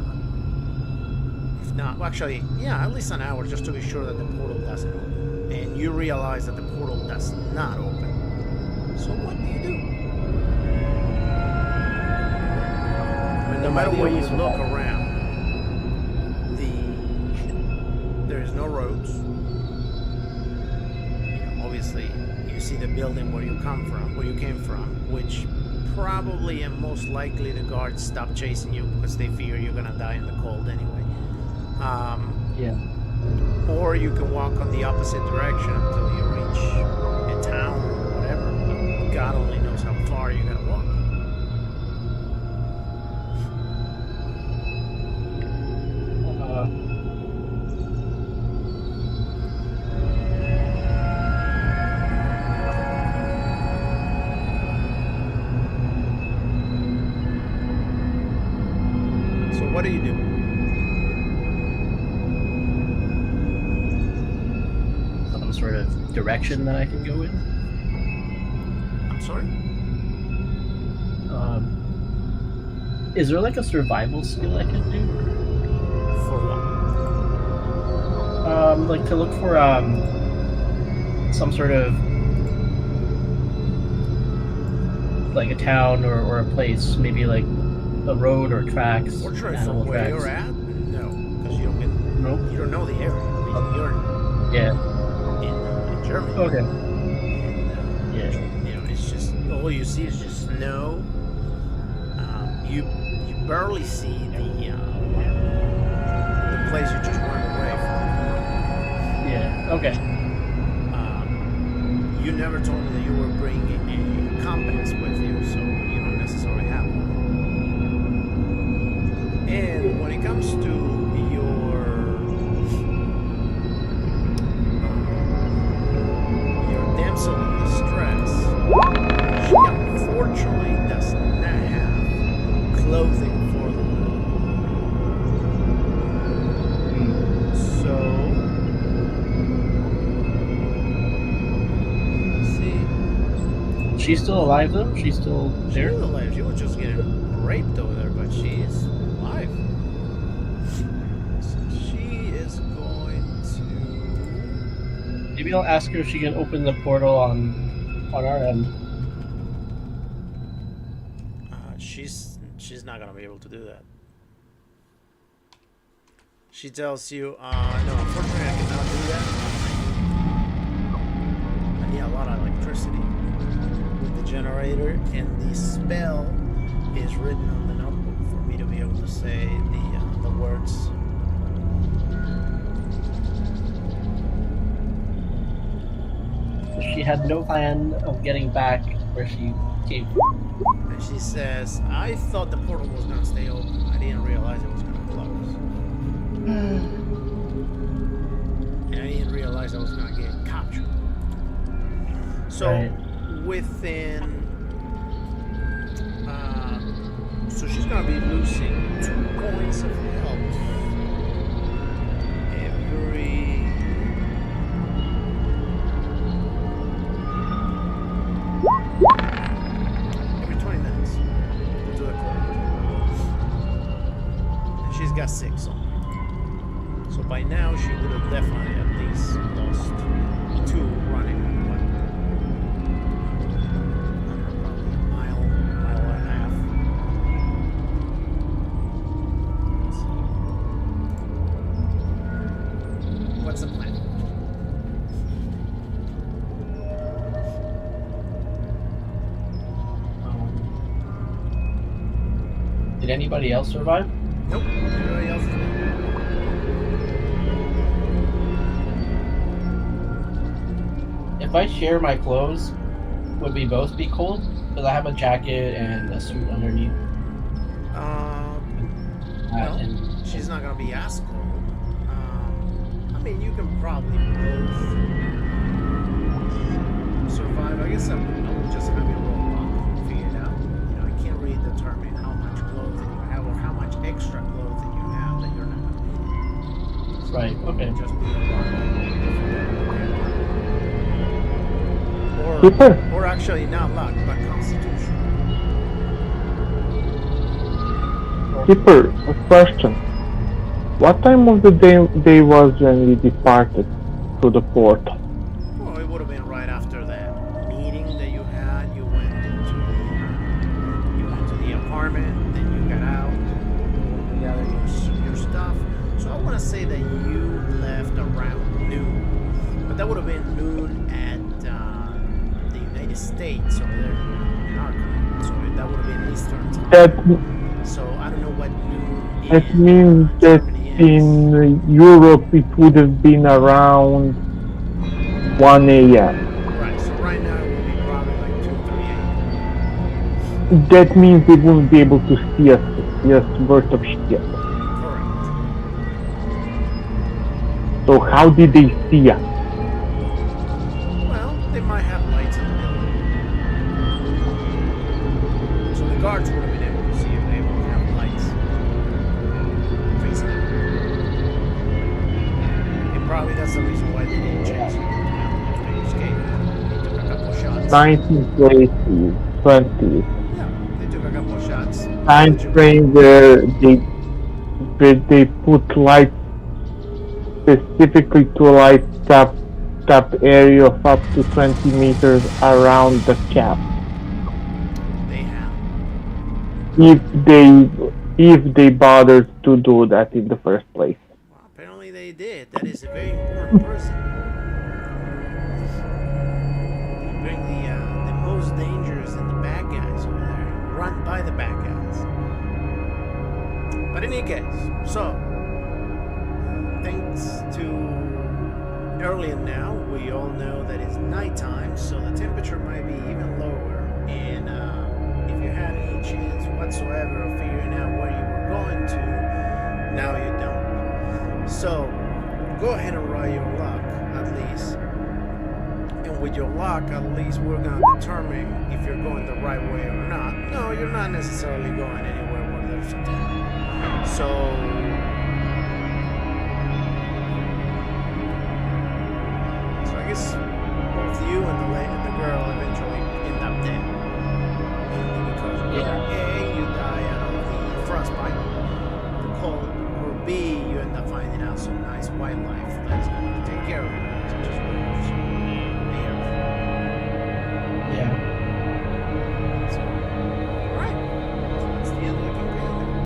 If not, well, actually, yeah, at least an hour just to be sure that the portal doesn't open. And you realize that the portal does not open. So what do you do? I mean, no matter where you look around, there is no roads. Obviously, you see the building where you came from, which probably and most likely the guards stop chasing you because they fear you're gonna die in the cold anyway. Yeah. Or you can walk on the opposite direction until you reach a town or whatever. But God only knows how far you're gonna walk. So what do you do? Some sort of direction that I could go in. I'm sorry? Is there like a survival skill I could do? For what? Like to look for some sort of like a town or a place, maybe like a road or tracks. Portrait animal from where tracks. you're at? No, because you don't get. Nope. You don't know the area. I mean, you're Yeah. in Germany. Okay. And, Yeah. it's just all you see is just snow. You barely see the place you just went away from. Yeah. Okay. You never told me that you were bringing a compass with you, so you don't necessarily have one. And when it comes to your damsel in distress, she unfortunately does not have clothing for the moon. So, let's see. She's still alive though? She's still She's there? alive. She was just getting raped over there, but she's alive. So she is going to. Maybe I'll ask her if she can open the portal on our end. She's not gonna be able to do that. She tells you, no, unfortunately I cannot do that. I need a lot of electricity with the generator, and the spell is written on the notebook for me to be able to say the words. She had no plan of getting back where she came from. And she says, I thought the portal was gonna stay open. I didn't realize it was gonna close. And I didn't realize I was gonna get captured. So Right. within so she's gonna be losing 2 points of health if every 20 minutes. Go to the court. And she's got 6 on her. So by now she would have definitely at least lost 2 running. Probably a mile and a half. What's the plan? Did anybody else survive? Nope. Everybody else is dead. If I share my clothes, would we both be cold? Because I have a jacket and a suit underneath. Well, And she's not gonna be as cold. I mean, you can probably both survive. I guess I would just have you roll up and figure it out. You know, I can't really determine how much clothing you have or how much extra clothing you have that you're not gonna need. So right, okay. just be a rock. Keeper, Or actually not luck, but constitution. Keeper, a question. What time of the day was when we departed through the portal? Well, it would have been right after that meeting that you had. You went to the apartment, then you got out, you gathered your stuff. So I want to say that you left around noon, but that would have been noon at the United States over there in Arkham. So that would have been Eastern time. So I don't know what noon is. That means that in Europe it would have been around 1 a.m. Right, so right now it would be probably like 2, 3 a.m. That means they won't be able to see us worth of shit. Correct. So how did they see us? Well, they might have lights in the building. So the guards would have been able to see if they would have lights facing them. And probably that's the reason why they didn't chase you after you escaped. They took a couple shots. 1980s, 20s. Yeah, they took a couple shots. Time frame where they put lights specifically to light up area of up to 20 meters around the cap. They have. If they bothered to do that in the first place. Well, apparently they did. That is a very important person. You bring the most dangerous and the bad guys over there. Run by the bad guys. But in any case, so thanks to earlier now, we all know that it's nighttime, so the temperature might be even lower. And if you had any chance whatsoever of figuring out where you were going to, now you don't. So go ahead and roll your luck, at least. And with your luck, at least we're going to determine if you're going the right way or not. No, you're not necessarily going anywhere where there's a tent. So I guess both you and the girl eventually end up dead. Mainly because A, you die out of the frostbite, the cold, or B, you end up finding out some nice wildlife that's going to take care of you.